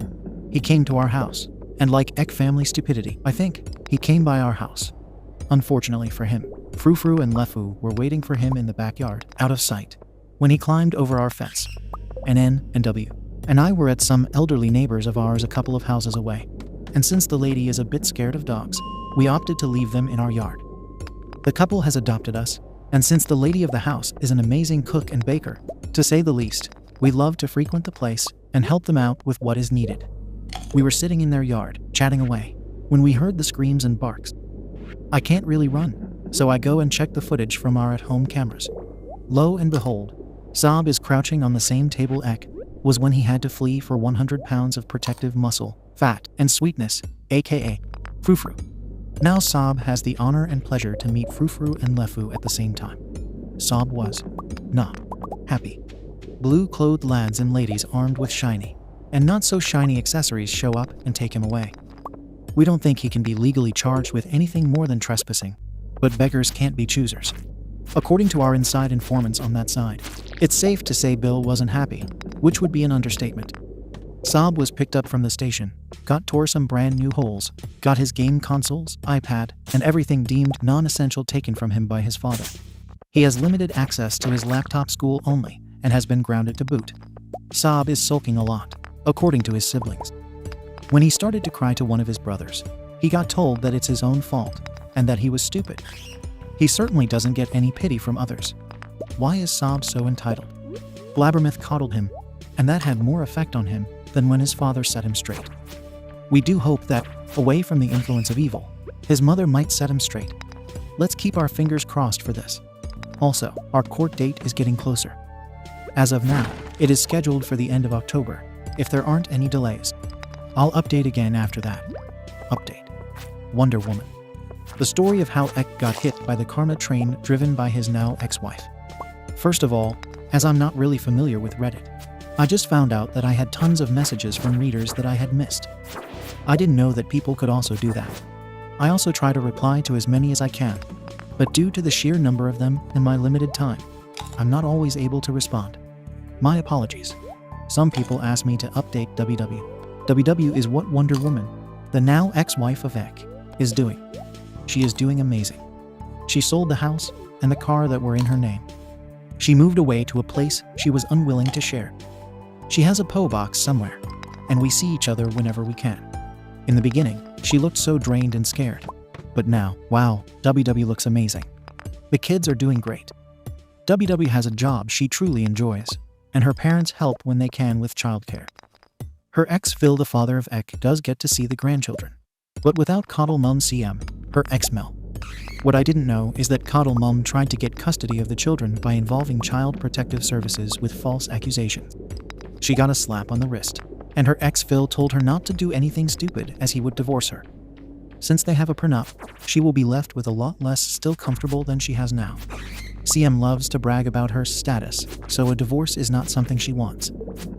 He came to our house, and like Eck family stupidity, I think, he came by our house. Unfortunately for him, Frou-Frou and Lefou were waiting for him in the backyard, out of sight, when he climbed over our fence. And N and W and I were at some elderly neighbors of ours a couple of houses away, and since the lady is a bit scared of dogs, we opted to leave them in our yard. The couple has adopted us, and since the lady of the house is an amazing cook and baker, to say the least, we love to frequent the place and help them out with what is needed. We were sitting in their yard, chatting away, when we heard the screams and barks. I can't really run, so I go and check the footage from our at-home cameras. Lo and behold, Saab is crouching on the same table Eck was when he had to flee for 100 pounds of protective muscle, fat, and sweetness, aka Frou-Frou. Now Saab has the honor and pleasure to meet Frou-Frou and Lefou at the same time. Saab was not happy. Blue-clothed lads and ladies armed with shiny and not so shiny accessories show up and take him away. We don't think he can be legally charged with anything more than trespassing, but beggars can't be choosers. According to our inside informants on that side, it's safe to say Bill wasn't happy, which would be an understatement. Saab was picked up from the station, tore some brand new holes, got his game consoles, iPad, and everything deemed non-essential taken from him by his father. He has limited access to his laptop school only, and has been grounded to boot. Saab is sulking a lot, according to his siblings. When he started to cry to one of his brothers, he got told that it's his own fault, and that he was stupid. He certainly doesn't get any pity from others. Why is Saab so entitled? Blabbermouth coddled him, and that had more effect on him than when his father set him straight. We do hope that, away from the influence of evil, his mother might set him straight. Let's keep our fingers crossed for this. Also, our court date is getting closer. As of now, it is scheduled for the end of October, if there aren't any delays. I'll update again after that. Update. Wonder Woman. The story of how Ek got hit by the karma train driven by his now ex-wife. First of all, as I'm not really familiar with Reddit, I just found out that I had tons of messages from readers that I had missed. I didn't know that people could also do that. I also try to reply to as many as I can, but due to the sheer number of them and my limited time, I'm not always able to respond. My apologies. Some people ask me to update WW. WW is what Wonder Woman, the now ex-wife of Ek, is doing. She is doing amazing. She sold the house and the car that were in her name. She moved away to a place she was unwilling to share. She has a PO box somewhere, and we see each other whenever we can. In the beginning, she looked so drained and scared. But now, wow, WW looks amazing. The kids are doing great. WW has a job she truly enjoys, and her parents help when they can with childcare. Her ex-Phil, the father of Ek, does get to see the grandchildren, but without Coddle Mum CM, her ex-Mel. What I didn't know is that Coddle Mum tried to get custody of the children by involving Child Protective Services with false accusations. She got a slap on the wrist, and her ex-Phil told her not to do anything stupid as he would divorce her. Since they have a prenup, she will be left with a lot less still comfortable than she has now. CM loves to brag about her status, so a divorce is not something she wants.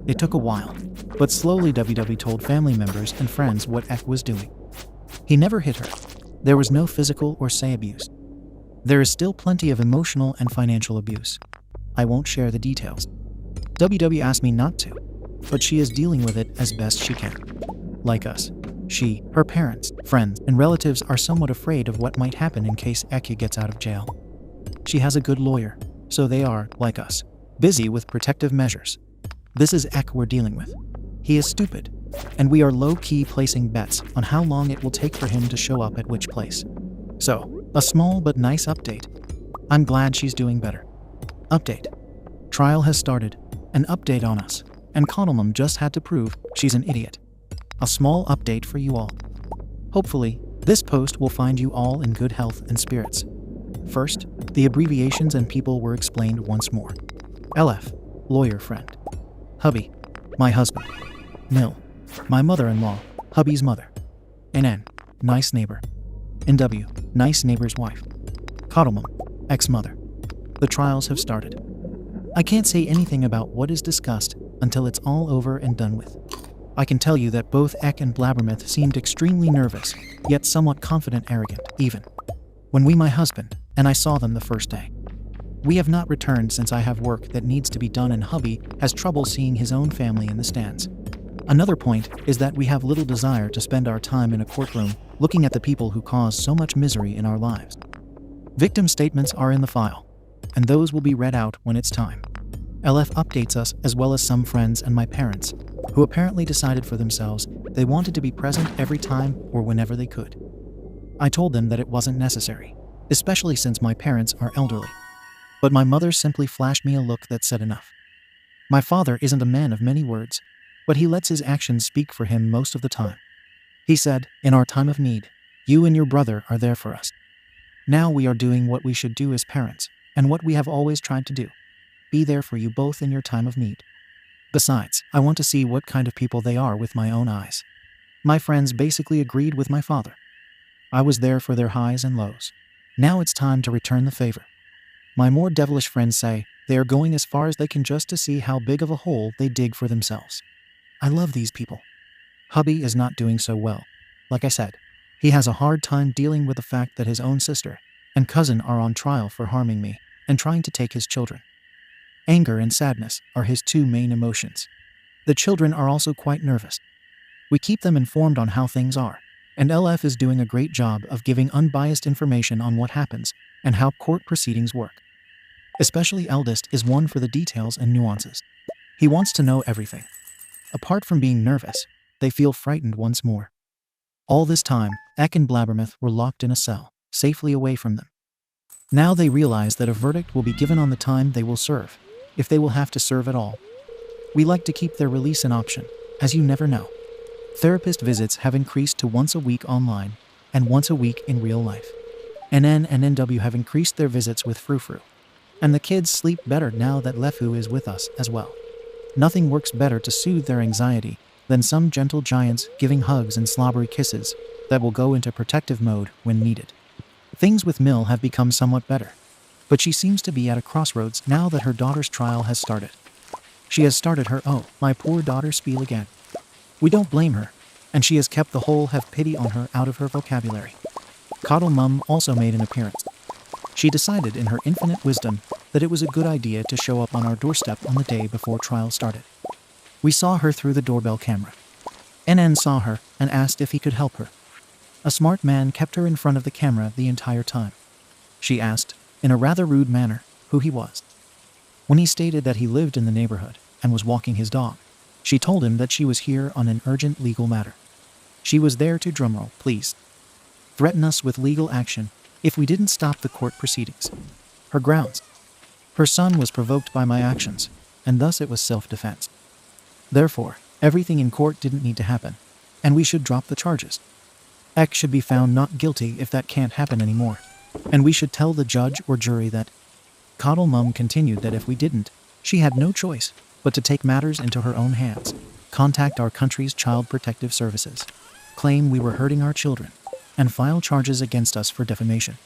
It took a while, but slowly WW told family members and friends what Ek was doing. He never hit her. There was no physical or say abuse. There is still plenty of emotional and financial abuse. I won't share the details. WW asked me not to, but she is dealing with it as best she can. Like us, she, her parents, friends, and relatives are somewhat afraid of what might happen in case Eki gets out of jail. She has a good lawyer, so they are, like us, busy with protective measures. This is Ek we're dealing with. He is stupid, and we are low-key placing bets on how long it will take for him to show up at which place. So, a small but nice update. I'm glad she's doing better. Update. Trial has started. An update on us, and Coddlemum just had to prove she's an idiot. A small update for you all. Hopefully, this post will find you all in good health and spirits. First, the abbreviations and people were explained once more. LF, lawyer friend. Hubby, my husband. Mill, my mother-in-law, hubby's mother. NN, nice neighbor. NW, nice neighbor's wife. Coddlemum, ex-mother. The trials have started. I can't say anything about what is discussed until it's all over and done with. I can tell you that both Ek and Blabbermouth seemed extremely nervous, yet somewhat confident, arrogant, even. When my husband, and I saw them the first day. We have not returned since I have work that needs to be done and hubby has trouble seeing his own family in the stands. Another point is that we have little desire to spend our time in a courtroom looking at the people who cause so much misery in our lives. Victim statements are in the file, and those will be read out when it's time. LF updates us as well as some friends and my parents, who apparently decided for themselves they wanted to be present every time or whenever they could. I told them that it wasn't necessary, especially since my parents are elderly. But my mother simply flashed me a look that said enough. My father isn't a man of many words, but he lets his actions speak for him most of the time. He said, in our time of need, you and your brother are there for us. Now we are doing what we should do as parents, and what we have always tried to do. Be there for you both in your time of need. Besides, I want to see what kind of people they are with my own eyes. My friends basically agreed with my father. I was there for their highs and lows. Now it's time to return the favor. My more devilish friends say they are going as far as they can just to see how big of a hole they dig for themselves. I love these people. Hubby is not doing so well. Like I said, he has a hard time dealing with the fact that his own sister and cousin are on trial for harming me and trying to take his children. Anger and sadness are his two main emotions. The children are also quite nervous. We keep them informed on how things are, and LF is doing a great job of giving unbiased information on what happens and how court proceedings work. Especially eldest is one for the details and nuances. He wants to know everything. Apart from being nervous, they feel frightened once more. All this time, Ek and Blabbermouth were locked in a cell, safely away from them. Now they realize that a verdict will be given on the time they will serve, if they will have to serve at all. We like to keep their release an option, as you never know. Therapist visits have increased to once a week online and once a week in real life. NN and NW have increased their visits with Frou-Frou. And the kids sleep better now that Lefu is with us as well. Nothing works better to soothe their anxiety than some gentle giants giving hugs and slobbery kisses that will go into protective mode when needed. Things with Mill have become somewhat better, but she seems to be at a crossroads now that her daughter's trial has started. She has started her "oh, my poor daughter" spiel again. We don't blame her, and she has kept the whole "have pity on her" out of her vocabulary. Coddle Mum also made an appearance. She decided in her infinite wisdom that it was a good idea to show up on our doorstep on the day before trial started. We saw her through the doorbell camera. NN saw her and asked if he could help her. A smart man kept her in front of the camera the entire time. She asked, in a rather rude manner, who he was. When he stated that he lived in the neighborhood and was walking his dog, she told him that she was here on an urgent legal matter. She was there to, drumroll please, threaten us with legal action if we didn't stop the court proceedings. Her grounds: her son was provoked by my actions, and thus it was self-defense. Therefore, everything in court didn't need to happen, and we should drop the charges. Ek should be found not guilty if that can't happen anymore, and we should tell the judge or jury that. Coddle Mum continued that if we didn't, she had no choice but to take matters into her own hands, contact our country's child protective services, claim we were hurting our children, and file charges against us for defamation.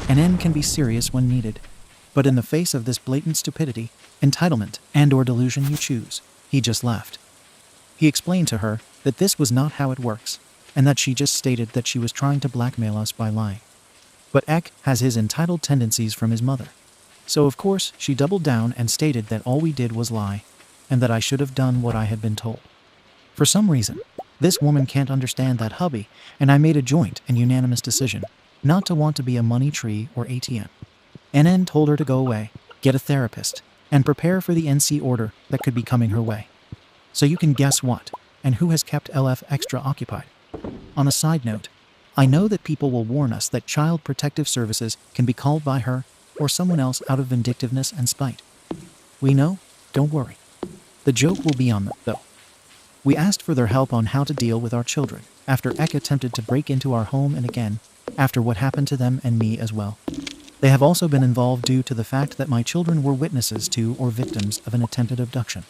An end can be serious when needed, but in the face of this blatant stupidity, entitlement, and/or delusion you choose, he just laughed. He explained to her that this was not how it works, and that she just stated that she was trying to blackmail us by lying. But Ek has his entitled tendencies from his mother. So of course she doubled down and stated that all we did was lie, and that I should have done what I had been told. For some reason, this woman can't understand that hubby and I made a joint and unanimous decision not to want to be a money tree or ATM. NN told her to go away, get a therapist, and prepare for the NC order that could be coming her way. So you can guess what, and who has kept LF extra occupied. On a side note, I know that people will warn us that Child Protective Services can be called by her or someone else out of vindictiveness and spite. We know, don't worry. The joke will be on them, though. We asked for their help on how to deal with our children after Ek attempted to break into our home, and again, after what happened to them and me as well. They have also been involved due to the fact that my children were witnesses to or victims of an attempted abduction.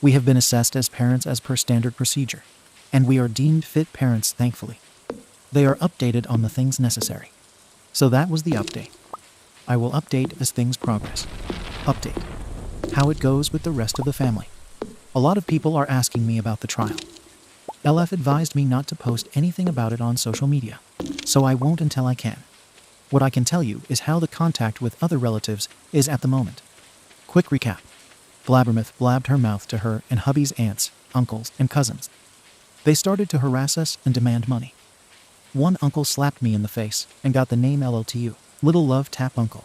We have been assessed as parents as per standard procedure, and we are deemed fit parents, thankfully. They are updated on the things necessary. So that was the update. I will update as things progress. Update: how it goes with the rest of the family. A lot of people are asking me about the trial. LF advised me not to post anything about it on social media, so I won't until I can. What I can tell you is how the contact with other relatives is at the moment. Quick recap. Blabbermouth blabbed her mouth to her and hubby's aunts, uncles, and cousins. They started to harass us and demand money. One uncle slapped me in the face and got the name LLTU, Little Love Tap Uncle.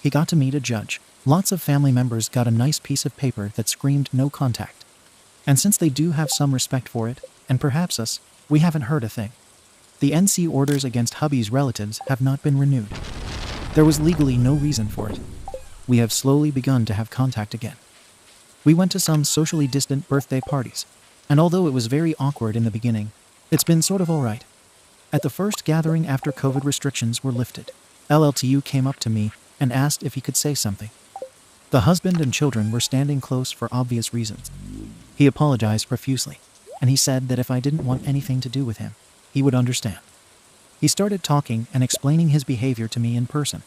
He got to meet a judge. Lots of family members got a nice piece of paper that screamed no contact. And since they do have some respect for it, and perhaps us, we haven't heard a thing. The NC orders against hubby's relatives have not been renewed. There was legally no reason for it. We have slowly begun to have contact again. We went to some socially distant birthday parties, and although it was very awkward in the beginning, it's been sort of alright. At the first gathering after COVID restrictions were lifted, LLTU came up to me and asked if he could say something. The husband and children were standing close for obvious reasons. He apologized profusely, and he said that if I didn't want anything to do with him, he would understand. He started talking and explaining his behavior to me in person.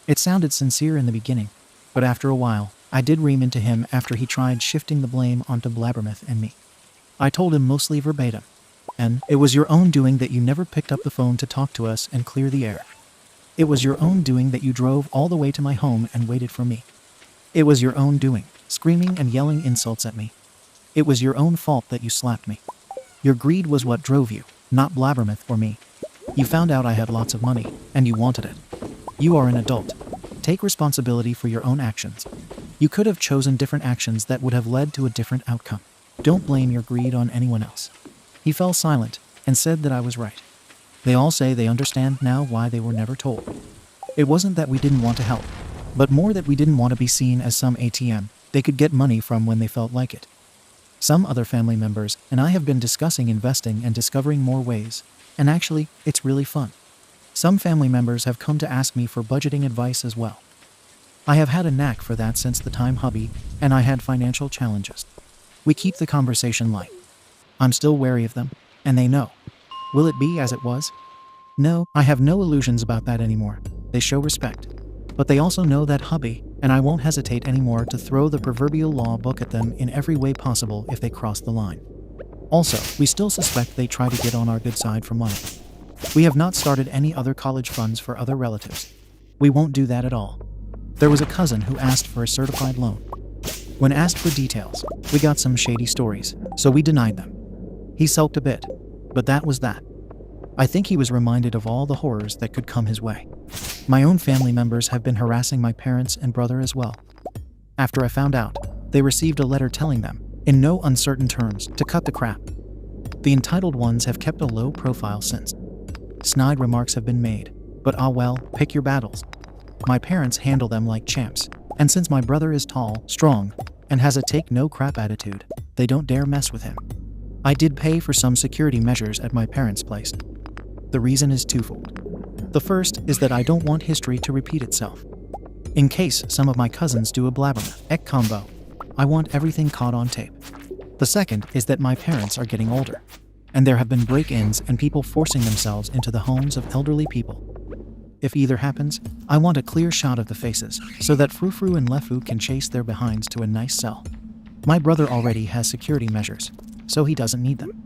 It sounded sincere in the beginning, but after a while, I did ream into him after he tried shifting the blame onto Blabbermouth and me. I told him mostly verbatim, and it was your own doing that you never picked up the phone to talk to us and clear the air. It was your own doing that you drove all the way to my home and waited for me. It was your own doing, screaming and yelling insults at me. It was your own fault that you slapped me. Your greed was what drove you, not Blabbermouth or me. You found out I had lots of money, and you wanted it. You are an adult. Take responsibility for your own actions. You could have chosen different actions that would have led to a different outcome. Don't blame your greed on anyone else. He fell silent and said that I was right. They all say they understand now why they were never told. It wasn't that we didn't want to help, but more that we didn't want to be seen as some ATM they could get money from when they felt like it. Some other family members and I have been discussing investing and discovering more ways, and actually, it's really fun. Some family members have come to ask me for budgeting advice as well. I have had a knack for that since the time hubby and I had financial challenges. We keep the conversation light. I'm still wary of them, and they know. Will it be as it was? No, I have no illusions about that anymore. They show respect. But they also know that hubby, and I won't hesitate anymore to throw the proverbial law book at them in every way possible if they cross the line. Also, we still suspect they try to get on our good side for money. We have not started any other college funds for other relatives. We won't do that at all. There was a cousin who asked for a certified loan. When asked for details, we got some shady stories, so we denied them. He sulked a bit, but that was that. I think he was reminded of all the horrors that could come his way. My own family members have been harassing my parents and brother as well. After I found out, they received a letter telling them, in no uncertain terms, to cut the crap. The entitled ones have kept a low profile since. Snide remarks have been made, but well, pick your battles. My parents handle them like champs, and since my brother is tall, strong, and has a take-no-crap attitude, they don't dare mess with him. I did pay for some security measures at my parents' place. The reason is twofold. The first is that I don't want history to repeat itself. In case some of my cousins do a Blabbermouth ek combo, I want everything caught on tape. The second is that my parents are getting older, and there have been break-ins and people forcing themselves into the homes of elderly people. If either happens, I want a clear shot of the faces so that Frou-Frou and Lefou can chase their behinds to a nice cell. My brother already has security measures, so he doesn't need them.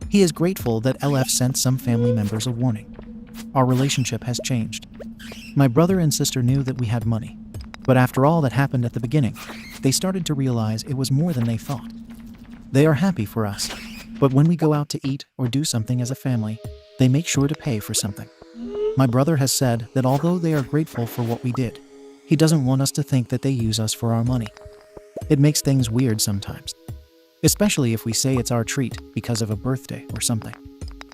He is grateful that LF sent some family members a warning. Our relationship has changed. My brother and sister knew that we had money, but after all that happened at the beginning, they started to realize it was more than they thought. They are happy for us, but when we go out to eat or do something as a family, they make sure to pay for something. My brother has said that although they are grateful for what we did, he doesn't want us to think that they use us for our money. It makes things weird sometimes, especially if we say it's our treat because of a birthday or something.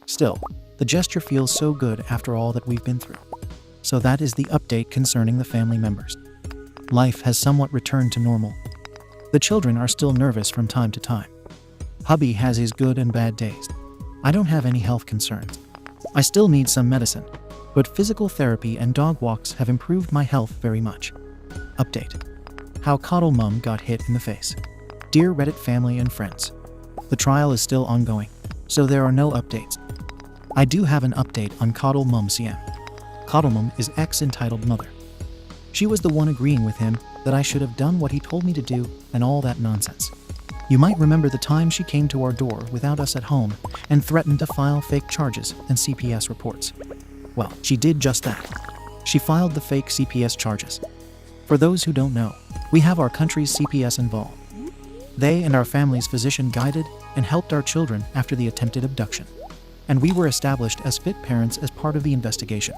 Still, the gesture feels so good after all that we've been through. So that is the update concerning the family members. Life has somewhat returned to normal. The children are still nervous from time to time. Hubby has his good and bad days. I don't have any health concerns. I still need some medicine, but physical therapy and dog walks have improved my health very much. Update. How Coddle Mum got hit in the face. Dear Reddit family and friends, the trial is still ongoing, so there are no updates. I do have an update on Coddle Mum CM. Coddle Mum is ex-entitled mother. She was the one agreeing with him that I should have done what he told me to do and all that nonsense. You might remember the time she came to our door without us at home and threatened to file fake charges and CPS reports. Well, she did just that. She filed the fake CPS charges. For those who don't know, we have our country's CPS involved. They and our family's physician guided and helped our children after the attempted abduction, and we were established as fit parents as part of the investigation.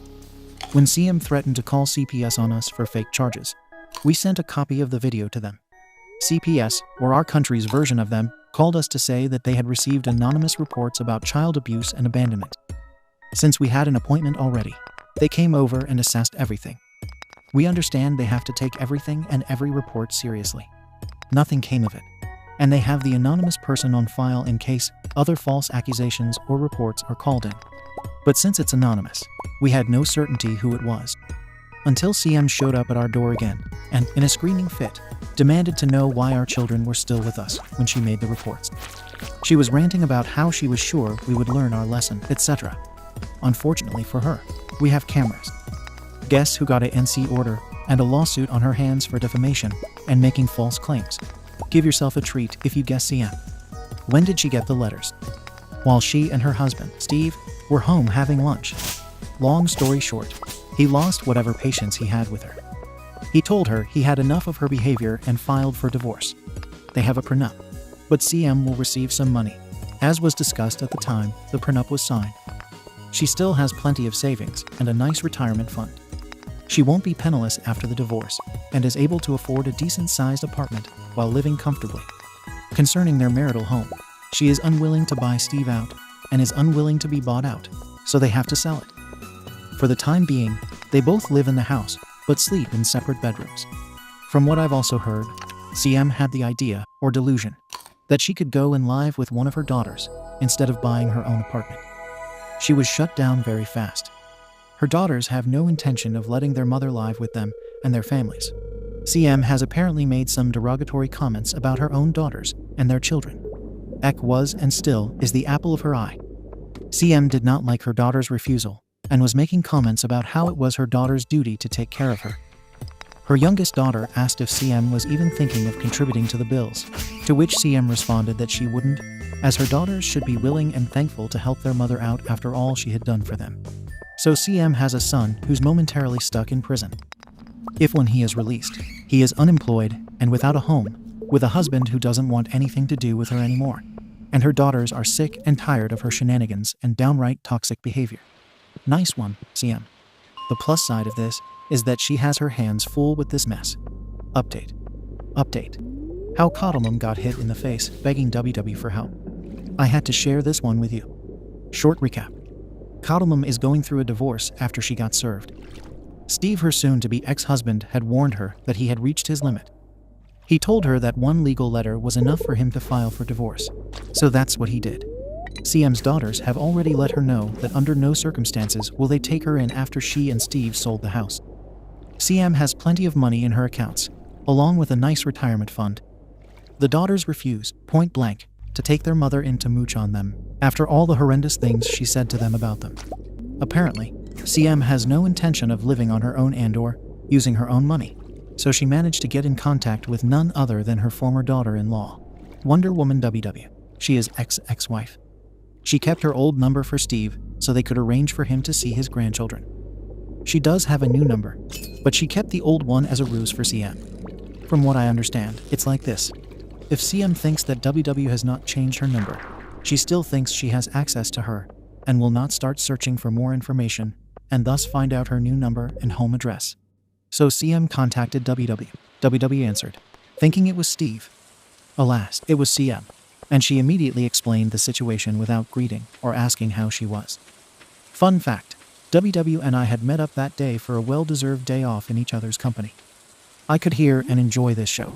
When CM threatened to call CPS on us for fake charges, we sent a copy of the video to them. CPS, or our country's version of them, called us to say that they had received anonymous reports about child abuse and abandonment. Since we had an appointment already, they came over and assessed everything. We understand they have to take everything and every report seriously. Nothing came of it, and they have the anonymous person on file in case other false accusations or reports are called in. But since it's anonymous, we had no certainty who it was. Until CM showed up at our door again, and, in a screaming fit, demanded to know why our children were still with us when she made the reports. She was ranting about how she was sure we would learn our lesson, etc. Unfortunately for her, we have cameras. Guess who got a NC order and a lawsuit on her hands for defamation and making false claims? Give yourself a treat if you guess CM. When did she get the letters? While she and her husband, Steve, were home having lunch. Long story short, he lost whatever patience he had with her. He told her he had enough of her behavior and filed for divorce. They have a prenup. but CM will receive some money. As was discussed at the time the prenup was signed. She still has plenty of savings and a nice retirement fund. She won't be penniless after the divorce and is able to afford a decent-sized apartment while living comfortably. Concerning their marital home, she is unwilling to buy Steve out and is unwilling to be bought out, so they have to sell it. For the time being, they both live in the house but sleep in separate bedrooms. From what I've also heard, CM had the idea, or delusion, that she could go and live with one of her daughters instead of buying her own apartment. She was shut down very fast. Her daughters have no intention of letting their mother live with them and their families. CM has apparently made some derogatory comments about her own daughters and their children. Ek was and still is the apple of her eye. CM did not like her daughter's refusal and was making comments about how it was her daughter's duty to take care of her. Her youngest daughter asked if CM was even thinking of contributing to the bills, to which CM responded that she wouldn't, as her daughters should be willing and thankful to help their mother out after all she had done for them. So CM has a son who's momentarily stuck in prison. If when he is released, he is unemployed and without a home, with a husband who doesn't want anything to do with her anymore, and her daughters are sick and tired of her shenanigans and downright toxic behavior. Nice one, CM. The plus side of this is that she has her hands full with this mess. Update. How Coddlemum got hit in the face begging WW for help. I had to share this one with you. Short recap. Coddlemum is going through a divorce after she got served. Steve, her soon-to-be ex-husband, had warned her that he had reached his limit. He told her that one legal letter was enough for him to file for divorce. So that's what he did. CM's daughters have already let her know that under no circumstances will they take her in after she and Steve sold the house. CM has plenty of money in her accounts, along with a nice retirement fund. The daughters refuse, point blank, to take their mother in to mooch on them, after all the horrendous things she said to them about them. Apparently, CM has no intention of living on her own and/or using her own money, so she managed to get in contact with none other than her former daughter-in-law, Wonder Woman WW. She is ex-wife. She kept her old number for Steve so they could arrange for him to see his grandchildren. She does have a new number, but she kept the old one as a ruse for CM. From what I understand, it's like this. If CM thinks that WW has not changed her number, she still thinks she has access to her and will not start searching for more information and thus find out her new number and home address. So CM contacted WW. WW answered, thinking it was Steve. Alas, it was CM, and she immediately explained the situation without greeting or asking how she was. Fun fact, WW and I had met up that day for a well-deserved day off in each other's company. I could hear and enjoy this show.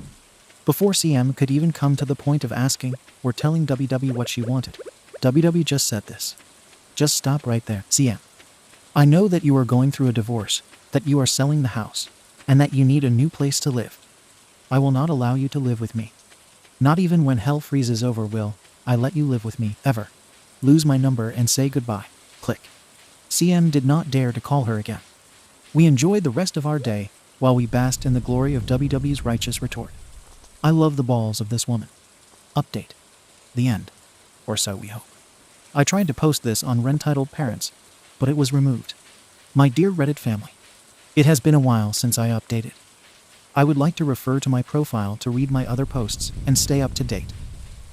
Before CM could even come to the point of asking or telling WW what she wanted, WW just said this. Just stop right there, CM. I know that you are going through a divorce, that you are selling the house, and that you need a new place to live. I will not allow you to live with me. Not even when hell freezes over will I let you live with me, ever. Lose my number and say goodbye. Click. CM did not dare to call her again. We enjoyed the rest of our day while we basked in the glory of WW's righteous retort. I love the balls of this woman. Update. The end. Or so we hope. I tried to post this on Rentitled Parents, but it was removed. My dear Reddit family, it has been a while since I updated. I would like to refer to my profile to read my other posts and stay up to date.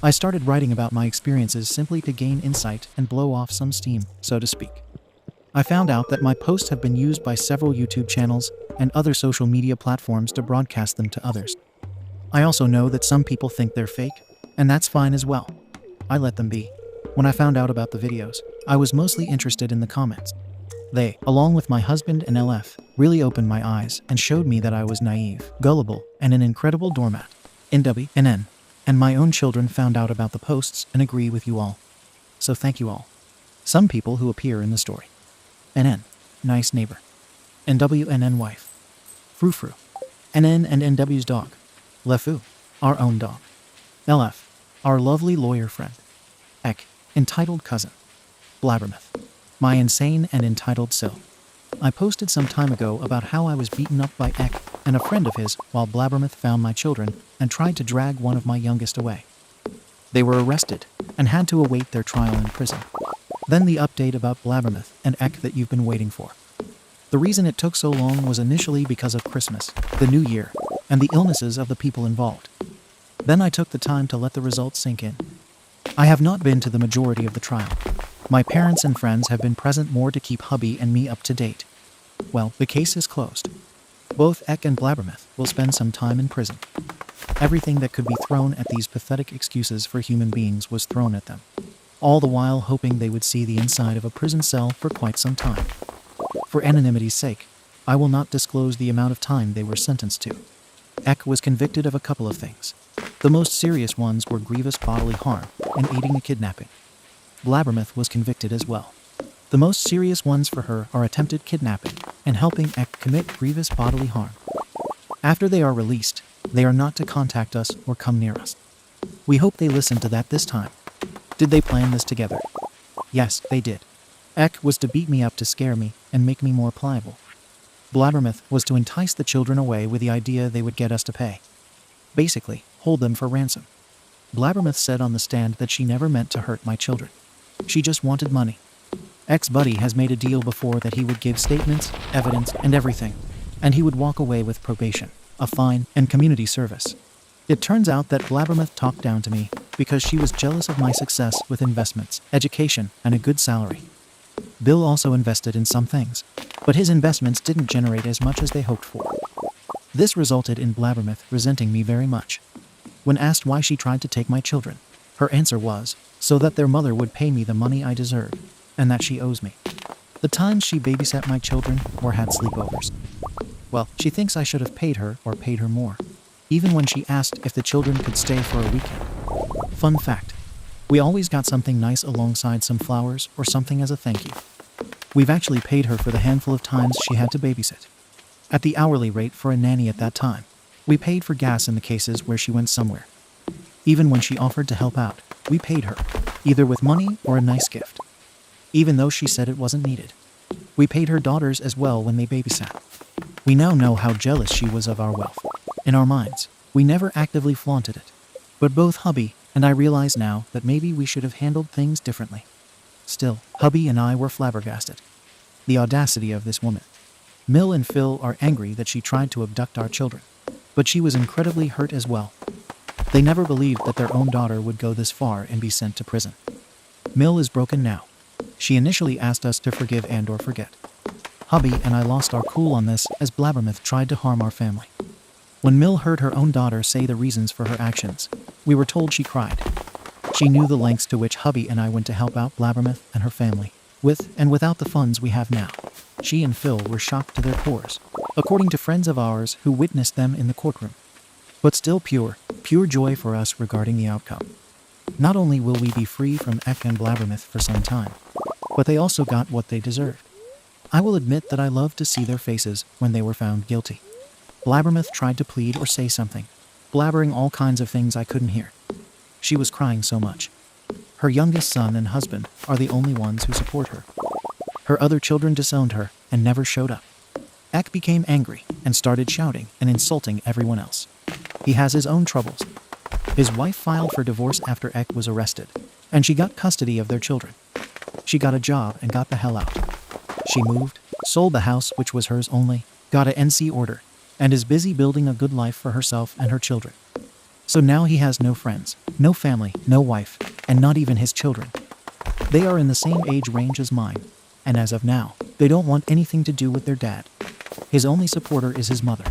I started writing about my experiences simply to gain insight and blow off some steam, so to speak. I found out that my posts have been used by several YouTube channels and other social media platforms to broadcast them to others. I also know that some people think they're fake, and that's fine as well. I let them be. When I found out about the videos, I was mostly interested in the comments. They, along with my husband and LF, really opened my eyes and showed me that I was naive, gullible, and an incredible doormat. NW, NN, and my own children found out about the posts and agree with you all. So thank you all. Some people who appear in the story. NN, nice neighbor. NW, NN wife. Frou-frou. NN and NW's dog. Lefu, our own dog. LF, our lovely lawyer friend. Ek, entitled cousin. Blabbermouth, my insane and entitled SIL. I posted some time ago about how I was beaten up by Ek and a friend of his while Blabbermouth found my children and tried to drag one of my youngest away. They were arrested and had to await their trial in prison. Then the update about Blabbermouth and Ek that you've been waiting for. The reason it took so long was initially because of Christmas, the New Year, and the illnesses of the people involved. Then I took the time to let the results sink in. I have not been to the majority of the trial. My parents and friends have been present more to keep hubby and me up to date. Well, the case is closed. Both Eck and Blabbermouth will spend some time in prison. Everything that could be thrown at these pathetic excuses for human beings was thrown at them, all the while hoping they would see the inside of a prison cell for quite some time. For anonymity's sake, I will not disclose the amount of time they were sentenced to. Eck was convicted of a couple of things. The most serious ones were grievous bodily harm and aiding a kidnapping. Blabbermouth was convicted as well. The most serious ones for her are attempted kidnapping and helping Eck commit grievous bodily harm. After they are released, they are not to contact us or come near us. We hope they listen to that this time. Did they plan this together? Yes, they did. Eck was to beat me up to scare me and make me more pliable. Blabbermouth was to entice the children away with the idea they would get us to pay. Basically, hold them for ransom. Blabbermouth said on the stand that she never meant to hurt my children. She just wanted money. Eck's buddy has made a deal before that he would give statements, evidence, and everything, and he would walk away with probation, a fine, and community service. It turns out that Blabbermouth talked down to me because she was jealous of my success with investments, education, and a good salary. Bill also invested in some things, but his investments didn't generate as much as they hoped for. This resulted in Blabbermouth resenting me very much. When asked why she tried to take my children, her answer was, so that their mother would pay me the money I deserve, and that she owes me. The times she babysat my children or had sleepovers. Well, she thinks I should have paid her or paid her more, even when she asked if the children could stay for a weekend. Fun fact, we always got something nice alongside some flowers or something as a thank you. We've actually paid her for the handful of times she had to babysit. At the hourly rate for a nanny at that time, we paid for gas in the cases where she went somewhere. Even when she offered to help out, we paid her, either with money or a nice gift. Even though she said it wasn't needed. We paid her daughters as well when they babysat. We now know how jealous she was of our wealth. In our minds, we never actively flaunted it. But both hubby and I realize now that maybe we should have handled things differently. Still, hubby and I were flabbergasted. The audacity of this woman. Mill and Phil are angry that she tried to abduct our children, but she was incredibly hurt as well. They never believed that their own daughter would go this far and be sent to prison. Mill is broken now. She initially asked us to forgive and or forget. Hubby and I lost our cool on this as Blabbermouth tried to harm our family. When Mill heard her own daughter say the reasons for her actions, we were told she cried. She knew the lengths to which hubby and I went to help out Blabbermouth and her family, with and without the funds we have now. She and Phil were shocked to their cores, according to friends of ours who witnessed them in the courtroom. But still pure joy for us regarding the outcome. Not only will we be free from Eck and Blabbermouth for some time, but they also got what they deserved. I will admit that I loved to see their faces when they were found guilty. Blabbermouth tried to plead or say something, blabbering all kinds of things I couldn't hear. She was crying so much. Her youngest son and husband are the only ones who support her. Her other children disowned her and never showed up. Eck became angry and started shouting and insulting everyone else. He has his own troubles. His wife filed for divorce after Eck was arrested, and she got custody of their children. She got a job and got the hell out. She moved, sold the house which was hers only, got a NC order, and is busy building a good life for herself and her children. So now he has no friends, no family, no wife, and not even his children. They are in the same age range as mine, and as of now, they don't want anything to do with their dad. His only supporter is his mother.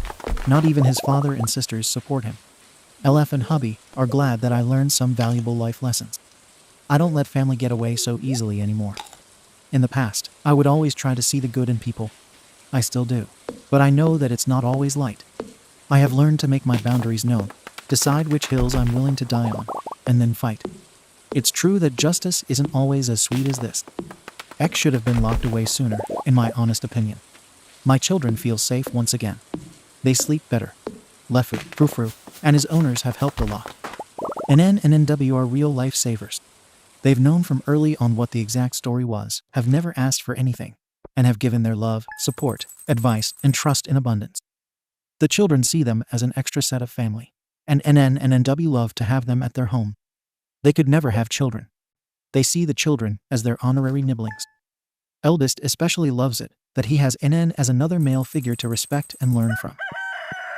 Not even his father and sisters support him. LF and hubby are glad that I learned some valuable life lessons. I don't let family get away so easily anymore. In the past, I would always try to see the good in people. I still do. But I know that it's not always light. I have learned to make my boundaries known, decide which hills I'm willing to die on, and then fight. It's true that justice isn't always as sweet as this. X should have been locked away sooner, in my honest opinion. My children feel safe once again. They sleep better. Leffu, Frou-Frou, and his owners have helped a lot. NN and NW are real lifesavers. They've known from early on what the exact story was, have never asked for anything, and have given their love, support, advice, and trust in abundance. The children see them as an extra set of family, and NN and NW love to have them at their home. They could never have children. They see the children as their honorary nibblings. Eldest especially loves it that he has NN as another male figure to respect and learn from.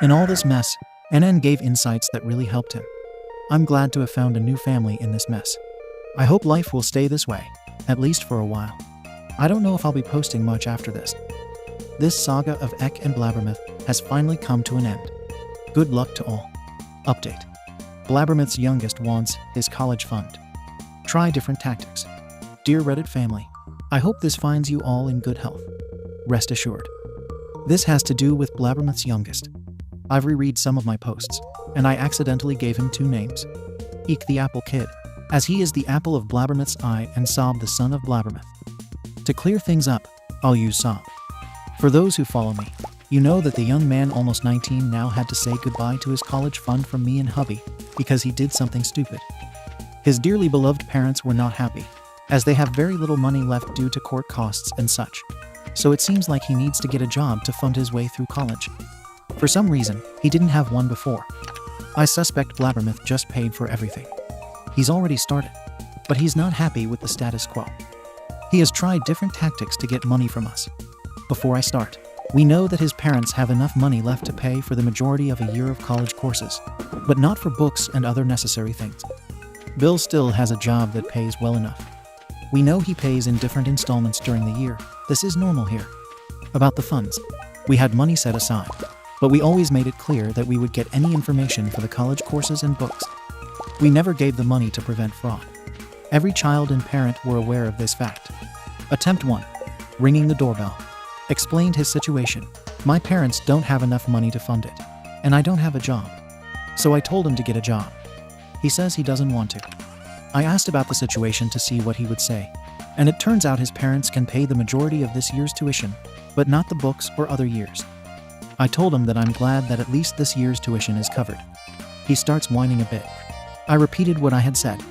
In all this mess, NN gave insights that really helped him. I'm glad to have found a new family in this mess. I hope life will stay this way, at least for a while. I don't know if I'll be posting much after this. This saga of Eck and Blabbermouth has finally come to an end. Good luck to all. Update. Blabbermouth's youngest wants his college fund. Try different tactics. Dear Reddit family, I hope this finds you all in good health. Rest assured. This has to do with Blabbermouth's youngest. I've reread some of my posts, and I accidentally gave him 2 names. Eek the Apple Kid, as he is the apple of Blabbermouth's eye, and Sob the son of Blabbermouth. To clear things up, I'll use Sob. For those who follow me, you know that the young man, almost 19 now, had to say goodbye to his college fund from me and hubby because he did something stupid. His dearly beloved parents were not happy, as they have very little money left due to court costs and such. So it seems like he needs to get a job to fund his way through college. For some reason, he didn't have one before. I suspect Blabbermouth just paid for everything. He's already started, but he's not happy with the status quo. He has tried different tactics to get money from us. Before I start, we know that his parents have enough money left to pay for the majority of a year of college courses, but not for books and other necessary things. Bill still has a job that pays well enough. We know he pays in different installments during the year. This is normal here. About the funds, we had money set aside, but we always made it clear that we would get any information for the college courses and books. We never gave the money to prevent fraud. Every child and parent were aware of this fact. Attempt 1. Ringing the doorbell. Explained his situation. My parents don't have enough money to fund it, and I don't have a job. So I told him to get a job. He says he doesn't want to. I asked about the situation to see what he would say, and it turns out his parents can pay the majority of this year's tuition, but not the books or other years. I told him that I'm glad that at least this year's tuition is covered. He starts whining a bit. I repeated what I had said.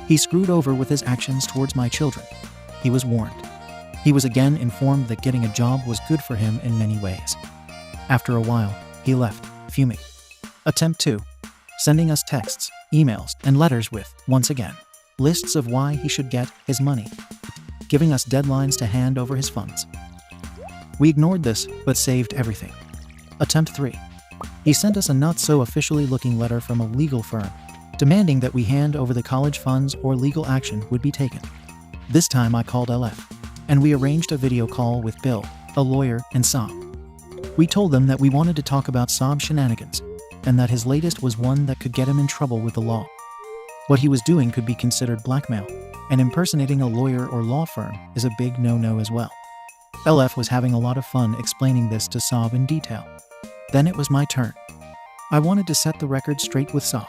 He screwed over with his actions towards my children. He was warned. He was again informed that getting a job was good for him in many ways. After a while, he left, fuming. Attempt 2. Sending us texts, emails, and letters with, once again, lists of why he should get his money. Giving us deadlines to hand over his funds. We ignored this, but saved everything. Attempt 3. He sent us a not-so-officially looking letter from a legal firm, demanding that we hand over the college funds or legal action would be taken. This time I called LF, and we arranged a video call with Bill, a lawyer, and Sob. We told them that we wanted to talk about Sob's shenanigans, and that his latest was one that could get him in trouble with the law. What he was doing could be considered blackmail, and impersonating a lawyer or law firm is a big no-no as well. LF was having a lot of fun explaining this to Sob in detail. Then it was my turn. I wanted to set the record straight with Sob.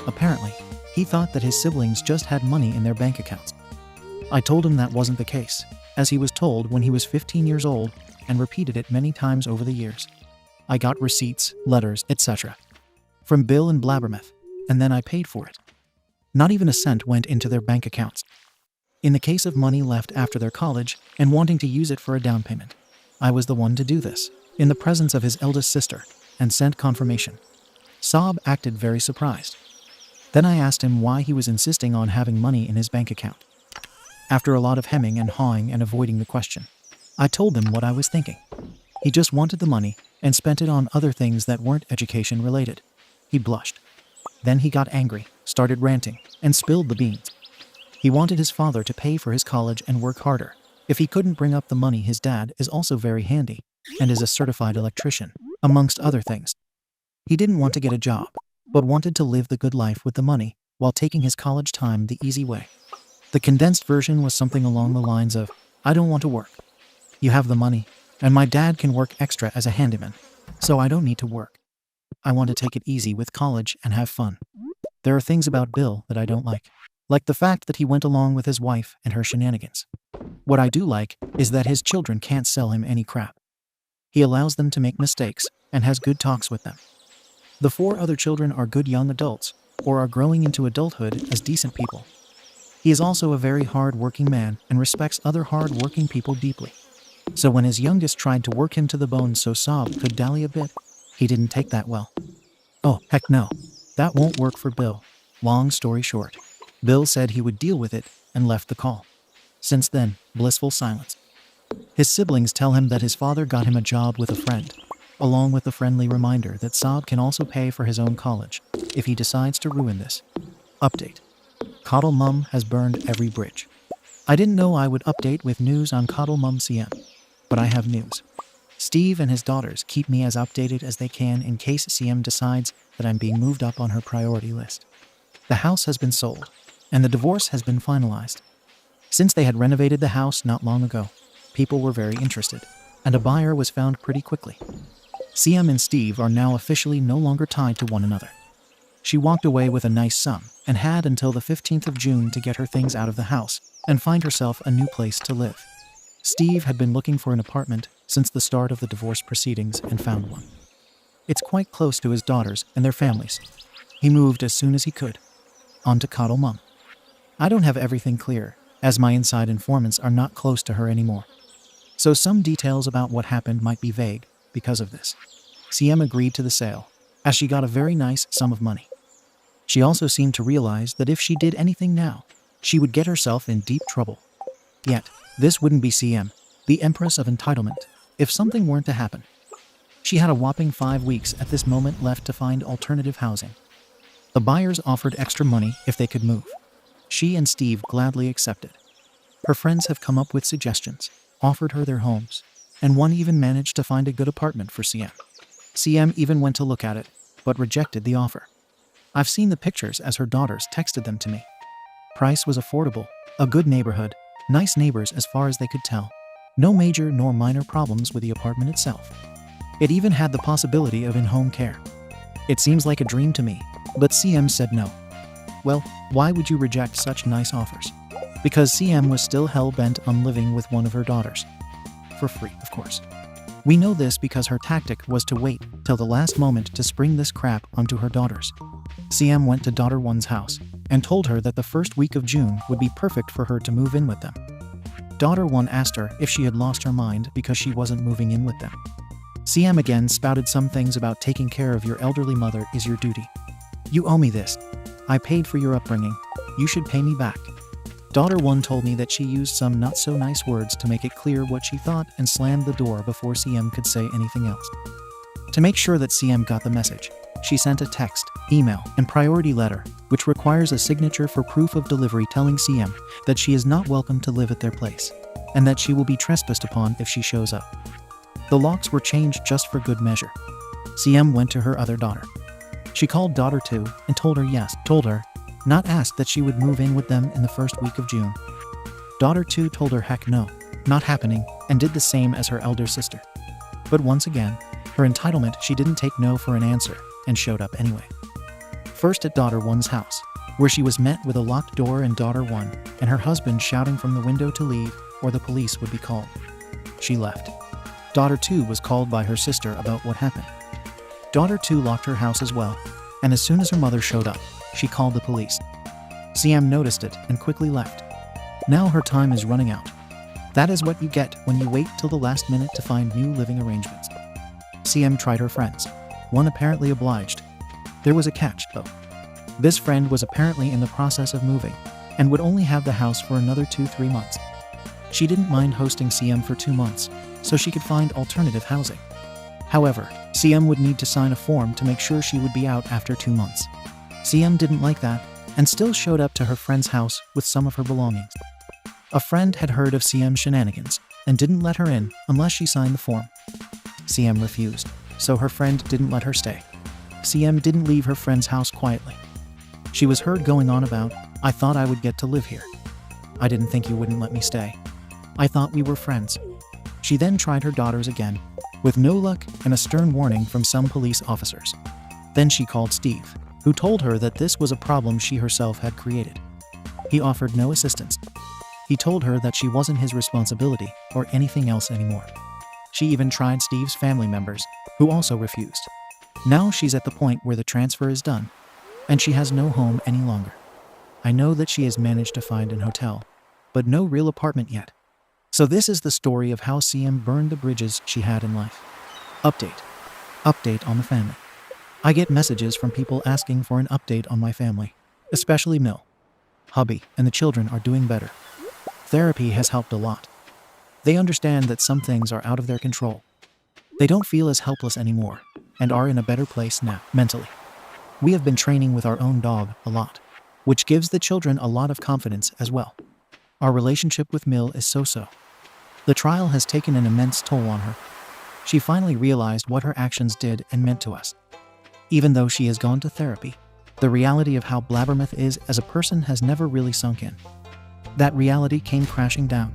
Apparently, he thought that his siblings just had money in their bank accounts. I told him that wasn't the case, as he was told when he was 15 years old and repeated it many times over the years. I got receipts, letters, etc. from Bill and Blabbermouth, and then I paid for it. Not even a cent went into their bank accounts. In the case of money left after their college and wanting to use it for a down payment, I was the one to do this, in the presence of his eldest sister, and sent confirmation. Sob acted very surprised. Then I asked him why he was insisting on having money in his bank account. After a lot of hemming and hawing and avoiding the question, I told him what I was thinking. He just wanted the money and spent it on other things that weren't education related. He blushed. Then he got angry, started ranting, and spilled the beans. He wanted his father to pay for his college and work harder. If he couldn't bring up the money, his dad is also very handy and is a certified electrician, amongst other things. He didn't want to get a job, but wanted to live the good life with the money while taking his college time the easy way. The condensed version was something along the lines of, I don't want to work. You have the money, and my dad can work extra as a handyman, so I don't need to work. I want to take it easy with college and have fun. There are things about Bill that I don't like the fact that he went along with his wife and her shenanigans. What I do like is that his children can't sell him any crap. He allows them to make mistakes and has good talks with them. The 4 other children are good young adults, or are growing into adulthood as decent people. He is also a very hard-working man and respects other hard-working people deeply. So when his youngest tried to work him to the bone so Sob could dally a bit, he didn't take that well. Oh, heck no. That won't work for Bill. Long story short, Bill said he would deal with it and left the call. Since then, blissful silence. His siblings tell him that his father got him a job with a friend, along with a friendly reminder that Sob can also pay for his own college if he decides to ruin this. Update. Coddle Mum has burned every bridge. I didn't know I would update with news on Coddle Mum CM, but I have news. Steve and his daughters keep me as updated as they can in case CM decides that I'm being moved up on her priority list. The house has been sold, and the divorce has been finalized. Since they had renovated the house not long ago, people were very interested, and a buyer was found pretty quickly. CM and Steve are now officially no longer tied to one another. She walked away with a nice sum and had until the 15th of June to get her things out of the house and find herself a new place to live. Steve had been looking for an apartment since the start of the divorce proceedings and found one. It's quite close to his daughters and their families. He moved as soon as he could. On to Coddle Mum. I don't have everything clear, as my inside informants are not close to her anymore. So some details about what happened might be vague because of this. CM agreed to the sale, as she got a very nice sum of money. She also seemed to realize that if she did anything now, she would get herself in deep trouble. Yet, this wouldn't be CM, the Empress of Entitlement, if something weren't to happen. She had a whopping 5 weeks at this moment left to find alternative housing. The buyers offered extra money if they could move. She and Steve gladly accepted. Her friends have come up with suggestions, offered her their homes, and one even managed to find a good apartment for CM. CM even went to look at it, but rejected the offer. I've seen the pictures as her daughters texted them to me. Price was affordable, a good neighborhood, nice neighbors as far as they could tell. No major nor minor problems with the apartment itself. It even had the possibility of in-home care. It seems like a dream to me, but CM said no. Well, why would you reject such nice offers? Because CM was still hell-bent on living with one of her daughters. For free, of course. We know this because her tactic was to wait till the last moment to spring this crap onto her daughters. CM went to daughter one's house and told her that the first week of June would be perfect for her to move in with them. Daughter one asked her if she had lost her mind because she wasn't moving in with them. CM again spouted some things about taking care of your elderly mother is your duty. You owe me this. I paid for your upbringing. You should pay me back. Daughter one told me that she used some not so nice words to make it clear what she thought and slammed the door before CM could say anything else. To make sure that CM got the message, she sent a text, email, and priority letter, which requires a signature for proof of delivery telling CM that she is not welcome to live at their place, and that she will be trespassed upon if she shows up. The locks were changed just for good measure. CM went to her other daughter. She called daughter 2 and told her, not asked that she would move in with them in the first week of June. Daughter 2 told her heck no, not happening, and did the same as her elder sister. But once again, her entitlement, she didn't take no for an answer and showed up anyway. First at daughter 1's house, where she was met with a locked door and daughter 1 and her husband shouting from the window to leave or the police would be called. She left. Daughter 2 was called by her sister about what happened. Daughter 2 locked her house as well, and as soon as her mother showed up, she called the police. CM noticed it and quickly left. Now her time is running out. That is what you get when you wait till the last minute to find new living arrangements. CM tried her friends. One apparently obliged. There was a catch, though. This friend was apparently in the process of moving and would only have the house for another 2-3 months. She didn't mind hosting CM for 2 months, so she could find alternative housing. However, CM would need to sign a form to make sure she would be out after 2 months. CM didn't like that and still showed up to her friend's house with some of her belongings. A friend had heard of CM's shenanigans and didn't let her in unless she signed the form. CM refused, so her friend didn't let her stay. CM didn't leave her friend's house quietly. She was heard going on about, I thought I would get to live here. I didn't think you wouldn't let me stay. I thought we were friends. She then tried her daughters again, with no luck and a stern warning from some police officers. Then she called Steve, who told her that this was a problem she herself had created. He offered no assistance. He told her that she wasn't his responsibility or anything else anymore. She even tried Steve's family members, who also refused. Now she's at the point where the transfer is done, and she has no home any longer. I know that she has managed to find an hotel, but no real apartment yet. So this is the story of how CM burned the bridges she had in life. Update. Update on the family. I get messages from people asking for an update on my family, especially Mill. Hubby and the children are doing better. Therapy has helped a lot. They understand that some things are out of their control. They don't feel as helpless anymore and are in a better place now, mentally. We have been training with our own dog a lot. which gives the children a lot of confidence as well. Our relationship with Mill is so-so. The trial has taken an immense toll on her. She finally realized what her actions did and meant to us. Even though she has gone to therapy, the reality of how Blabbermouth is as a person has never really sunk in. That reality came crashing down.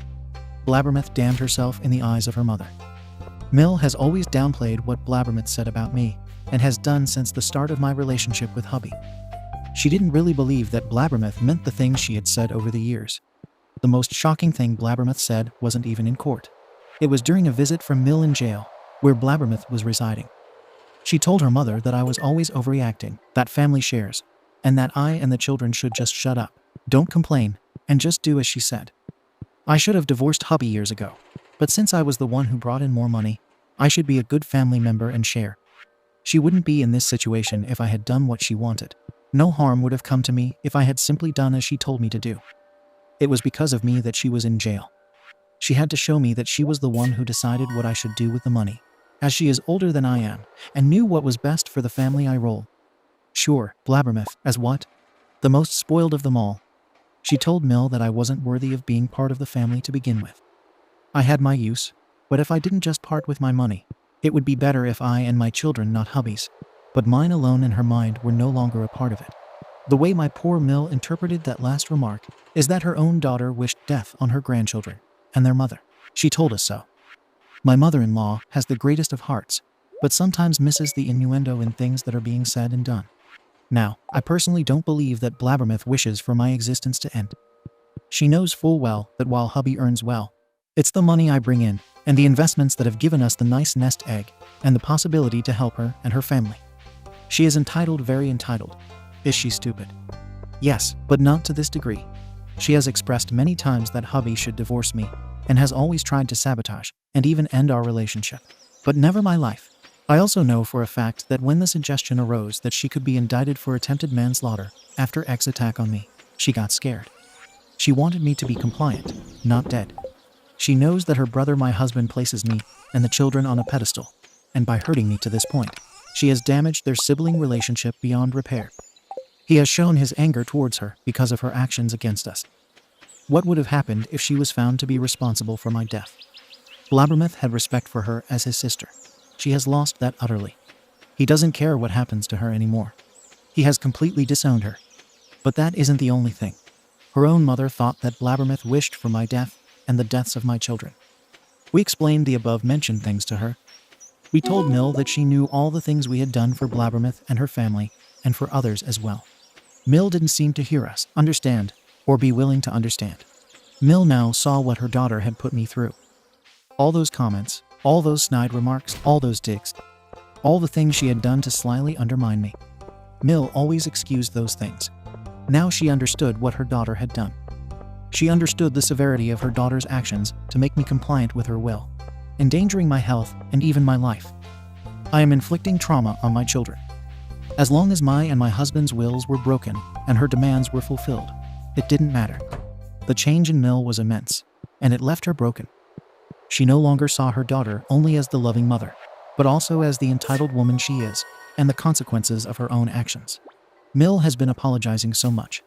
Blabbermouth damned herself in the eyes of her mother. Mill has always downplayed what Blabbermouth said about me, and has done since the start of my relationship with hubby. She didn't really believe that Blabbermouth meant the things she had said over the years. The most shocking thing Blabbermouth said wasn't even in court. It was during a visit from Mill in jail, where Blabbermouth was residing. She told her mother that I was always overreacting, that family shares, and that I and the children should just shut up, don't complain, and just do as she said. I should have divorced hubby years ago, but since I was the one who brought in more money, I should be a good family member and share. She wouldn't be in this situation if I had done what she wanted. No harm would have come to me if I had simply done as she told me to do. It was because of me that she was in jail. She had to show me that she was the one who decided what I should do with the money, as she is older than I am, and knew what was best for the family I roll. Sure, Blabbermouth, as what? The most spoiled of them all. She told Mill that I wasn't worthy of being part of the family to begin with. I had my use, but if I didn't just part with my money, it would be better if I and my children, not hubby's, but mine alone in her mind, were no longer a part of it. The way my poor Mill interpreted that last remark is that her own daughter wished death on her grandchildren and their mother. She told us so. My mother-in-law has the greatest of hearts, but sometimes misses the innuendo in things that are being said and done. Now, I personally don't believe that Blabbermouth wishes for my existence to end. She knows full well that while hubby earns well, it's the money I bring in and the investments that have given us the nice nest egg and the possibility to help her and her family. She is entitled, very entitled. Is she stupid? Yes, but not to this degree. She has expressed many times that hubby should divorce me and has always tried to sabotage and even end our relationship. But never my life. I also know for a fact that when the suggestion arose that she could be indicted for attempted manslaughter after X's attack on me, she got scared. She wanted me to be compliant, not dead. She knows that her brother, my husband, places me and the children on a pedestal, and by hurting me to this point, she has damaged their sibling relationship beyond repair. He has shown his anger towards her because of her actions against us. What would have happened if she was found to be responsible for my death? Blabbermouth had respect for her as his sister. She has lost that utterly. He doesn't care what happens to her anymore. He has completely disowned her. But that isn't the only thing. Her own mother thought that Blabbermouth wished for my death and the deaths of my children. We explained the above-mentioned things to her. We told Mill that she knew all the things we had done for Blabbermouth and her family, and for others as well. Mill didn't seem to hear us, understand, or be willing to understand. Mill now saw what her daughter had put me through. All those comments, all those snide remarks, all those digs, all the things she had done to slyly undermine me. Mill always excused those things. Now she understood what her daughter had done. She understood the severity of her daughter's actions to make me compliant with her will, endangering my health and even my life. I am inflicting trauma on my children. As long as my and my husband's wills were broken and her demands were fulfilled, it didn't matter. The change in Mill was immense, and it left her broken. She no longer saw her daughter only as the loving mother, but also as the entitled woman she is, and the consequences of her own actions. Mill has been apologizing so much.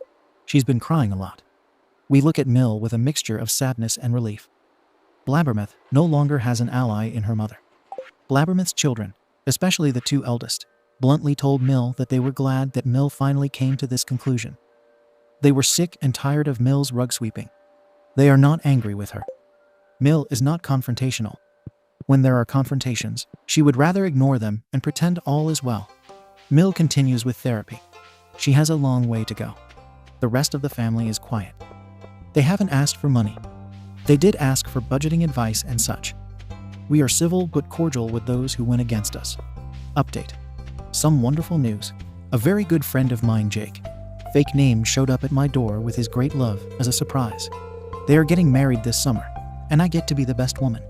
She's been crying a lot. We look at Mill with a mixture of sadness and relief. Blabbermouth no longer has an ally in her mother. Blabbermouth's children, especially the two eldest, bluntly told Mill that they were glad that Mill finally came to this conclusion. They were sick and tired of Mill's rug sweeping. They are not angry with her. Mill is not confrontational. When there are confrontations, she would rather ignore them and pretend all is well. Mill continues with therapy. She has a long way to go. The rest of the family is quiet. They haven't asked for money. They did ask for budgeting advice and such. We are civil but cordial with those who went against us. Update. Some wonderful news. A very good friend of mine, Jake, fake name, showed up at my door with his great love as a surprise. They are getting married this summer, and I get to be the best woman.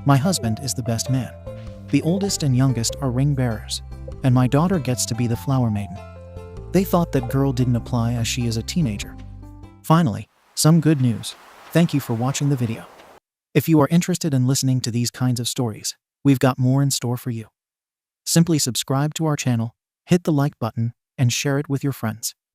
My husband is the best man. The oldest and youngest are ring bearers, and my daughter gets to be the flower maiden. They thought that girl didn't apply as she is a teenager. Finally, some good news. Thank you for watching the video. If you are interested in listening to these kinds of stories, we've got more in store for you. Simply subscribe to our channel, hit the like button, and share it with your friends.